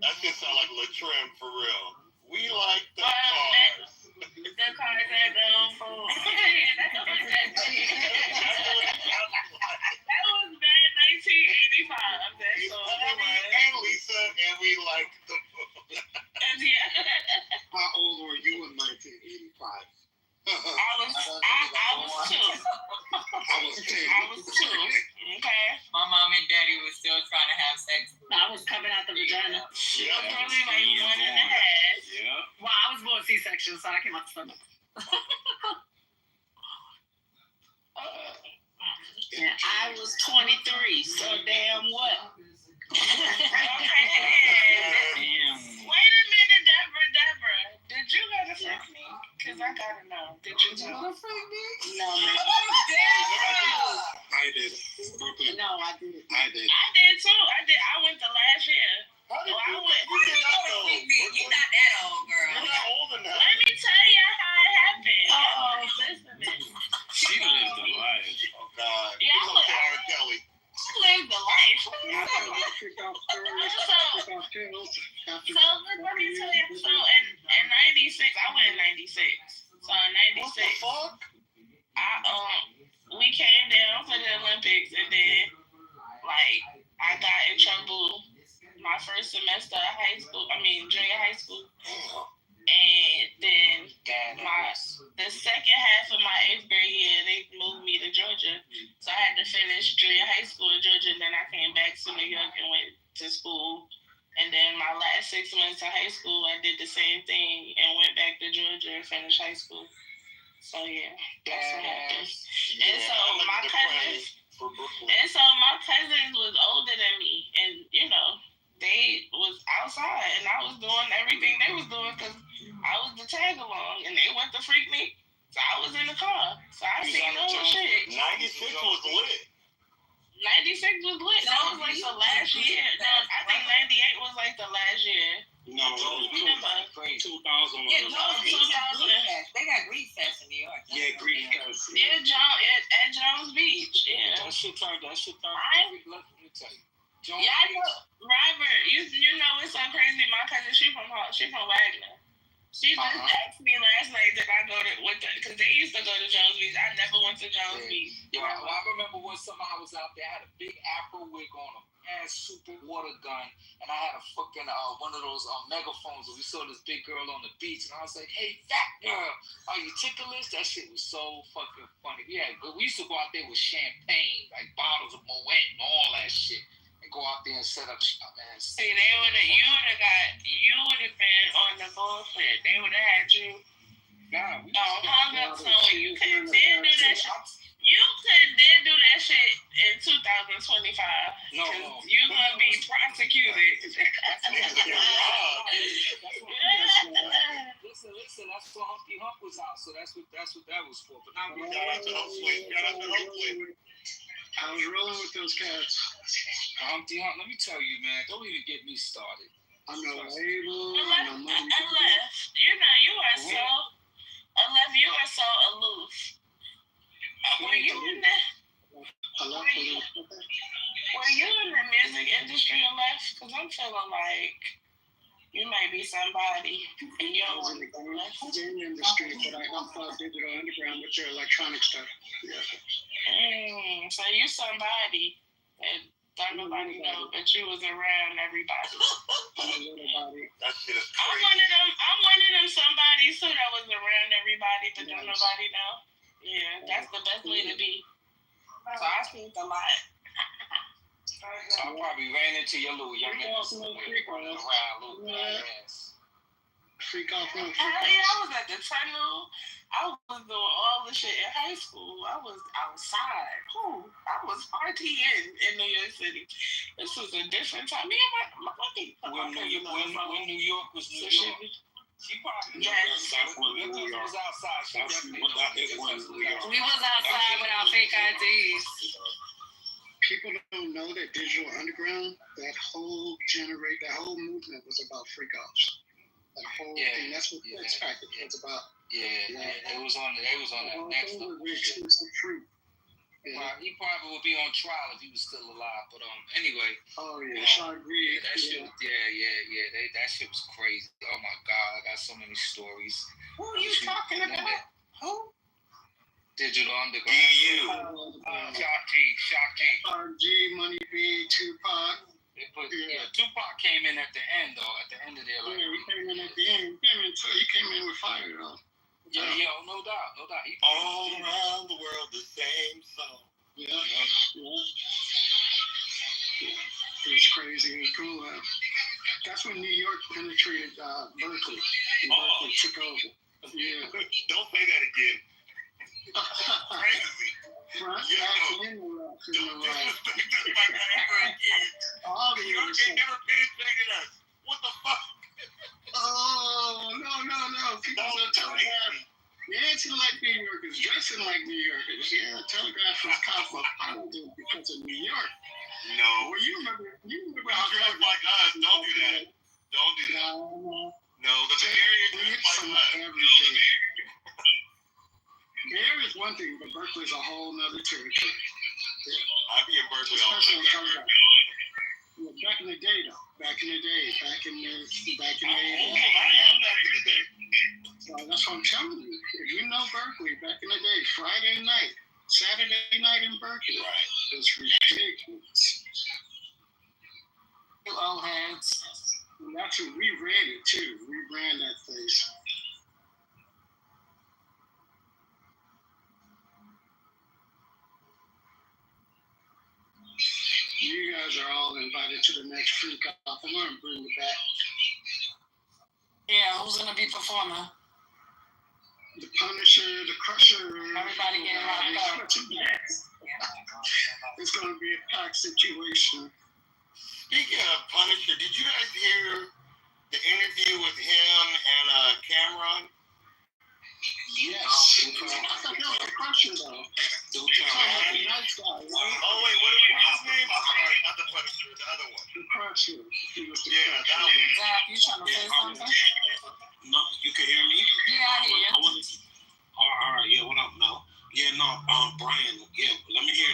That shit sound like Latrim for real. We like the cars. The cars that go boom. That was bad 1985. That's all it was. And Lisa, and we like the How old were you in 1985? I was two. I was two. Okay. My mom and daddy was still trying to have sex. I was coming out the vagina. Yeah, probably like 1.5. Yeah. Well, I was born C-section, so I came out the stomach. And I was 23, so damn what? Damn. Wait a minute, Deborah. Did you gotta fuck me? Because I gotta know. Did you Did you wanna fuck me? So let me tell you. So in '96, I went in '96. So in '96, we came down for the Olympics, and then like I got in trouble my first semester of junior high school, and then the second half of my 8th grade year, they moved me to Georgia, so I had to finish junior high school in Georgia, and then I came back to New York and went to school. And then my last 6 months of high school, I did the same thing and went back to Georgia and finished high school. So yeah, that's what happened. And so my cousins was older than me, and they was outside, and I was doing everything they was doing because I was the tag along, and they went to freak me. So I was in the car, so I seen all the shit. 96 was lit. 96 was lit. That was like the last year. No, I think 98 was like the last year. No, remember? 2000 Yeah, was 2000. They got Greek Fest in New York. Yeah, Greek Fest. Yeah, at Jones Beach. Yeah. That shit turned. Let me tell you. Yeah, I know. Robert, you know it's so crazy. My cousin, she from Wagner. She just asked me last night that I go to because they used to go to Jones Beach. I never went to Jones Beach. Yeah, I remember one summer I was out there. I had a big Afro wig on, a super water gun, and I had a fucking one of those megaphones. And we saw this big girl on the beach, and I was like, "Hey, fat girl, are you ticklish?" That shit was so fucking funny. We used to go out there with champagne, like bottles of Moet and all that shit. Go out there and set up shop, man. See, you would have been on the bullshit. They would have had you hung up somewhere. You couldn't dare do that shit. You couldn't dare do that shit in 2025. No. You're gonna be prosecuted. Listen, that's what Humpty Hump was out, so that's what that was for. But now we I was rolling with those cats. Humpty Hump, let me tell you, man, don't even get me started. I'm no label. Unless, you are so aloof. Were you in the music industry, Aleph? Because I'm feeling like you might be somebody, and you don't want to go left. I'm in the industry, but I help Digital Underground with your electronic stuff. Yeah. So you somebody that don't nobody know, but you was around everybody. That shit is crazy. I'm one of them somebodies too that was around everybody, but don't nobody know. Yeah, that's the best way to be. So I think a lot. So I probably ran into your little young ass running around, little ass. Freak off. Hell yeah, I was at the tunnel. I was doing all the shit in high school. I was outside. I was partying in New York City. This was a different time. Me and my when New York was New York. She probably was outside. We was outside without fake IDs. People don't know that Digital Underground, that whole movement was about freak offs. That whole thing. That's what X Factor was about. They was on that next level. Truth. Yeah. He probably would be on trial if he was still alive. But anyway. Oh yeah, Sean Green. That shit. That shit was crazy. Oh my God, I got so many stories. Who are you talking about? Who? Digital Underground. Shock G, Money B, Tupac. They put Tupac came in at the end though. At the end of their life. Yeah, he came in at the end. He came in with fire though. Yeah, no doubt. He all around the world, the same song. Yeah. It was crazy. It was cool. That's when New York penetrated Berkeley. Berkeley took over. Yeah. Don't say that again. Crazy. Front, back, and the left. All the New York ain't never penetrated us. What the fuck? Oh, no. People don't Telegraph. Yeah, it's like New Yorkers, dressing like New Yorkers. Yeah, Telegraph was cosmopolitan because of New York. No. Well, you remember how dressed like us. Don't do that. Don't do that. No, but the area dressed like us. The area is one thing, but Berkeley is a whole nother territory. Yeah. I'd be in Berkeley all the time. Back in the day, though. Back in the day. I am back in the day. So that's what I'm telling you. If you know Berkeley, back in the day, Friday night, Saturday night in Berkeley, it's ridiculous. You old heads. And that's what we ran it too. We ran that place. You guys are all invited to the next freak off. I'm gonna bring it back. Yeah, who's gonna be performing? The Punisher, the Crusher. Everybody getting locked up. It's gonna be a packed situation. Speaking of Punisher, did you guys hear the interview with him and Cameron? Yes. I thought that was the Crusher though. Oh wait, what is his name? I'm sorry, not the Punisher, the other one. The Crusher. Yeah, that one. Zach, you trying to say something? No, you can hear me? Yeah, I hear you. All right, yeah, what up? No. Yeah, no, Brian, yeah, let me hear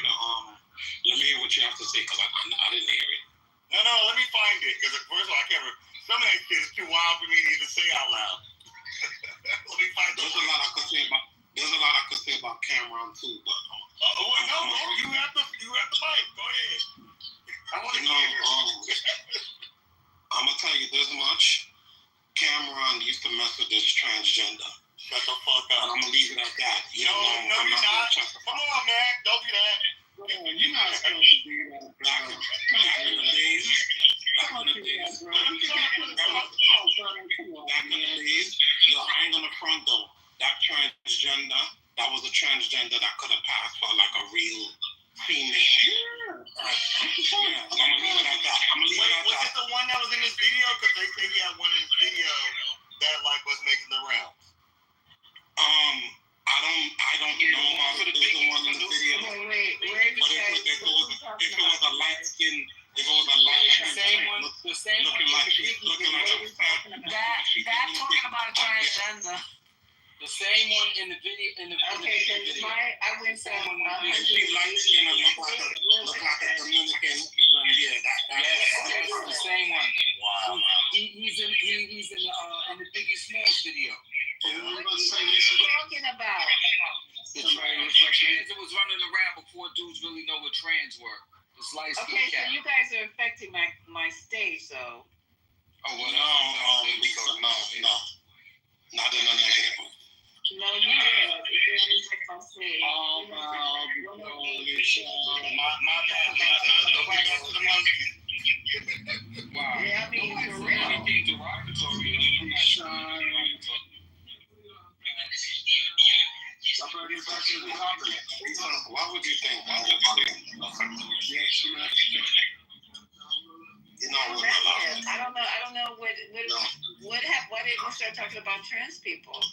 what you have to say, because I didn't hear it. No, let me find it, because first of all, I can't remember. Some of that shit is too wild for me to even say out loud. Let me find it. There's a lot I could say about Cameron too, but no, you have the mic. Go ahead. I want to hear it. I'm gonna tell you this much. Cameron used to mess with this transgender. Shut the fuck up. And I'm gonna leave it at that. No, you're not. Come on, man. Don't do that. You're not supposed to do that, bro. Back in the days, yo, I ain't gonna front though. That transgender, that was a transgender that could have passed for like a real female. Yeah, I'm gonna leave it at that. Was it the one that was in this video? Because they say he had one in his video that like was making the rounds. I don't know if it's the one in the video. But if it was a light skin, the same looking like a fat. That talking about a transgender. The same one in the video. Okay, because I went to She light skin and look like a Dominican. Yeah, that's the same one. Wow. He's in the Biggie Smalls video. what are you talking about? The trans was running around before dudes really know what trans were. It's light skin Okay, cat. so you guys are affecting my stage, so. Oh well, no, not in a negative way. No, you did. You didn't take my stage. My bad. Go back up to the monkey. Wow. Yeah, I mean, for real. Anything derogatory. Why would you think that I don't know why did we start talking about trans people?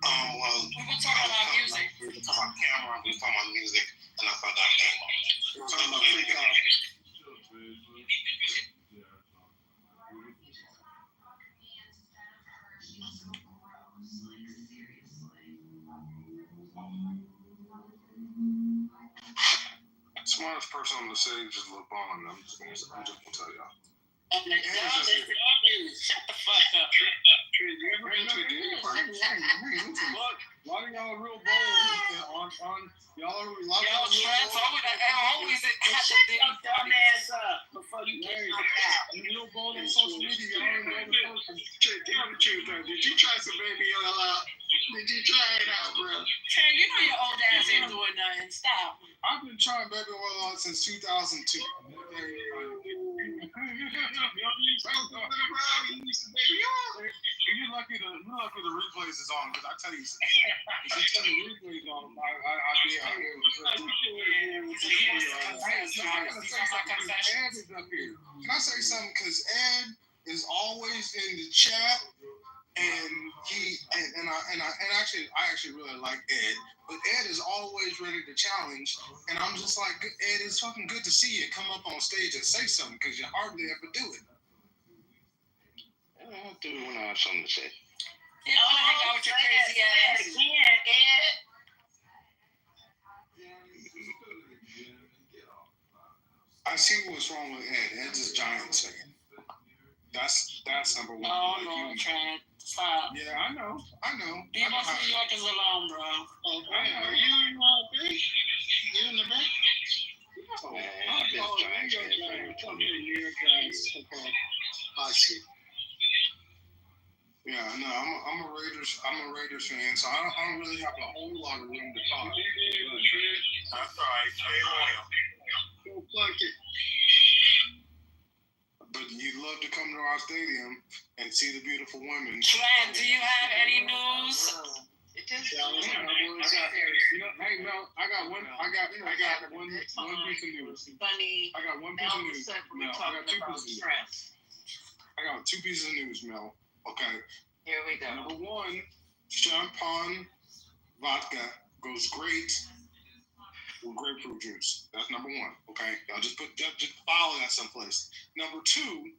Well, We were talking about music. We were talking about Cameron, we were talking about music, and I thought that came up. We were talking about freak out. Smartest person on the stage is LeBron. I'm just gonna tell y'all. And the dumb is shut the fuck up. Why do y'all real bold on y'all trans always have to be dumb ass up before you get knocked out. real bold on social media? Y'all ain't know the person. Tell the truth though. Did you try some baby oil out? Did you try it out, bro? Trans, you know your old ass ain't doing nothing. Stop. I've been trying baby oil out since 2002. You're lucky the replays is on, because I tell you, if you turn the replays on, I'd be out here. Ed is up here. Can I say something? Because Ed is always in the chat, and I actually really like Ed, but Ed is always ready to challenge, and I'm just like, Ed, it's fucking good to see you come up on stage and say something, because you hardly ever do it. I do when I have something to say. You don't want to hang out with your crazy ass. Ed. I see what's wrong with Ed. Ed's a giant second. That's number one. Oh, no, I'm trying to stop. Yeah, I know. Leave us New Yorkers alone, bro. Oh, man, are you in bed? You in the bed? Man, I've been trying to I see. Yeah, no, I'm a Raiders fan, so I don't really have a whole lot of room to talk. That's all right. Stay loyal. Go plunk it. But you'd love to come to our stadium and see the beautiful women. Trent, do you have any news? Hey Mel, I got one piece of news. Funny. I got one piece of news. Mel, I got two pieces of news. I got 2 pieces of news, Mel. Okay. Here we go. Number one, champagne vodka goes great with grapefruit juice. That's number one. Okay. Y'all just follow that someplace. Number 2,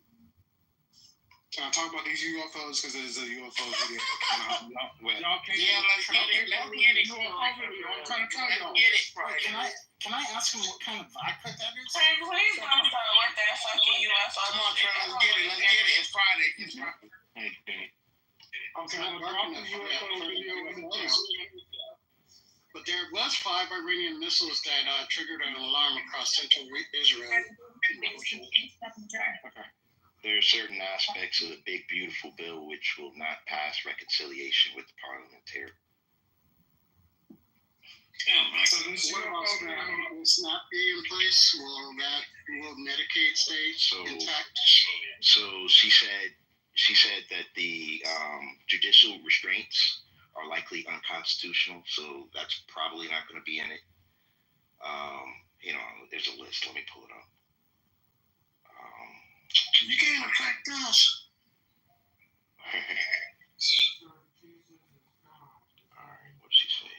can I talk about these UFOs? Because there's a UFO video coming out. Y'all can't. Yeah, let's get it. Let's get it. I'm trying to tell y'all. Get it, Friday. Can I ask him what kind of vodka that is? Hey, please don't start with that fucking UFO. Come on, Trey, let's get it. It's Friday. Okay, I'm dropping the UFO video in the chat. But there was 5 Iranian missiles that triggered an alarm across central Israel. Okay. There are certain aspects of the big, beautiful bill which will not pass reconciliation with the parliamentary. What about SNAP be in place? Will Medicaid stay intact? So she said that the judicial restraints are likely unconstitutional, so that's probably not going to be in it. There's a list. Let me pull it up. You can't affect us. All right, what's she say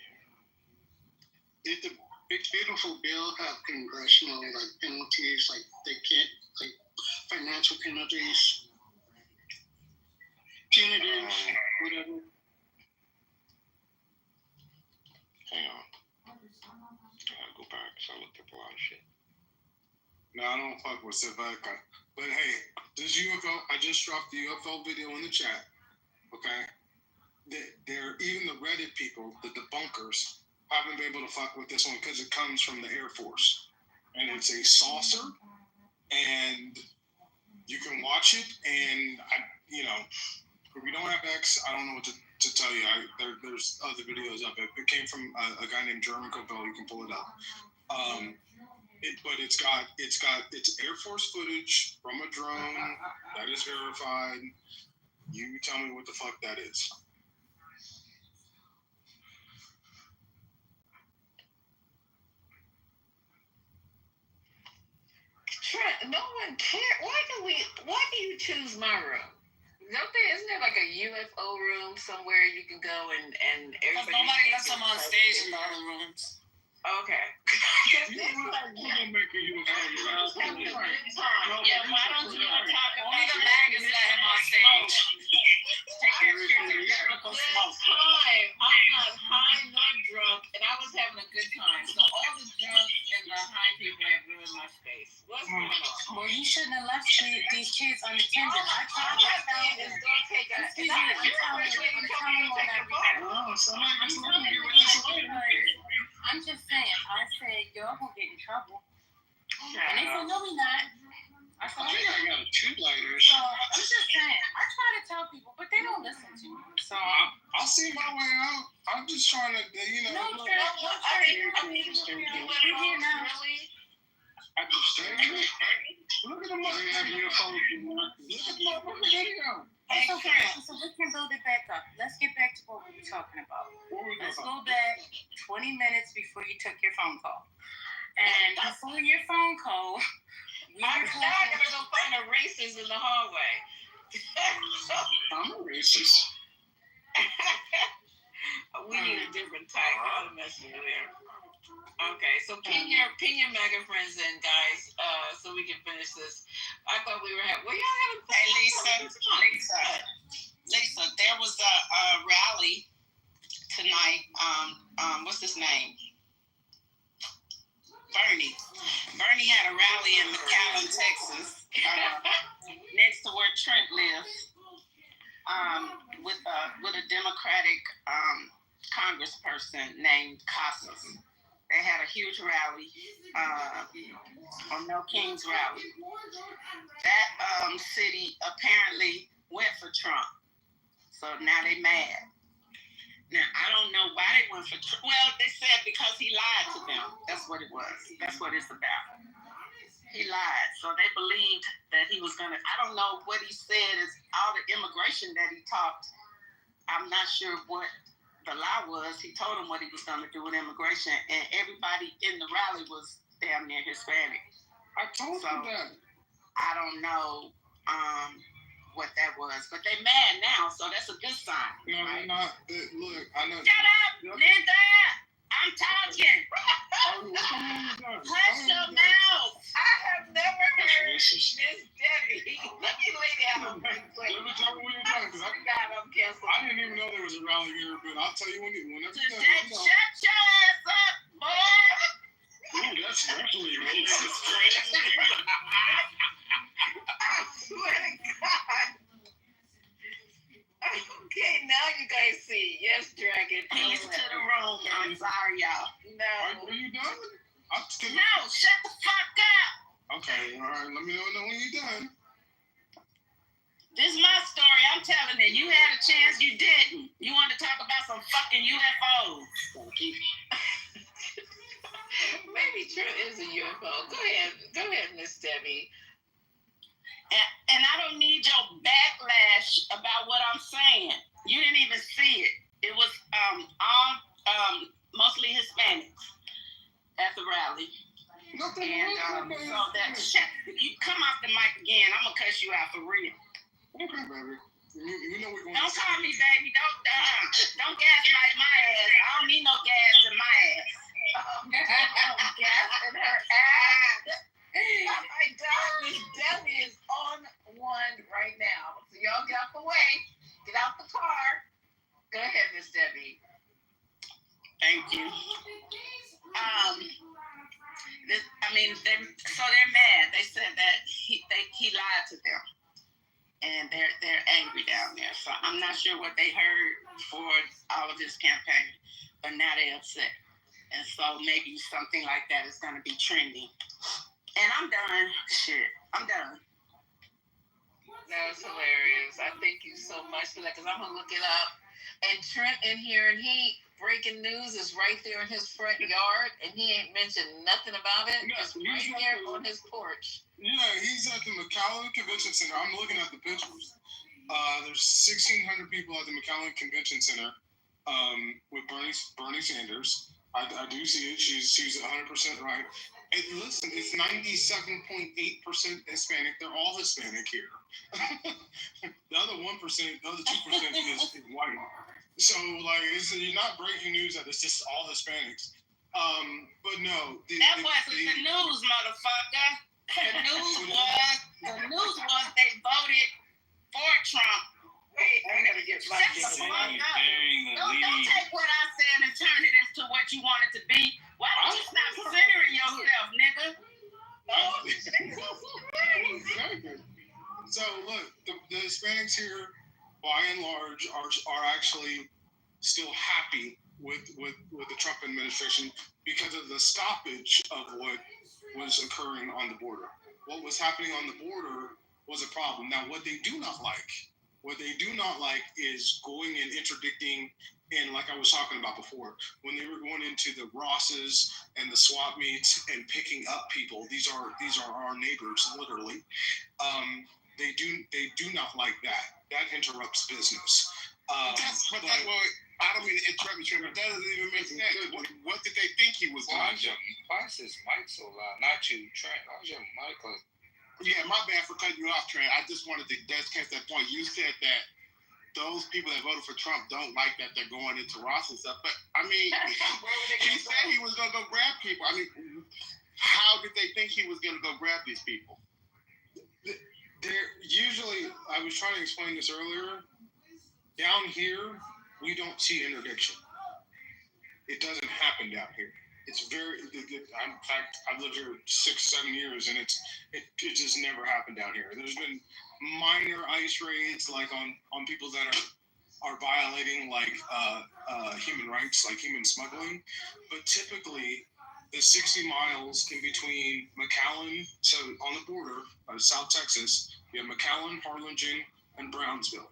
here? Did the big beautiful bill have congressional penalties, they can't financial penalties, punitive, whatever? Hang on. I gotta go back because I looked up a lot of shit. No, I don't fuck with Savaka. But hey, this UFO, I just dropped the UFO video in the chat. Okay? Even the Reddit people, the debunkers, haven't been able to fuck with this one because it comes from the Air Force. And it's a saucer, and you can watch it, and if you don't have X, I don't know what to tell you. There's other videos of it. It came from a guy named Jeremy Cobell. You can pull it up. But it's Air Force footage from a drone that is verified. You tell me what the fuck that is. Trent, no one cares. Why do you choose my room? Isn't there like a UFO room somewhere you can go and everybody? Nobody lets them on stage in the other rooms. Okay. We're gonna make a UFO room. Yeah, why don't you talk about only the maggots let him on stage? Take that shit to the time. I'm not high nor drunk, and I was having a good time. So all the drunk and the high people have ruined my space. What's going on? Well, you shouldn't have left these kids unattended. I tried to tell them. Excuse me, I'm telling on everything. I'm just saying. I said, y'all gonna get in trouble. And they said, no, we not. I I think I got 2 lighters. So I'm just saying, I try to tell people, but they don't listen to me. So I'll see my way out. I'm just trying to, No, you're here now. I just say, look at the motherfucker. Look at the motherfucker video. It's okay. So we can build it back up. Let's get back to what we were talking about. Let's go back 20 minutes before you took your phone call. And before your phone call, I'm gonna go find a racist in the hallway. I'm a racist. We need a different type. I'm messing with you. Okay, so pin your MAGA friends in, guys, so we can finish this. I thought we were having. Well, y'all having. Hey, Lisa, there was a rally tonight. What's his name? Bernie had a rally in McAllen, Texas, next to where Trent lives, with a Democratic congressperson named Casas. They had a huge rally, on No King's rally. That city apparently went for Trump, so now they mad. Now, I don't know why they went for Trump. Well, they said because he lied to them. That's what it was. That's what it's about. He lied. So they believed that he was going to, I don't know what he said is all the immigration that he talked. I'm not sure what the lie was. He told them what he was going to do with immigration, and everybody in the rally was damn near Hispanic. I told you that. I don't know what that was, but they mad now, so that's a good sign. No, right? Not. Look, I know. Shut up, Linda! I'm talking. Hush your mouth. I have never heard Miss Debbie. Let me lay down real quick. Let me tell you what you're doing, because I'm canceled. I didn't even know there was a rally here, but I'll tell you whenever Shut your ass up, boy. Ooh, that's definitely racist. I swear to God. Okay, now you guys see. Yes, Dragon. Peace to the room. I'm sorry, y'all. No. Are you done? No, shut the fuck up. Okay, all right. Let me know when you're done. This is my story. I'm telling it. You had a chance. You didn't. You want to talk about some fucking UFOs. Thank you. Maybe Trump is a UFO. Go ahead, Miss Debbie. And I don't need your backlash about what I'm saying. You didn't even see it. It was all mostly Hispanics at the rally. And so that shit, you come off the mic again, I'm gonna cuss you out for real. Okay, baby. You know we're going. Don't call me baby. Don't gaslight my ass. I don't need no gas in my ass. Gas in her ass. Oh my God, Miss Debbie is on one right now. So y'all get out the way. Get out the car. Go ahead, Miss Debbie. Thank you. They're mad. They said that he lied to them, and they're angry down there. So I'm not sure what they heard for all of this campaign, but now they're upset, and so maybe something like that is going to be trending. And I'm done. Shit, I'm done. That's hilarious. I thank you so much for that, because I'm going to look it up. And Trent in here, and breaking news is right there in his front yard, and he ain't mentioned nothing about it. Yeah, it's right there on his porch. Yeah, he's at the McAllen Convention Center. I'm looking at the pictures. There's 1,600 people at the McAllen Convention Center with Bernie Sanders. I do see it. She's 100% right. And listen, it's 97.8% Hispanic. They're all Hispanic here. The other 1%, the other 2% is white. So, you're not breaking news that it's just all Hispanics. But no. That wasn't the news, motherfucker. The news was they voted for Trump. Wait, I gotta get my Don't take what I said and turn it into what you want it to be. Why don't you stop centering yourself, nigga? So look, the Hispanics here, by and large, are actually still happy with the Trump administration because of the stoppage of what was occurring on the border. What was happening on the border was a problem. Now, what they do not like is going and interdicting. And like I was talking about before, when they were going into the Rosses and the swap meets and picking up people, these are our neighbors, literally. They do not like that. That interrupts business. I don't mean to interrupt you, but that doesn't even make sense. What did they think he was going to do? Why is his mic so loud? Not you, Trent. Why is your mic like? Yeah, my bad for cutting you off, Trent. I just wanted to catch that point. You said that those people that voted for Trump don't like that they're going into Ross and stuff. But, I mean, he said he was going to go grab people. I mean, how did they think he was going to go grab these people? They're usually, I was trying to explain this earlier, down here, we don't see interdiction. It doesn't happen down here. It's very, in fact, I've lived here 6-7 years, and it just never happened down here. There's been minor ICE raids, like on people that are violating like human rights, like human smuggling. But typically, the 60 miles in between McAllen, so on the border of South Texas, you have McAllen, Harlingen, and Brownsville.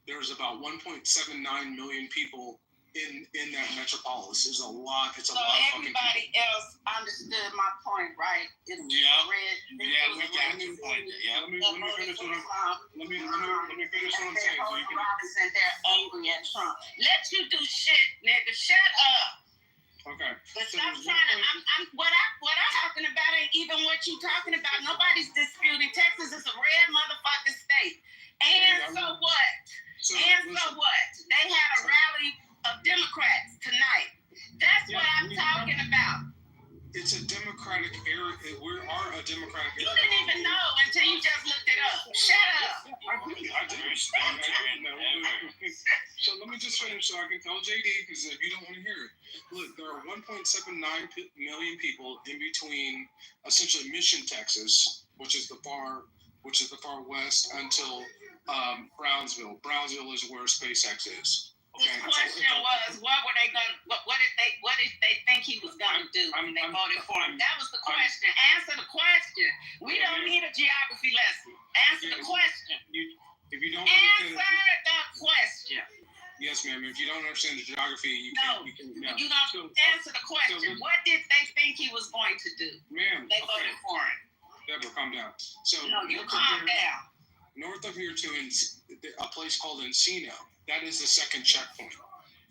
There's about 1.79 million people in that metropolis. There's a lot. It's a lot of fucking people. Everybody else understood my point, right? We got your point. Yeah. Let me finish what I'm saying. So you can. And they're angry at Trump. Let you do shit, nigga. Shut up. Okay. But stop trying to. What I'm talking about ain't even what you talking about. Nobody's disputing. Texas is a red motherfucking state. And so what? What? They had a rally of Democrats tonight. That's what I'm talking about. It's a Democratic area. We are a Democratic area. You didn't even know until you just looked it up. Shut up. I do. So let me just finish so I can tell JD, because if you don't want to hear it. Look, there are 1.79 million people in between essentially Mission, Texas, which is the far west, until Brownsville. Brownsville is where SpaceX is. Okay. The question was, what did they think he was going to do when they voted for him? That was the question. Answer the question. We don't need a geography lesson. Answer the question. If you don't answer the question. Yes, ma'am. If you don't understand the geography, you don't answer the question. What did they think he was going to do? Ma'am, they voted for him. Deborah, calm down. So no, you calm down. North of here to a place called Encino. That is the second checkpoint.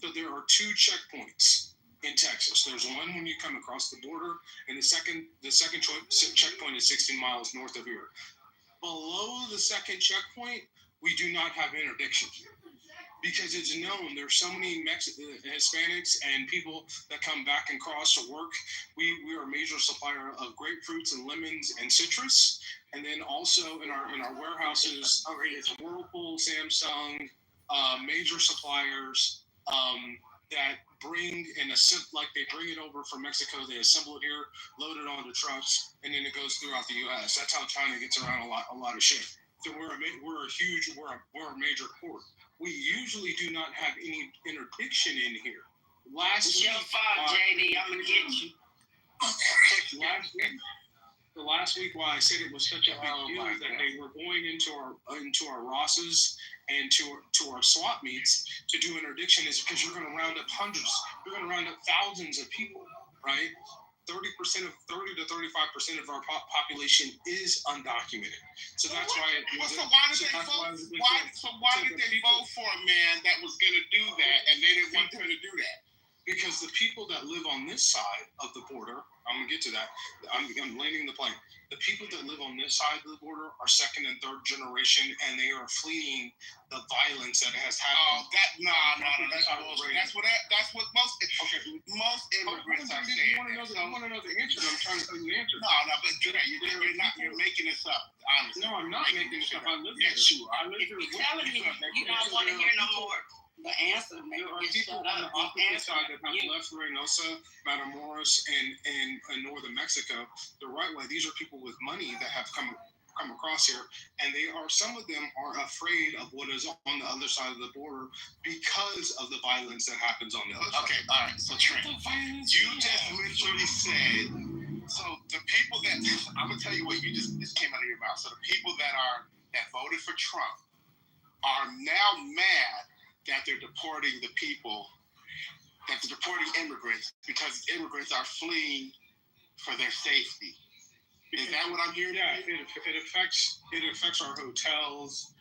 So there are two checkpoints in Texas. There's one when you come across the border, and the second checkpoint is 60 miles north of here. Below the second checkpoint, we do not have interdiction because it's known there's so many Hispanics and people that come back and cross to work. We are a major supplier of grapefruits and lemons and citrus, and then also in our warehouses, it's Whirlpool, Samsung. Major suppliers that bring like they bring it over from Mexico, they assemble it here, load it onto trucks, and then it goes throughout the U.S. That's how China gets around a lot of shit. So we're a major port. We usually do not have any interdiction in here. Last week, JD, I'm gonna get you. Last week, why I said it was such a big deal is that they were going into our Rosses and to our swap meets to do interdiction is because you're going to round up thousands of people, right? 30 to 35% of our population is undocumented. So that's why. Why did they vote for a man that was going to do that, and they didn't want him to do that? Because the people that live on this side of the border, I'm going to get to that. I'm landing the plane. The people that live on this side of the border are second and third generation, and they are fleeing the violence that has happened. That's what most immigrants are saying. I want to know the answer. I'm trying to tell you the answer. But you're making this up. Honestly. No, I'm not making this up. I live here. I live here. You're telling me you don't want to hear no more. The answer, there are people on the opposite side that have left Reynosa, Matamoros, and northern Mexico the right way. These are people with money that have come across here, and some of them are afraid of what is on the other side of the border because of the violence that happens on the other side. Okay, all right. So Trent, you just literally said. So the people that I'm gonna tell you what you just came out of your mouth. So the people that voted for Trump are now mad that they're deporting immigrants because immigrants are fleeing for their safety. Is that what I'm hearing? Yeah, it affects our hotels.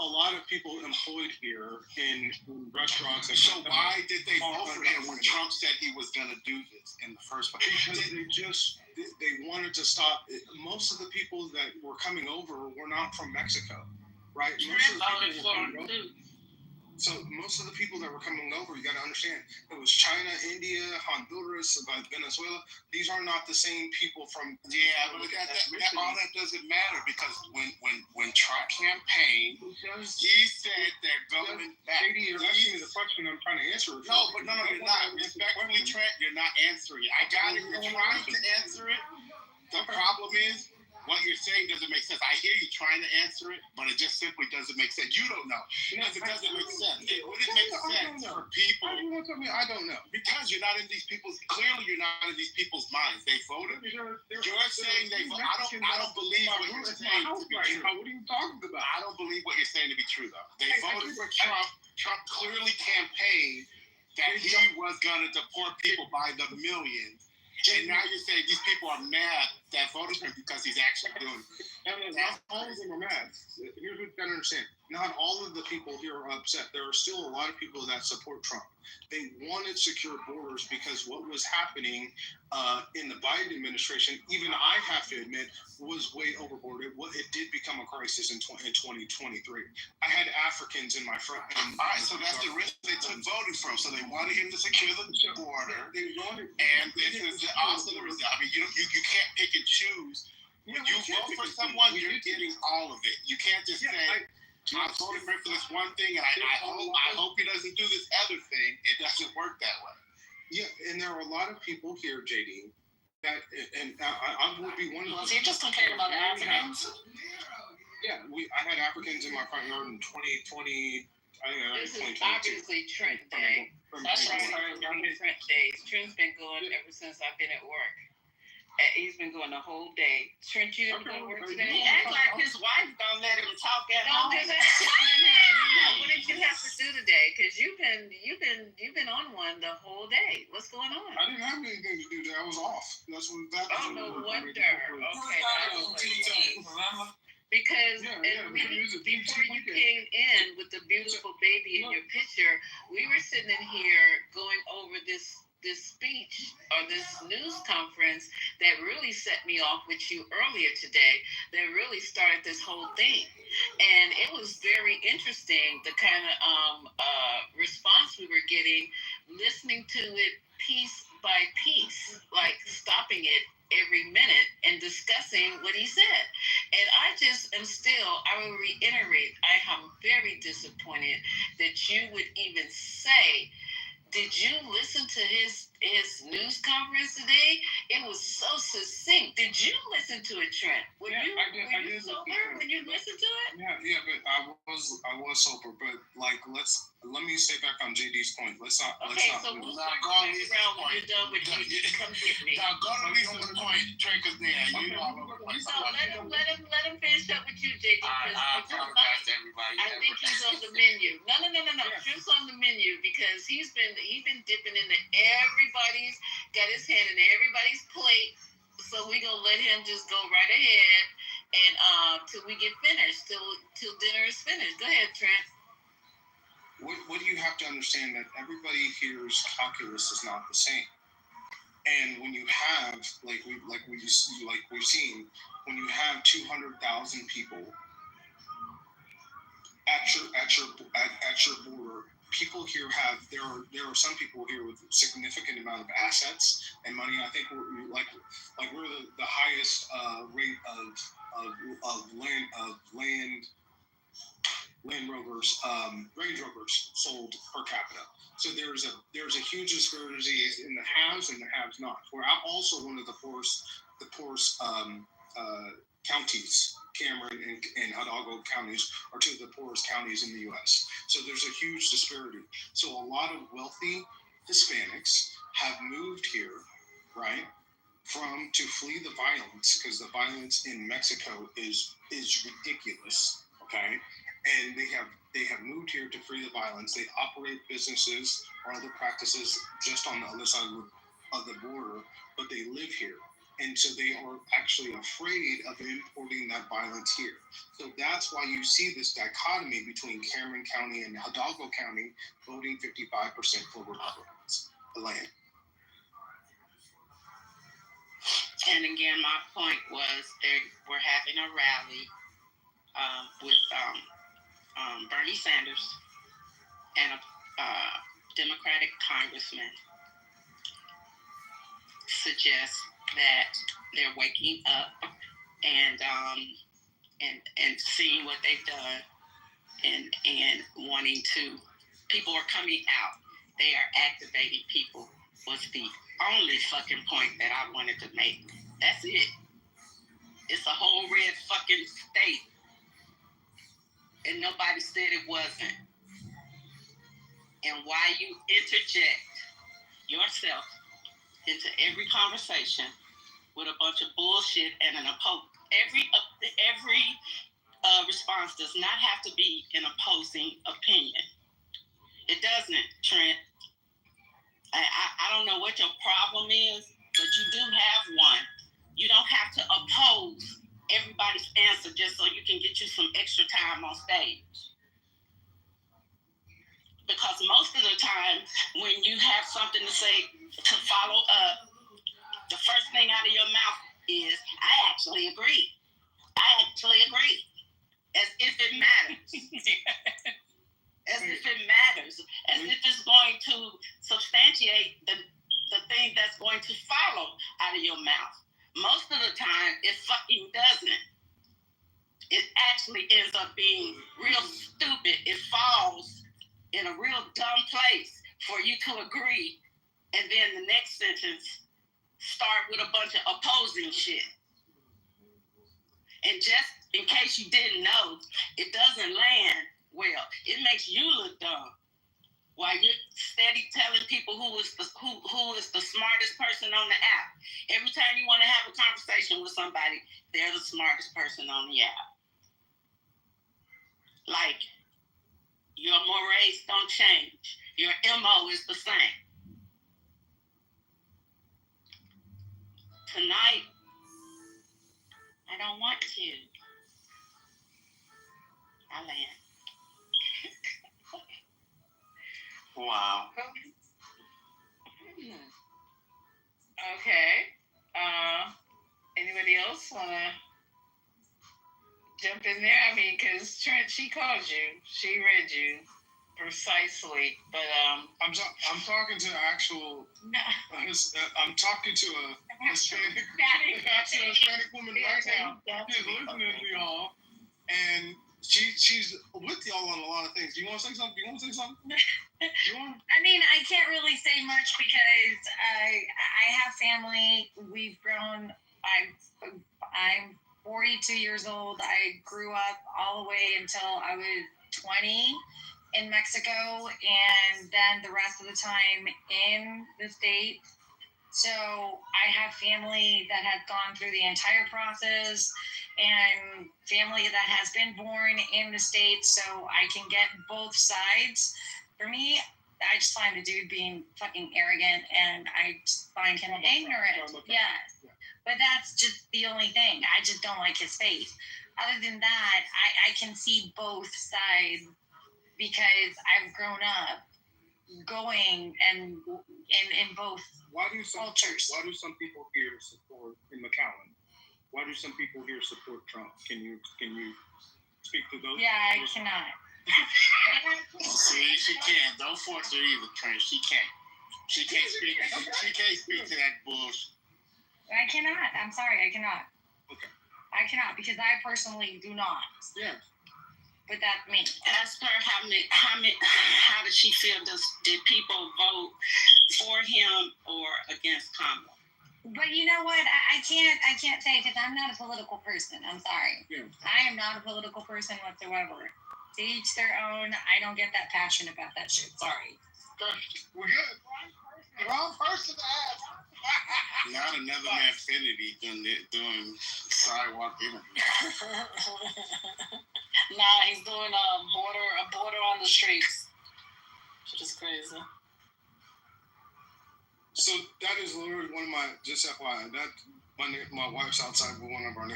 A lot of people employed here in restaurants. So why did they vote for him when Trump said he was going to do this in the first place? Because they wanted to stop. Most of the people that were coming over were not from Mexico, right? So most of the people that were coming over, you got to understand, it was China, India, Honduras, Venezuela. These are not the same people from. Yeah, but all that doesn't matter because when Trump campaigned, he said they're going back. JD, you're asking me the question I'm trying to answer. No, you're not. Respectfully, Trent, you're not answering it. I got it. You're trying to answer it. The problem is what you're saying doesn't make sense. I hear you trying to answer it, but it just simply doesn't make sense. You don't know because it doesn't make sense. It wouldn't make sense for people. How do you want to tell me I don't know? Because you're not in these people's. Clearly, you're not in these people's minds. They voted. You're saying they voted. I don't believe what you're saying to be true. What are you talking about? I don't believe what you're saying to be true, though. They voted for Trump. Trump clearly campaigned that he was going to deport people by the millions. And now you're saying these people are mad that voted for him because he's actually doing it. Not all of them are mad. Here's what you gotta understand. Not all of the people here are upset. There are still a lot of people that support Trump. They wanted secure borders because what was happening in the Biden administration, even I have to admit, was way overboard. It did become a crisis in 2023. I had Africans in my front. All right, so that's the risk they took voting from. So they wanted him to secure the border. And this is also the result. I mean, you can't pick and choose. When you vote for someone, you're getting all of it. You can't just say, I'm voting for this one thing, and I hope he doesn't do this other thing. It doesn't work that way. Yeah, and there are a lot of people here, JD, that, and I would be one of them. Was he just complaining about the Africans? Yeah, I had Africans in my front yard in 2020. This is obviously Trent Day. That's what I heard. Trent days. Trent's been going ever since I've been at work. He's been going the whole day. Trent, you didn't go to work today? He act like his wife don't let him talk at home. What did you have to do today? Because you've been on one the whole day. What's going on? I didn't have anything to do today. I was off. That's what that was. Oh, no wonder. Okay. Because before you came in with the beautiful baby in your picture, we were sitting in here going over this speech or this news conference that really set me off with you earlier today, that really started this whole thing. And it was very interesting, the kind of response we were getting, listening to it piece by piece, like stopping it every minute and discussing what he said. And I just am I will reiterate, I am very disappointed that you would even say, did you listen to his news conference today? It was so succinct. Did you listen to it, Trent? Were you sober when you listened to it? Yeah, but I was sober. But like, let me stay back on JD's point. Let's not. We'll start around when you're done with you. Come get me. Now go to Lisa's point, Trent, because you know all over the place. So let him finish up with you, JD. I apologize to everybody. I think he's on the menu. No. Trent's on the menu because he's been dipping into everybody's, got his hand in everybody's plate. So we gonna let him just go right ahead and till we get finished, till dinner is finished. Go ahead, Trent. What do you have to understand that everybody here's calculus is not the same. And when you have we've seen, when you have 200,000 people at your border, people here there are some people here with significant amount of assets and money. I think we're the highest rate of Land Rovers, Range Rovers sold per capita. So there's a huge disparity in the haves and the have-nots. We're also one of the poorest counties. Cameron and Hidalgo counties are two of the poorest counties in the U.S. So there's a huge disparity. So a lot of wealthy Hispanics have moved here, right, to flee the violence, because the violence in Mexico is ridiculous, okay? And they have moved here to flee the violence. They operate businesses or other practices just on the other side of the border, but they live here. And so they are actually afraid of importing that violence here. So that's why you see this dichotomy between Cameron County and Hidalgo County voting 55% for Republicans. Elaine. And again, my point was we're having a rally with Bernie Sanders and a Democratic congressman suggests that they're waking up and seeing what they've done and wanting to. People are coming out. They are activating people. Was the only fucking point that I wanted to make. That's it. It's a whole red fucking state. And nobody said it wasn't. And why you interject yourself into every conversation with a bunch of bullshit and an every response does not have to be an opposing opinion. It doesn't, Trent. I don't know what your problem is, but you do have one. You don't have to oppose everybody's answer just so you can get you some extra time on stage. Because most of the time, when you have something to say to follow up, the first thing out of your mouth is, I actually agree. I actually agree. As if it matters. As if it matters. As if it's going to substantiate the thing that's going to follow out of your mouth. Most of the time, it fucking doesn't. It actually ends up being real stupid. It falls in a real dumb place for you to agree, and then the next sentence start with a bunch of opposing shit. And just in case you didn't know, it doesn't land well. It makes you look dumb. While you're steady telling people who is the smartest person on the app. Every time you want to have a conversation with somebody, they're the smartest person on the app. Like, your mores don't change. Your MO is the same. Tonight, I don't want to. I land. Wow. Okay. Anybody else want to jump in there? I mean, because Trent, she called you. She read you precisely. But I'm talking to actual. I'm talking to a Hispanic woman right now. She's listening to y'all, and she's with y'all on a lot of things. Do you want to say something? I mean, I can't really say much because I have family. We've grown. I'm 42 years old. I grew up all the way until I was 20 in Mexico, and then the rest of the time in the States. So I have family that have gone through the entire process and family that has been born in the States, so I can get both sides. For me, I just find the dude being fucking arrogant, and I just find him ignorant. Yes. But that's just the only thing. I just don't like his face. Other than that, I can see both sides because I've grown up going and in both cultures. Why do some people here support in McAllen? Why do some people here support Trump? Can you speak to those? Yeah, I cannot. See, she can't. Don't force her either, Trent. She can't. She can't speak. She can't speak to that bullshit. I cannot. I'm sorry, I cannot. Okay. I cannot because I personally do not. Yeah. But that means. Ask her how did she feel? Did people vote for him or against Kamala? But you know what? I can't say because I'm not a political person. I'm sorry. Yeah. I am not a political person whatsoever. To each their own. I don't get that passionate about that shit. Sorry. We're good. Wrong person to ask. Not another Affinity doing sidewalk interview. Nah, he's doing a border on the streets. Which is crazy. So that is literally one of my, just FYI, my wife's outside with one of our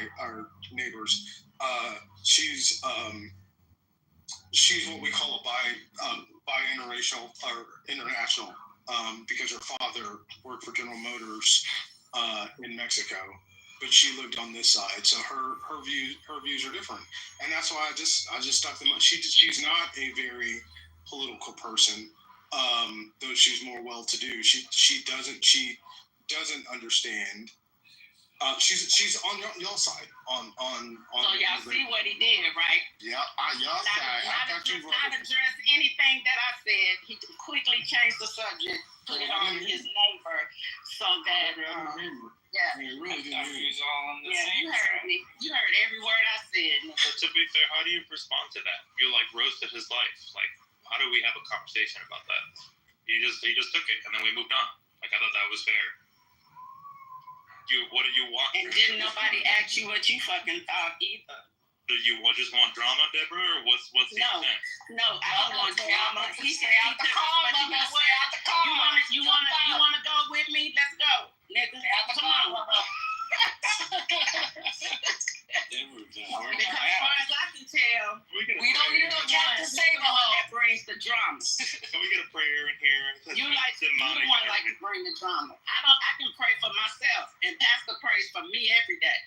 neighbors. She's what we call a bi-interracial or international, because her father worked for General Motors in Mexico, but she lived on this side. So her views are different, and that's why I just stuck them up. She's not a very political person, though she's more well-to-do. She doesn't understand. She's on y'all side on. So y'all see what he did, right? Yeah, y'all side. Not address anything that I said. He quickly changed the subject, put it on his neighbor. so that yeah. You was all on the same You heard me. You heard every word I said. But to be fair, how do you respond to that? You like roasted his life. Like, how do we have a conversation about that? He just took it, and then we moved on. Like, I thought that was fair. What do you want? And didn't nobody ask you what you fucking thought either? Do you just want drama, Deborah, or what's the intent? No, I don't want drama. He said out the car, out the car. You wanna go with me? Let's go, nigga. Come on. Because as far as I can tell, we don't need no Captain Sable that brings the drama. Can we get a prayer in here? You the one like to bring the drama. I can pray for myself, and Pastor prays for me every day.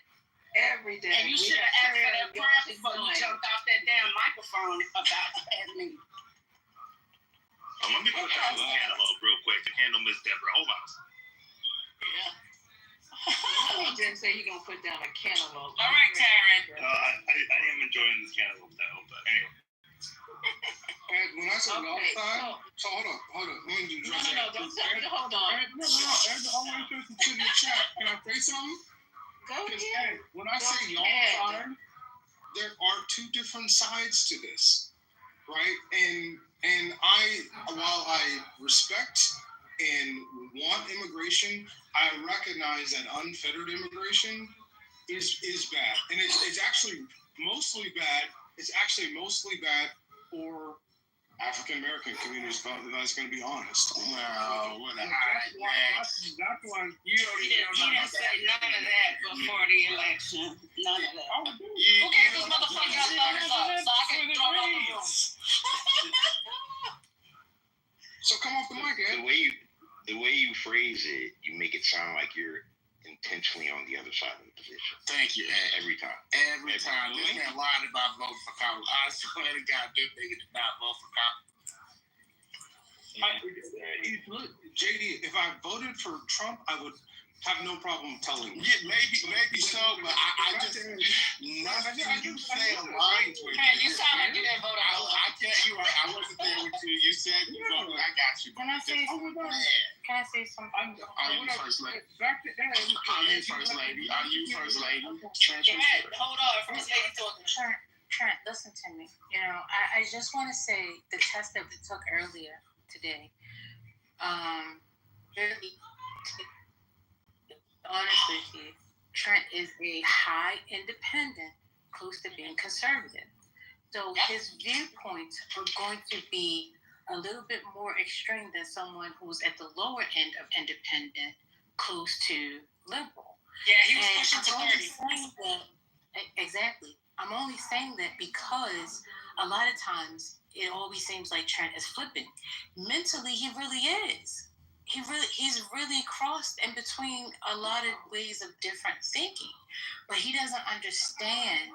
Every day. And you should have asked for that prayer before you jumped off that damn microphone about me. Let me put that cantaloupe real quick to handle Miss Deborah. Hold on. Yeah. He didn't say he gonna put down a cantaloupe. All right, Taryn. I am enjoying this cantaloupe though, but anyway. And when I say y'all side, so hold on. Let me do No, don't tell me to hold on. I want to listen to the chat. Can I say something? Go ahead. When I say y'all side, there are two different sides to this, right? And while I respect and want immigration, I recognize that unfettered immigration is bad, and it's actually mostly bad. It's actually mostly bad for African American communities. That's going to be honest. That's one. He didn't say none of that before the election. None of that. Who gave this motherfucker a thumbs up so I can throw it out the room? So come off the mic, Ed. The way you phrase it, you make it sound like you're intentionally on the other side of the position. Thank you, Ed. Every time. Every time. This man lied about voting for Congress. I swear to God, this nigga did not vote for Congress. JD, if I voted for Trump, I would have no problem telling you. Yeah, maybe so, but I just nothing you say aligns with. Hey, you sound like you didn't vote. I can't. You right. I wasn't there with you. You said you voted. I got you. Can I say something? Can I say something? Are you first lady? Are you first lady? Are you first lady? Hold on, first lady talking. Trent, listen to me. You know, I just want to say the test that we took earlier today, really, honest with you, Trent is a high independent, close to being conservative. So his viewpoints are going to be a little bit more extreme than someone who's at the lower end of independent, close to liberal. Yeah, he was pushing to 30. Exactly. I'm only saying that because a lot of times it always seems like Trent is flipping. Mentally, he really is. He's really crossed in between a lot of ways of different thinking, but he doesn't understand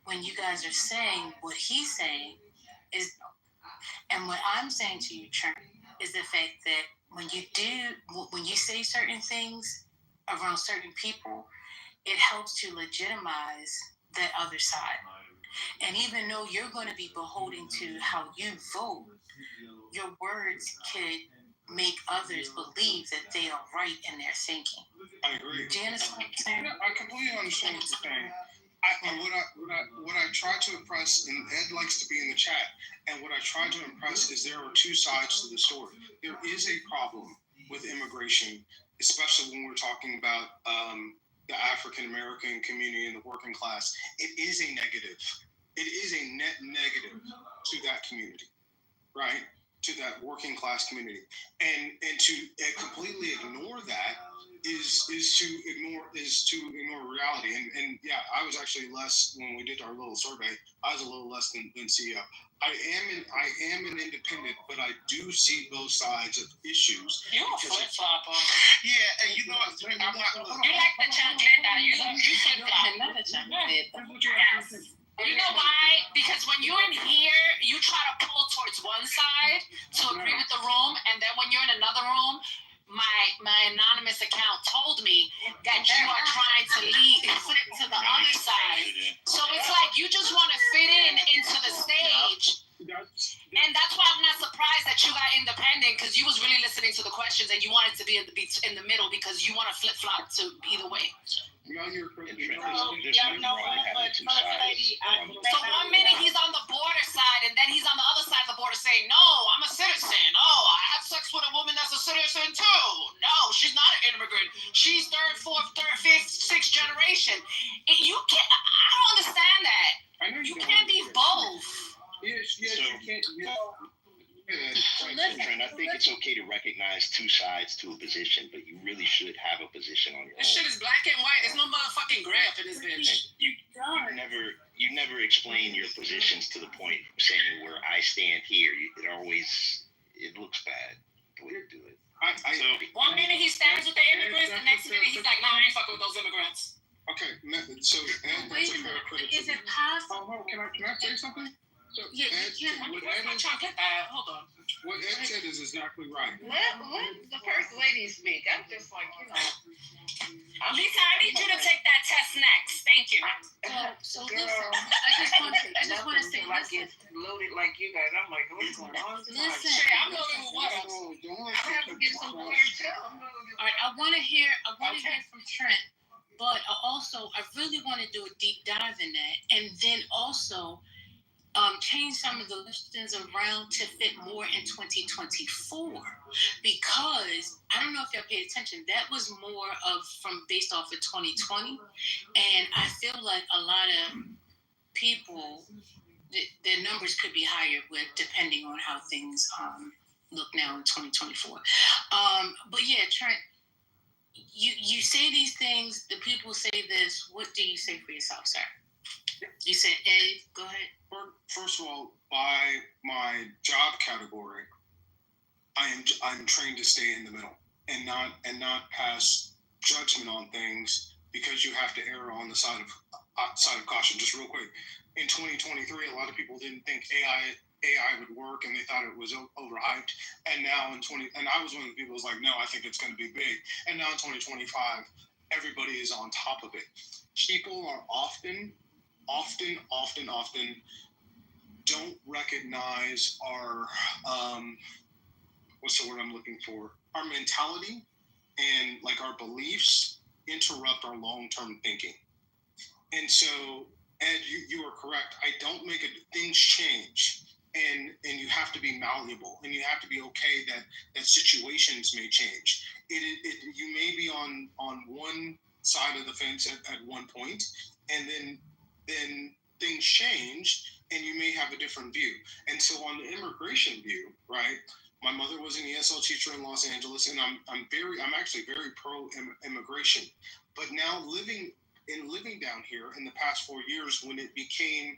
when you guys are saying what he's saying is, and what I'm saying to you, Trent, is the fact that when you say certain things around certain people, it helps to legitimize that other side. And even though you're going to be beholden to how you vote, your words could make others believe that they are right in their thinking. I agree. Do you understand what I'm saying? Yeah, I completely understand what you're saying. What I try to impress, and Ed likes to be in the chat, and what I try to impress is there are two sides to the story. There is a problem with immigration, especially when we're talking about the African American community and the working class. It is a negative. It is a net negative to that community, right? To that working class community, and to completely ignore that is to ignore reality. And yeah, I was actually less when we did our little survey. I was a little less than CEO. I am an independent, but I do see both sides of issues. You're a flip flopper. Yeah, and you know what? I'm not. You like the chancleta. You flip flop. Another chancleta. You know why? Because when you're in here, you try to pull towards one side to agree with the room, and then when you're in another room, my anonymous account told me that you are trying to flip to the other side. So it's like you just want to fit into the stage. And that's why I'm not surprised that you got independent, saying because you was really listening to the questions and you wanted to be in the middle because you want to flip flop to either way. No, you're correct. So 1 minute he's on the border side and then he's on the other side of the border saying, no, I'm a citizen. Oh, I have sex with a woman that's a citizen too. No, she's not an immigrant. She's third, fourth, fifth, sixth generation. And you can't. I don't understand that. I know you can't be both. Yes, you can't. Trent, I think it's okay to recognize two sides to a position, but you really should have a position on your own. This shit is black and white. There's no motherfucking gray up in this bitch. You never explain your positions to the point of saying where I stand here. It looks bad the way you do it. 1 minute he stands with the immigrants, the next minute he's like, nah, I ain't fucking with those immigrants. Okay, so Wait a minute. Is it possible? Can I say something? So Yeah, you can't. Hold on. What Ed said is exactly right. Let the first lady speak. I'm just like, Lisa, I need you to take that test next. Thank you. So listen, I just want to say, like it's loaded like you guys. I'm like, what's going on? Listen, I'm loaded with what else? I have to get some water too. All right, I want to hear from Trent, but I really want to do a deep dive in that, and then also change some of the listings around to fit more in 2024, because I don't know if y'all paid attention, that was more based off of 2020, and I feel like a lot of people, their numbers could be higher depending on how things look now in 2024. But yeah, Trent, you say these things, the people say this. What do you say for yourself, sir? You said A. Go ahead. First of all, by my job category, I'm trained to stay in the middle and not pass judgment on things because you have to err on the side of caution. Just real quick, in 2023, a lot of people didn't think AI would work and they thought it was overhyped. And now and I was one of the people who was like, no, I think it's going to be big. And now in 2025, everybody is on top of it. People are often don't recognize our what's the word I'm looking for? Our mentality and like our beliefs interrupt our long-term thinking. And so, Ed, you are correct. I don't make things change, and you have to be malleable, and you have to be okay that situations may change. You may be on one side of the fence at one point, and then things change and you may have a different view. And so on the immigration view, right, my mother was an ESL teacher in Los Angeles, and I'm actually very pro immigration. But now living down here in the past 4 years, when it became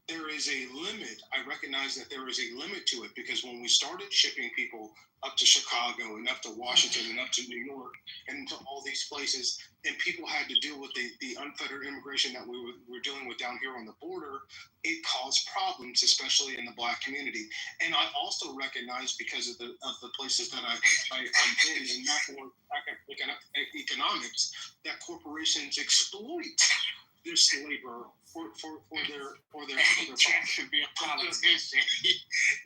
there is a limit, I recognize that there is a limit to it, because when we started shipping people up to Chicago and up to Washington and up to New York and to all these places, and people had to deal with the unfettered immigration that we were dealing with down here on the border, it caused problems, especially in the Black community. And I also recognize, because of the places that I'm in macro economics, that corporations exploit this labor for their should be a politician.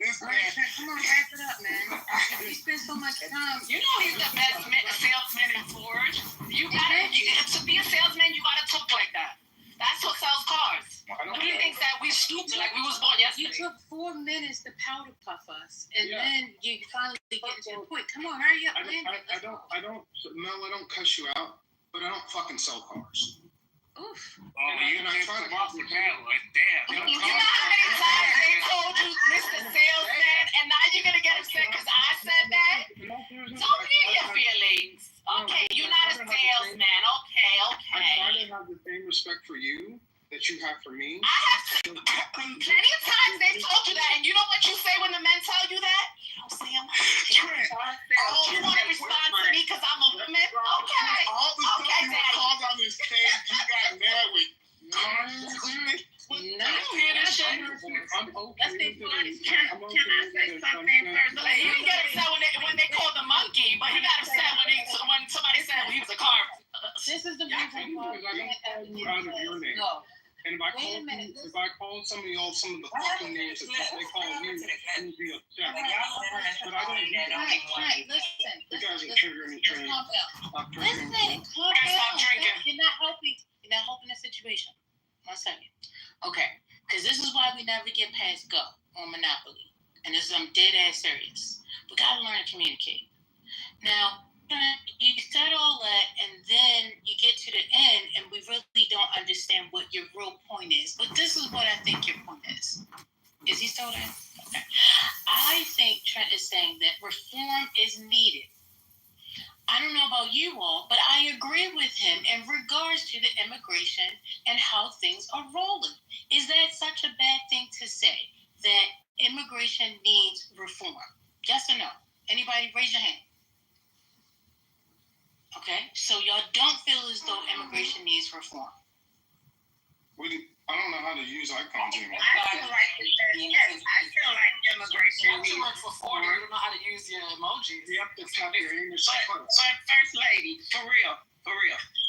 Come on, wrap it up, man. You spend so much time. You know he's the best salesman in Ford. To be a salesman, you gotta talk like that. That's what sells cars. He thinks that we stupid, like we was born yesterday. You took 4 minutes to powder puff us, and then you finally get to the point. Come on, hurry up, man. I don't cuss you out, but I don't fucking sell cars. Oof. You know, try to off the battle. Damn. You know how many times they told you, Mr. Salesman, and now you're gonna get upset because I said that? Don't get your feelings. Okay, you're not a salesman. Okay. I try to have the same respect for you that you have for me. I have plenty of times they've told you that, and you know what you say when the men tell you that? You don't say I'm you want to respond to me because I'm a woman? Okay. All the stuff you were called on this stage, you got married. No, you hear this shit? Let's be polite. Can I say something first? He didn't get upset when they called the monkey, but he got upset when somebody said he was a car. This is the reason why out of your name. And if I call some of y'all some of the fucking names that they call me, would be upset. But I don't need that. Listen. You guys are triggering me, Trey. Calm down. Stop triggering me. Listen, calm down. Stop drinking. You're not helping. You're not helping the situation. 1 second. Okay, because this is why we never get past go on Monopoly. And this is, I'm dead ass serious. We gotta learn to communicate. Now, you said all that, and then you get to the end, and we really don't understand what your real point is. But this is what I think your point is. Is he still there? Okay. I think Trent is saying that reform is needed. I don't know about you all, but I agree with him in regards to the immigration and how things are rolling. Is that such a bad thing to say, that immigration needs reform? Yes or no? Anybody raise your hand? Okay, so y'all don't feel as though immigration needs reform. I don't know how to use icons anymore. I feel like immigration needs for 40, you don't know how to use your emojis. You have to tap your English But first. First Lady, for real.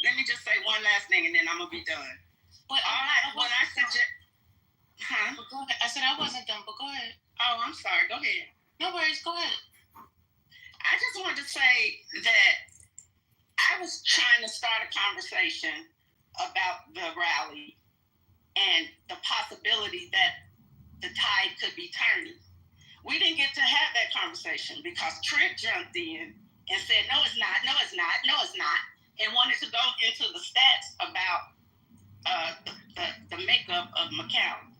Let me just say one last thing, and then I'm gonna be done. But When I suggest, But go ahead. I said I wasn't done, but go ahead. Oh, I'm sorry. Go ahead. No worries. Go ahead. I just wanted to say that I was trying to start a conversation about the rally and the possibility that the tide could be turning. We didn't get to have that conversation because Trent jumped in and said, no, it's not, and wanted to go into the stats about the makeup of McCown.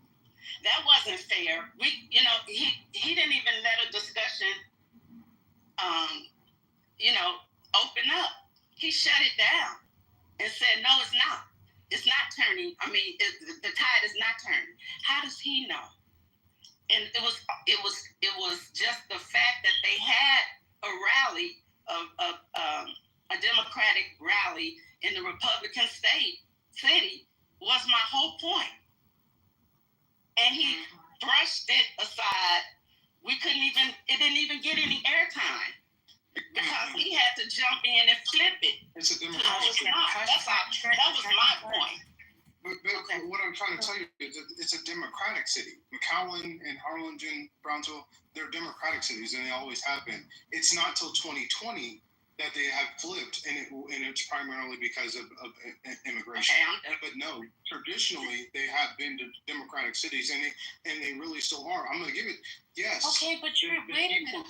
That wasn't fair. He didn't even let a discussion, open up. He shut it down and said, no, it's not. It's not turning. I mean, the tide is not turning. How does he know? And it was just the fact that they had a rally a Democratic rally in the Republican city was my whole point. And he brushed it aside. It didn't even get any airtime because he had to jump in and flip it. It's a Democratic. That was my point. But what I'm trying to tell you is that it's a Democratic city. McAllen and Harlingen, Brownsville, they're Democratic cities, and they always have been. It's not till 2020 that they have flipped, and it's primarily because of immigration. Okay. But no, traditionally they have been to Democratic cities, and they really still are. I'm going to give it yes. Okay, but wait a minute.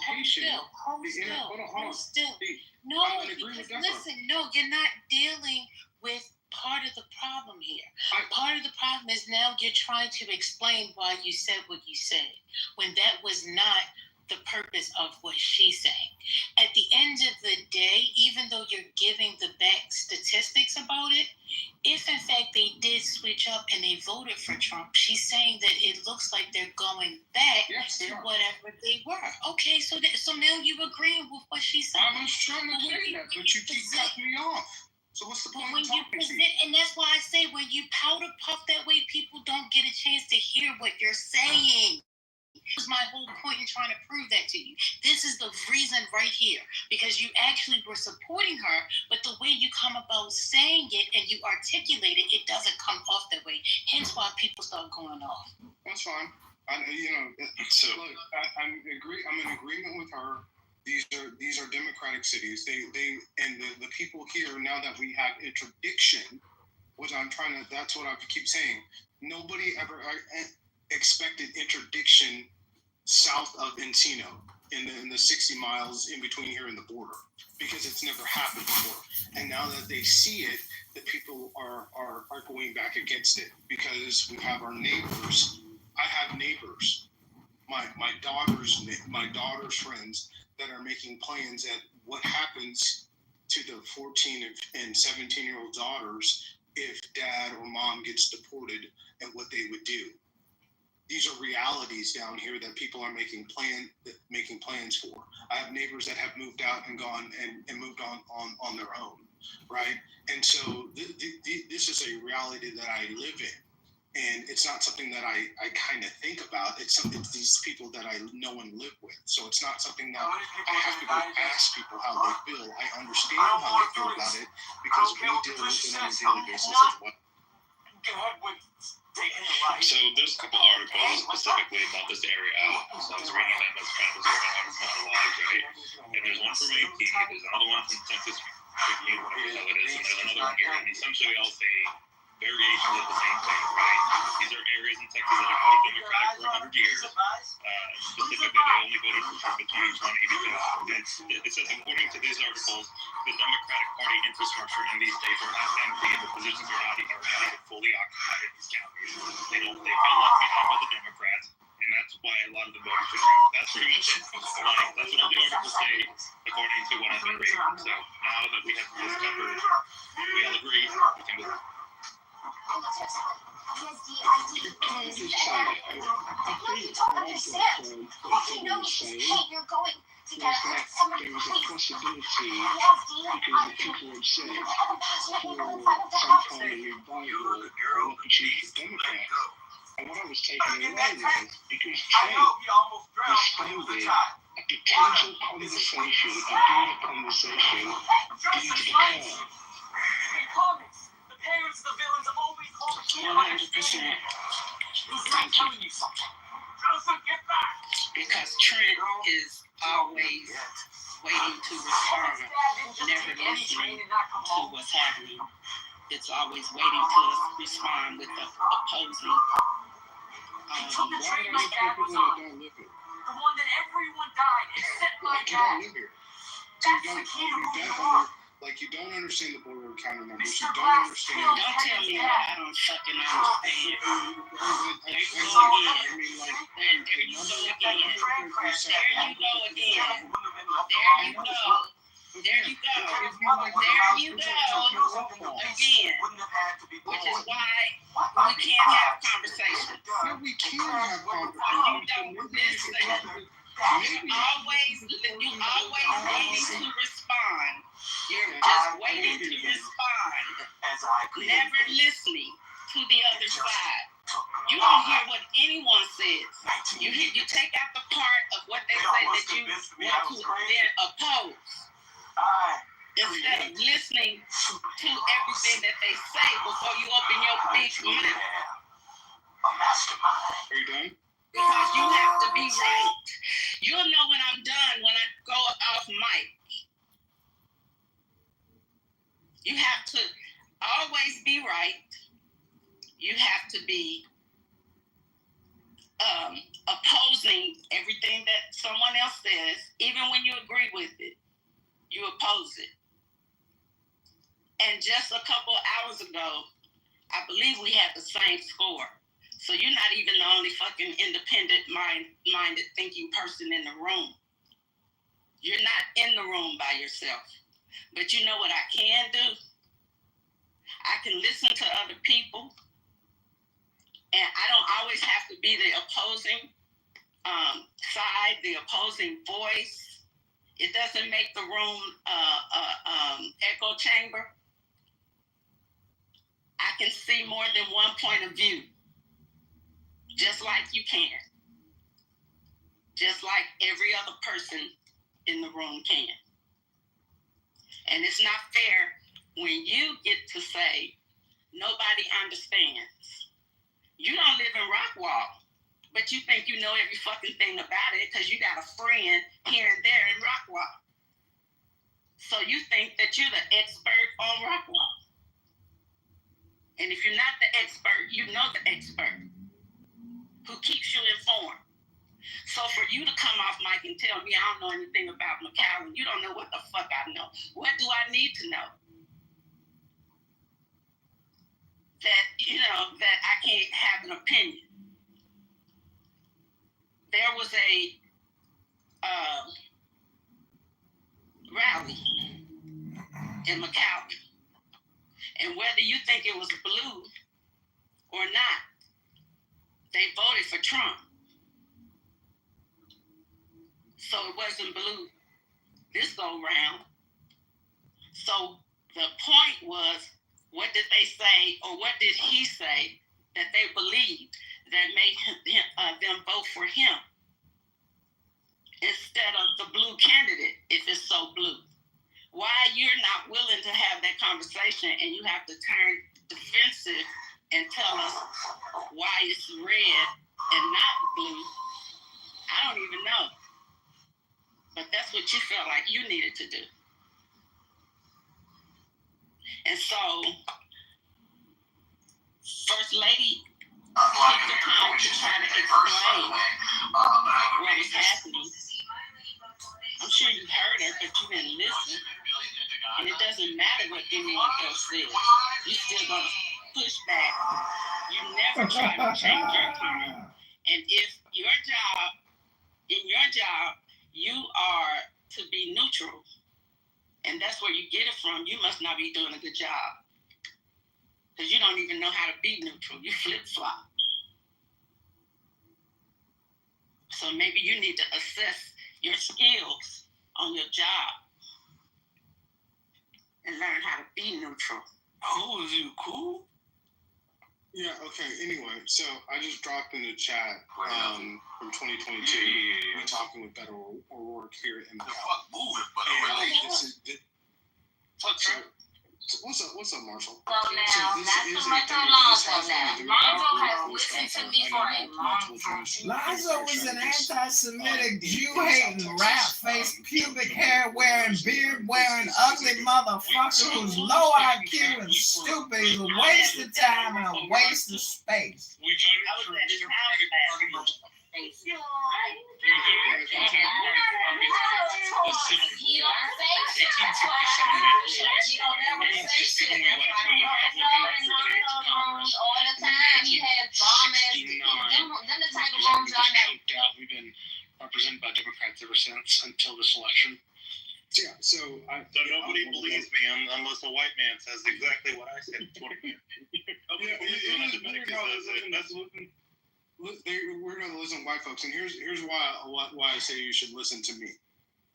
Hold still. No, because listen, no, you're not dealing with part of the problem here. Part of the problem is now you're trying to explain why you said what you said, when that was not the purpose of what she's saying. At the end of the day, even though you're giving the back statistics about it, if in fact they did switch up and they voted for Trump, she's saying that it looks like they're going back to whatever they were. Okay, so now you agreeing with what she's saying. I was trying to say that, but you keep cutting me off. So what's the point of talking to me? And that's why I say when you powder puff that way, people don't get a chance to hear what you're saying. That was my whole point in trying to prove that to you. This is the reason right here, because you actually were supporting her, but the way you come about saying it and you articulate it, it doesn't come off that way. Hence why people start going off. That's fine. I'm in agreement with her. These are Democratic cities. The people here, now that we have interdiction, that's what I keep saying. Nobody ever expected interdiction south of Encino in the 60 miles in between here and the border, because it's never happened before. And now that they see it, the people are going back against it, because we have our neighbors. I have neighbors, my daughter's friends, that are making plans at what happens to the 14 and 17-year-old daughters if dad or mom gets deported, and what they would do. These are realities down here that people are making plans for. I have neighbors that have moved out and gone and moved on their own, right? And so this is a reality that I live in. And it's not something that I kind of think about. It's these people that I know and live with. So it's not something that I have to go ask people how they feel. I understand how they feel about it, because we deal with it on a daily basis as well. Go ahead with So there's a couple articles specifically about this area. So I was reading them as kind of was going on. It's not a lot, right? And there's one from AP, there's another one from Texas Review, whatever the hell it is, and there's another one here. And essentially all say variations of the same thing, right? These are areas in Texas that have voted Democratic for 100 years. Specifically, they only voted for Trump in 2020 because it says, according to these articles, the Democratic Party infrastructure in these states are not empty, and the positions are not even fully occupied in these counties. They feel left behind by the Democrats, and that's why a lot of the voters for Trump. That's pretty much it. Like, that's what all the articles say, according to what I've been reading. So now that we have this covered, we all agree we can move. And what I was taking away was because Trump responded a potential conversation and during the conversation used the car. The parents, the villains always hold the key. 100%. I'm telling you something. Joseph, get back. Because Trent is always waiting to respond, never listening to what's happening. It's always waiting to respond with the opposing. He took the train my dad was on. The one that everyone died except my dad. That's the key to who you are. Like, you don't understand the border encounter numbers. You don't understand. Don't tell me what I don't fucking understand. There you go again. There you go again. Again. Which is why we can't have conversations. No, we can have conversations. You don't listen. You always waiting to respond. You're just waiting to respond. Never listening to the other side. You don't hear what anyone says. You take out the part of what they say that you want to then oppose. Instead of listening to everything that they say before you open your big mouth. Are you done? Because you have to be right. You'll know when I'm done when I go off mic. You have to always be right. You have to be opposing everything that someone else says, even when you agree with it. You oppose it. And just a couple hours ago, I believe we had the same score. So you're not even the only fucking independent minded thinking person in the room. You're not in the room by yourself. But you know what I can do? I can listen to other people. And I don't always have to be the opposing side, the opposing voice. It doesn't make the room echo chamber. I can see more than one point of view. Just like you can. Just like every other person in the room can. And it's not fair when you get to say, nobody understands. You don't live in Rockwall, but you think you know every fucking thing about it because you got a friend here and there in Rockwall. So you think that you're the expert on Rockwall. And if you're not the expert, you know the expert who keeps you informed. So for you to come off mic and tell me I don't know anything about McAllen, you don't know what the fuck I know. What do I need to know? That I can't have an opinion. There was a rally in McAllen. And whether you think it was blue or not, they voted for Trump. So it wasn't blue this go round. So the point was, what did they say, or what did he say that they believed that made them vote for him instead of the blue candidate if it's so blue? Why you're not willing to have that conversation and you have to turn defensive and tell us why it's red and not blue, I don't even know. But that's what you felt like you needed to do. And so, First Lady took the time to try to explain what was happening. I'm sure you heard her, but you didn't listen. And it doesn't matter what anyone else says. You're still going to push back. You never try to change your tone. And if in your job, you are to be neutral, and that's where you get it from, you must not be doing a good job. Because you don't even know how to be neutral. You flip-flop. So maybe you need to assess your skills on your job and learn how to be neutral. Cool, is you cool? Yeah, okay, anyway, so I just dropped in the chat from 2022. We're talking with Beto O'Rourke here in the fuck moving, but What's up, Marshall? So now, not too much on Lonzo now. Lonzo has listened to me for a long time. Lonzo was an anti-Semitic, Jew-hating, rat-faced, pubic hair-wearing, beard-wearing, ugly motherfucker who's low IQ and stupid. He's a waste of time and a waste of space. I was at his house last week. He don't say shit. That's why you don't never say shit. That's why all the time you have bomb ass. Them the type of rooms y'all have. We've been represented by Democrats ever since until this election. Yeah, so nobody believes me unless a white man says exactly what I said. We're going to listen to white folks, and here's why I say you should listen to me.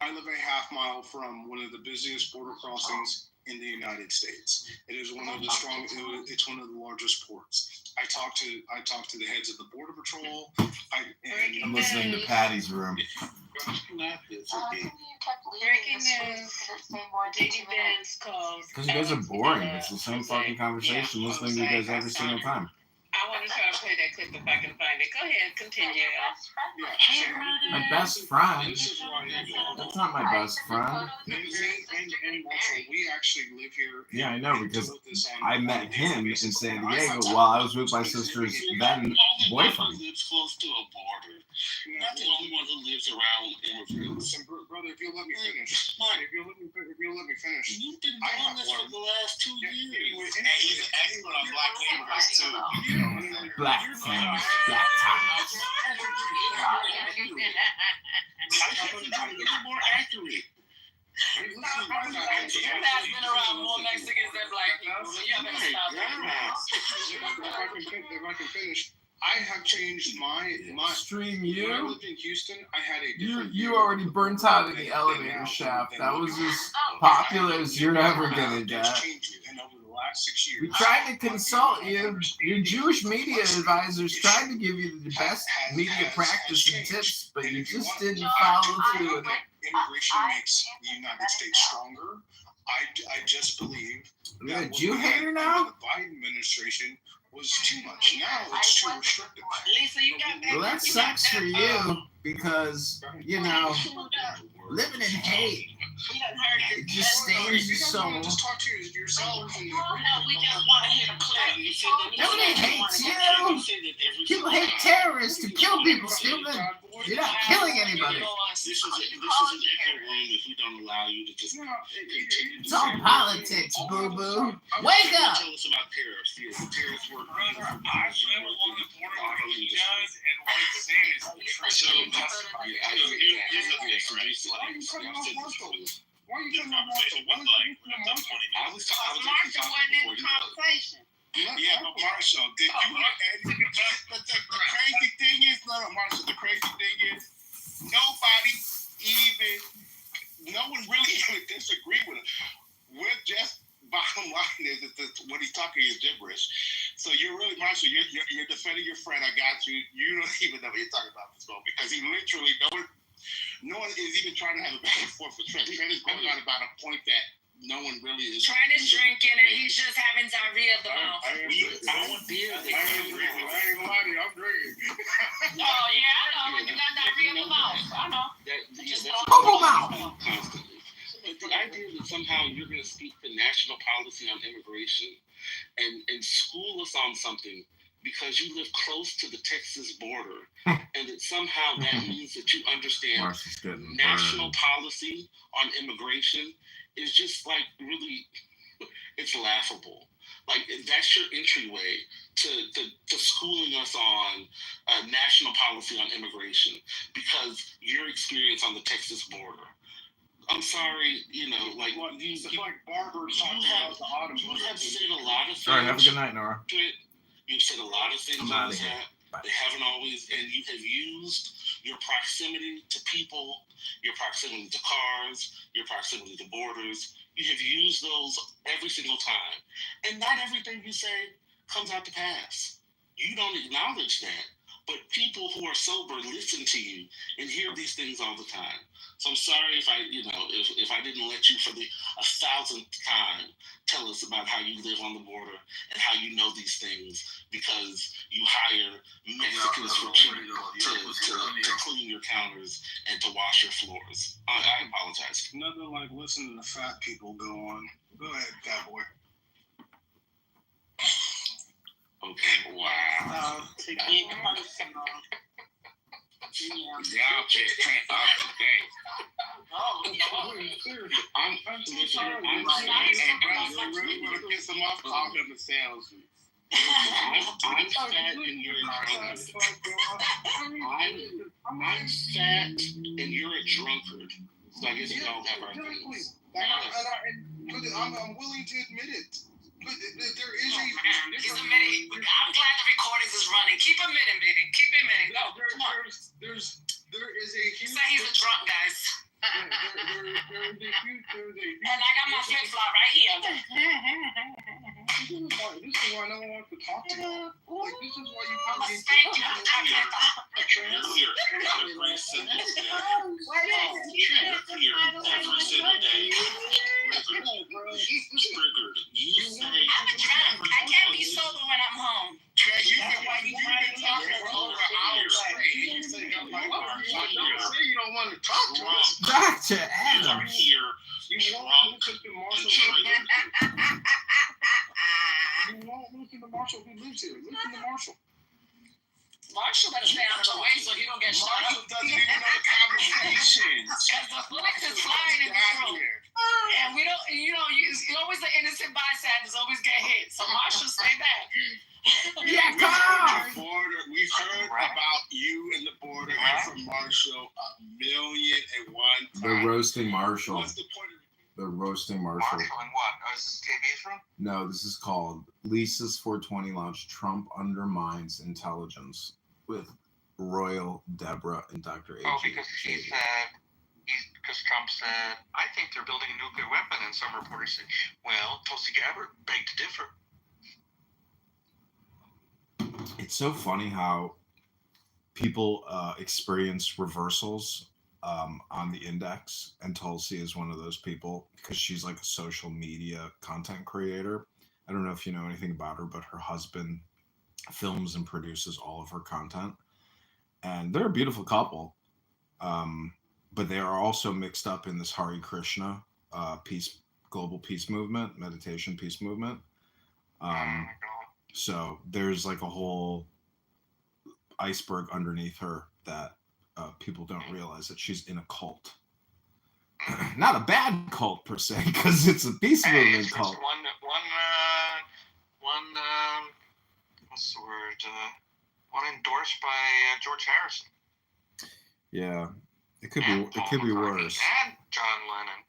I live a half mile from one of the busiest border crossings in the United States. It is one of the strongest. It's one of the largest ports. I talk to the heads of the Border Patrol. I'm listening to Patty's Room. Breaking news. J.D. Vance calls. Because you guys are boring. It's the same fucking conversation listening to you guys every single time. I want to try to play that clip if I can find it. Go ahead, continue. My best friend. That's not my best friend. And Marshall, we actually live here. Yeah, I know, because I met him in San Diego while I was with my sister's then boyfriend. Lives close to a border. Not the only one who lives around immigrants. Brother, if you'll let me finish. If you'll let me finish. You've been doing this for the last 2 years. And he's an expert on black immigrants, too. Black things, black ties. More accurate. You've been around more Mexicans than black people, so you better stop that. If I can finish, I have changed my Stream When I you? lived in Houston, I had a different You already burnt out in the elevator shaft. That was as popular as you're ever gonna get. And over the last 6 years, We tried to consult you. Your Jewish media advisors tried to give you the best media practice and tips, but you just didn't follow through with it. Immigration makes the United States stronger. I just believe You're a Jew hater now? the Biden administration was too much. Now it's too restrictive. Lisa, you got that? Well, that sucks for you because, you know, living in hate, it just stains your soul. Just talk to your sellers and No, we just want to hear the clip. Nobody hates you. People hate terrorists to kill people, stupid. You're not killing anybody. This is an echo room if we don't allow you to just continue. It's all politics, boo-boo. Wake up! Tell us about tariffs. Yes, tariffs work. I read along the border with you guys, and what it's saying is So, Why are you cutting off Marshall? Why are you cutting off Marshall? I was talking Marshall wasn't in the conversation. Yeah, but Marshall, did you but the crazy thing is, Marshall, the crazy thing is, no one really even disagree with it. We're just, bottom line is that what he's talking is gibberish. So you're really, Marshall, you're defending your friend. I got you. You don't even know what you're talking about this moment because he literally, no one is even trying to have a back and forth with Trent. Trent is going on about a point that no one really is trying to drink it, and he's just having diarrhea of the mouth. I want beer. I ain't gonna lie to you, I'm drinking. Oh yeah, I know. You got diarrhea of the mouth. I know. Constantly. But the idea that somehow you're going to speak for national policy on immigration and school us on something because you live close to the Texas border, and that somehow that means that you understand national policy on immigration is just like really, it's laughable. Like, that's your entryway to schooling us on national policy on immigration because your experience on the Texas border. I'm sorry, you know, like it's like barbers talking about the autumn. You have said a lot of things. All right, have a good night, Nora. You've said a lot of things on this app. They haven't always, and you have used your proximity to people, your proximity to cars, your proximity to borders. You have used those every single time. And not everything you say comes out to pass. You don't acknowledge that. But people who are sober listen to you and hear these things all the time. So I'm sorry if I didn't let you for the 1,000th time tell us about how you live on the border and how you know these things because you hire Mexicans for cheap to clean your counters and to wash your floors. I apologize. Nothing like listening to fat people go on. Go ahead, fat boy. Okay, wow. To get personal. Y'all just turned off today. I'm really want to piss him off. Call him a salesman. I'm fat and you're a drunkard. I'm fat and you're a drunkard. So I guess we all have our things. I'm willing to admit it. But there is He's admitting. I'm glad the recordings is running. Keep admitting, baby. Keep admitting. Go. Come on. There is a huge. Say he's a drunk, guys. There is a huge. And I got my flip flop right here. This is why no one wants to talk to you. Like, this is why you I'm gonna spank you. Every single day. Triggered. You say I'm a drunk. I can't be sober when I'm home. You've been talking for over an hour straight. You say you don't say you don't want to talk to us. Dr. Adams. Here, You won't listen to Marshall. You won't listen to Marshall who lives here. Listen to Marshall. Marshall better stay out of the way so he don't get shot Marshall up. doesn't even know the conversation. Because the bullets is flying in this room. And we don't, you always the innocent bystanders always get hit. So Marshall, stay back. Yeah, come on. We've heard about you and the border and from Marshall 1,000,001 times. They're roasting Marshall. What's the point of They're roasting Marshall. Marshall and what? Oh, is this KB's room? No, this is called Lisa's 420 Lounge. Trump Undermines Intelligence with Royal, Deborah, and Dr. A. Oh, because because Trump said, I think they're building a nuclear weapon, and some reporters say, well, Tulsi Gabbard begged to differ. It's so funny how people experience reversals on the index, and Tulsi is one of those people because she's like a social media content creator. I don't know if you know anything about her, but her husband films and produces all of her content, and they're a beautiful couple, but they are also mixed up in this Hare Krishna global peace movement, meditation peace movement. So there's like a whole iceberg underneath her that people don't realize that she's in a cult. Not a bad cult per se, because it's a peace movement it's cult. What's the word? One endorsed by George Harrison. Yeah, it could be worse. And John Lennon.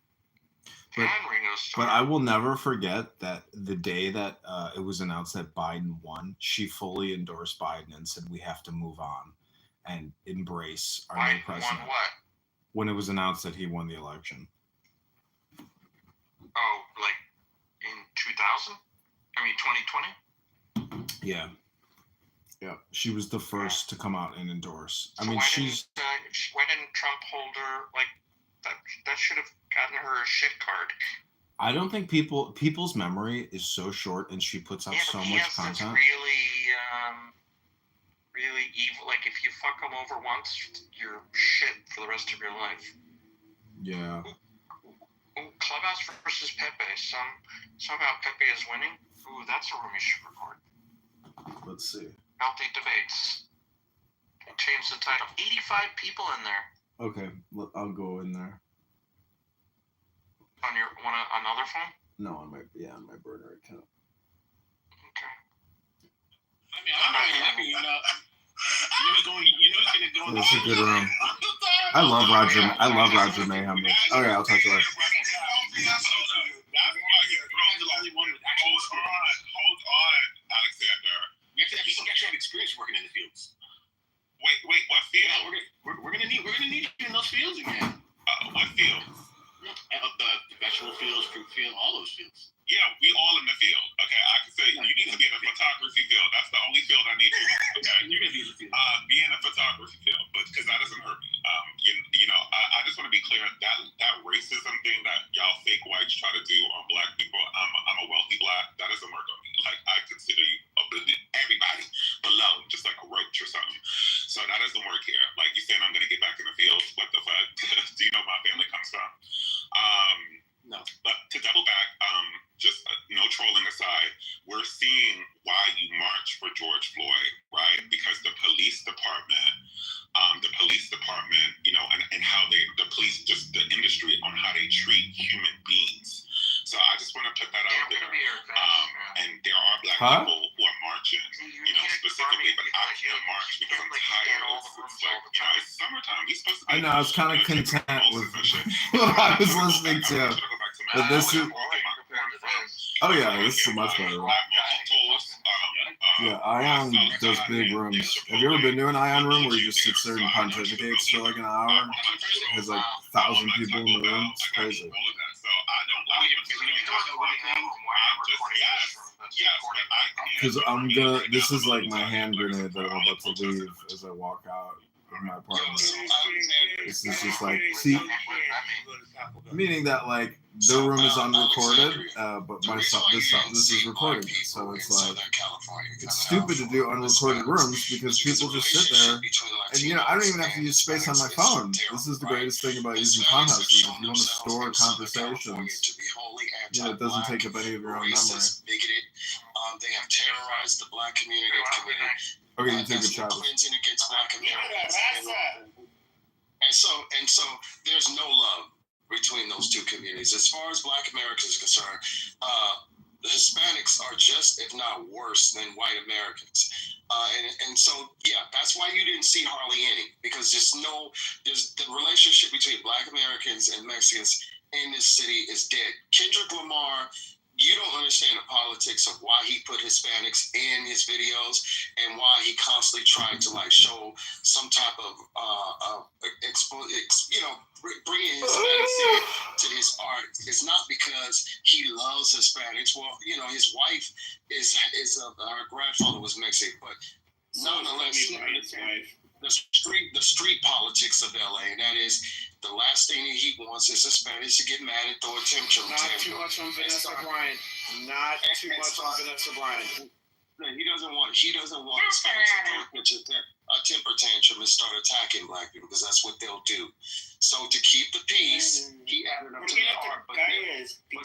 And Ringo Starr. But I will never forget that the day that it was announced that Biden won, she fully endorsed Biden and said we have to move on and embrace our new president. Won what? When it was announced that he won the election. Oh, like in 2000? I mean 2020? Yeah. Yeah. She was the first to come out and endorse. So why didn't Trump hold her like that should have gotten her a shit card. I don't think people's memory is so short, and she puts out so much content. Really evil. Like if you fuck them over once, you're shit for the rest of your life. Yeah. Ooh, Clubhouse versus Pepe. Somehow Pepe is winning. Ooh, that's a room you should record. Let's see. Healthy debates. Change the title. 85 people in there. Okay, I'll go in there. On your another phone? No, on my burner account. Okay. I mean, I'm very happy. You know he's gonna go. That's a good room. I love Roger Mayhem. Okay, I'll talk to you later. Hold on, Alexander. You actually have experience working in the fields. Wait, what field? We're gonna need you in those fields again. What field? The vegetable fields, fruit field, all those fields. Yeah, we all in the field. Okay, I can say you need to be in a photography field. That's the only field I need you in. Okay, you're gonna be in the field. Be in a photography field, but because that doesn't hurt me. I just want to be clear that racism thing that y'all fake whites try to do on black people. I'm a wealthy black. That doesn't work on me. Like I consider you everybody below, just like a roach or something. So that doesn't work here. Like you saying I'm gonna get back in the field. What the fuck? Do you know where my family comes from? No. But to double back, just no trolling aside, we're seeing why you march for George Floyd, right? Because the police department, and how the police, just the industry on how they treat human beings. So I just want to put that out there. And there are black people who are marching, specifically, but I can't march because I'm tired. It's summertime. We're supposed to be. I know, I was kind of content with what I was listening to. But this is... Oh yeah, this is much better. Yeah, Ion does big rooms. Have you ever been to an Ion room where he just sits there and pontificates for like an hour? Has like 1,000 people in the room. It's crazy. Because this is like my hand grenade that I'm about to leave as I walk out of my apartment. This is just like, see, meaning that like the room is unrecorded, but this is recording it. So it's like, it's stupid to do unrecorded rooms because people just sit there and I don't even have to use space on my phone. This is the greatest thing about using conhouses. If you want to store conversations, it doesn't take up any of your own memory. They have terrorized the black community. Okay, you take a shot. Against black Americans. And so there's no love between those two communities. As far as black Americans are concerned, the Hispanics are just, if not worse, than white Americans. And so, yeah, that's why you didn't see hardly any, because there's the relationship between black Americans and Mexicans in this city is dead. Kendrick Lamar, you don't understand the politics of why he put Hispanics in his videos and why he constantly tried to show some type of bringing Hispanics to his art. It's not because he loves Hispanics. Well, his wife is her grandfather was Mexican, but nonetheless, the street politics of LA, and that is the last thing that he wants is Hispanics to get mad and throw a temperature. Not too much on Vanessa Bryant. Not too much on Vanessa Bryant. He doesn't want Hispanics to throw a temper tantrum and start attacking black people, because that's what they'll do. So to keep the peace, he added up to the art. But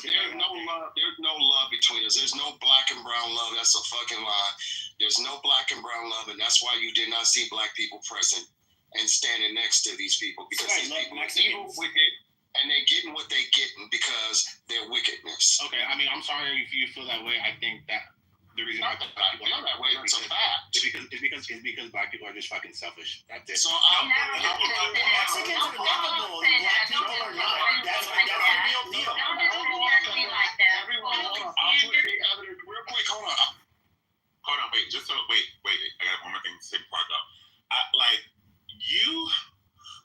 there's no love. There's no love between us. There's no black and brown love. That's a fucking lie. There's no black and brown love, and that's why you did not see black people present and standing next to these people, because these people are evil, wicked, and they're getting what they're getting because their wickedness. Okay, I mean, I'm sorry if you feel that way. I think that the reason why black people feel that way, that's a fact. It's because black people are just fucking selfish. That's it. So Mexicans are lovable. Black people are not. That's a real deal. Real quick, hold on, wait. I got one more thing to say before I go. You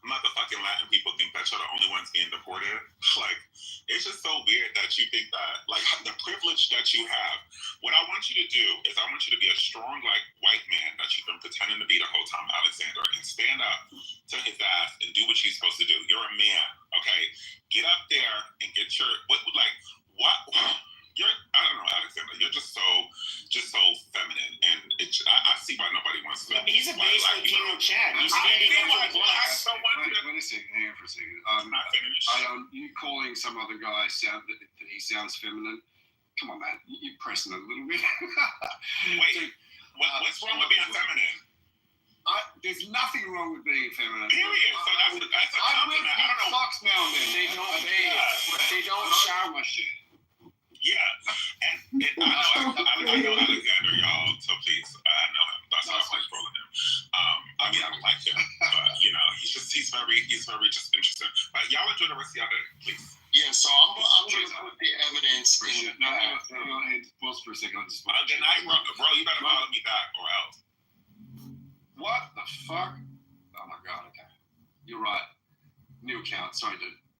motherfucking Latin people think that you're the only ones getting deported. It's just so weird that you think that, the privilege that you have. What I want you to do is I want you to be a strong, white man that you've been pretending to be the whole time, Alexander, and stand up to his ass and do what you're supposed to do. You're a man, okay? Get up there and get your, what? I don't know, Alexander. You're just so feminine, and I see why nobody wants to. He's a base Latino Chad. He's standing up for the blacks. Wait a second, hang on for a second. You calling some other guy that he sounds feminine? Come on, man. You're pressing a little bit. Wait, what's wrong with being feminine? There's nothing wrong with being feminine. Period. So that's a compliment. I don't know. Socks now and then. They don't bathe. They don't shower. Shit. Yeah, and I know Alexander, y'all. So please, I know him. That's why I like trolling him. I mean, I don't like him, but he's very just interesting. But y'all enjoy the rest of y'all day, please. Yeah, so I'm going to put the evidence in. No, pause for a second. Good night, bro. You better follow me back or else. What the fuck? Oh my god. Okay, you're right. New account. Sorry, dude.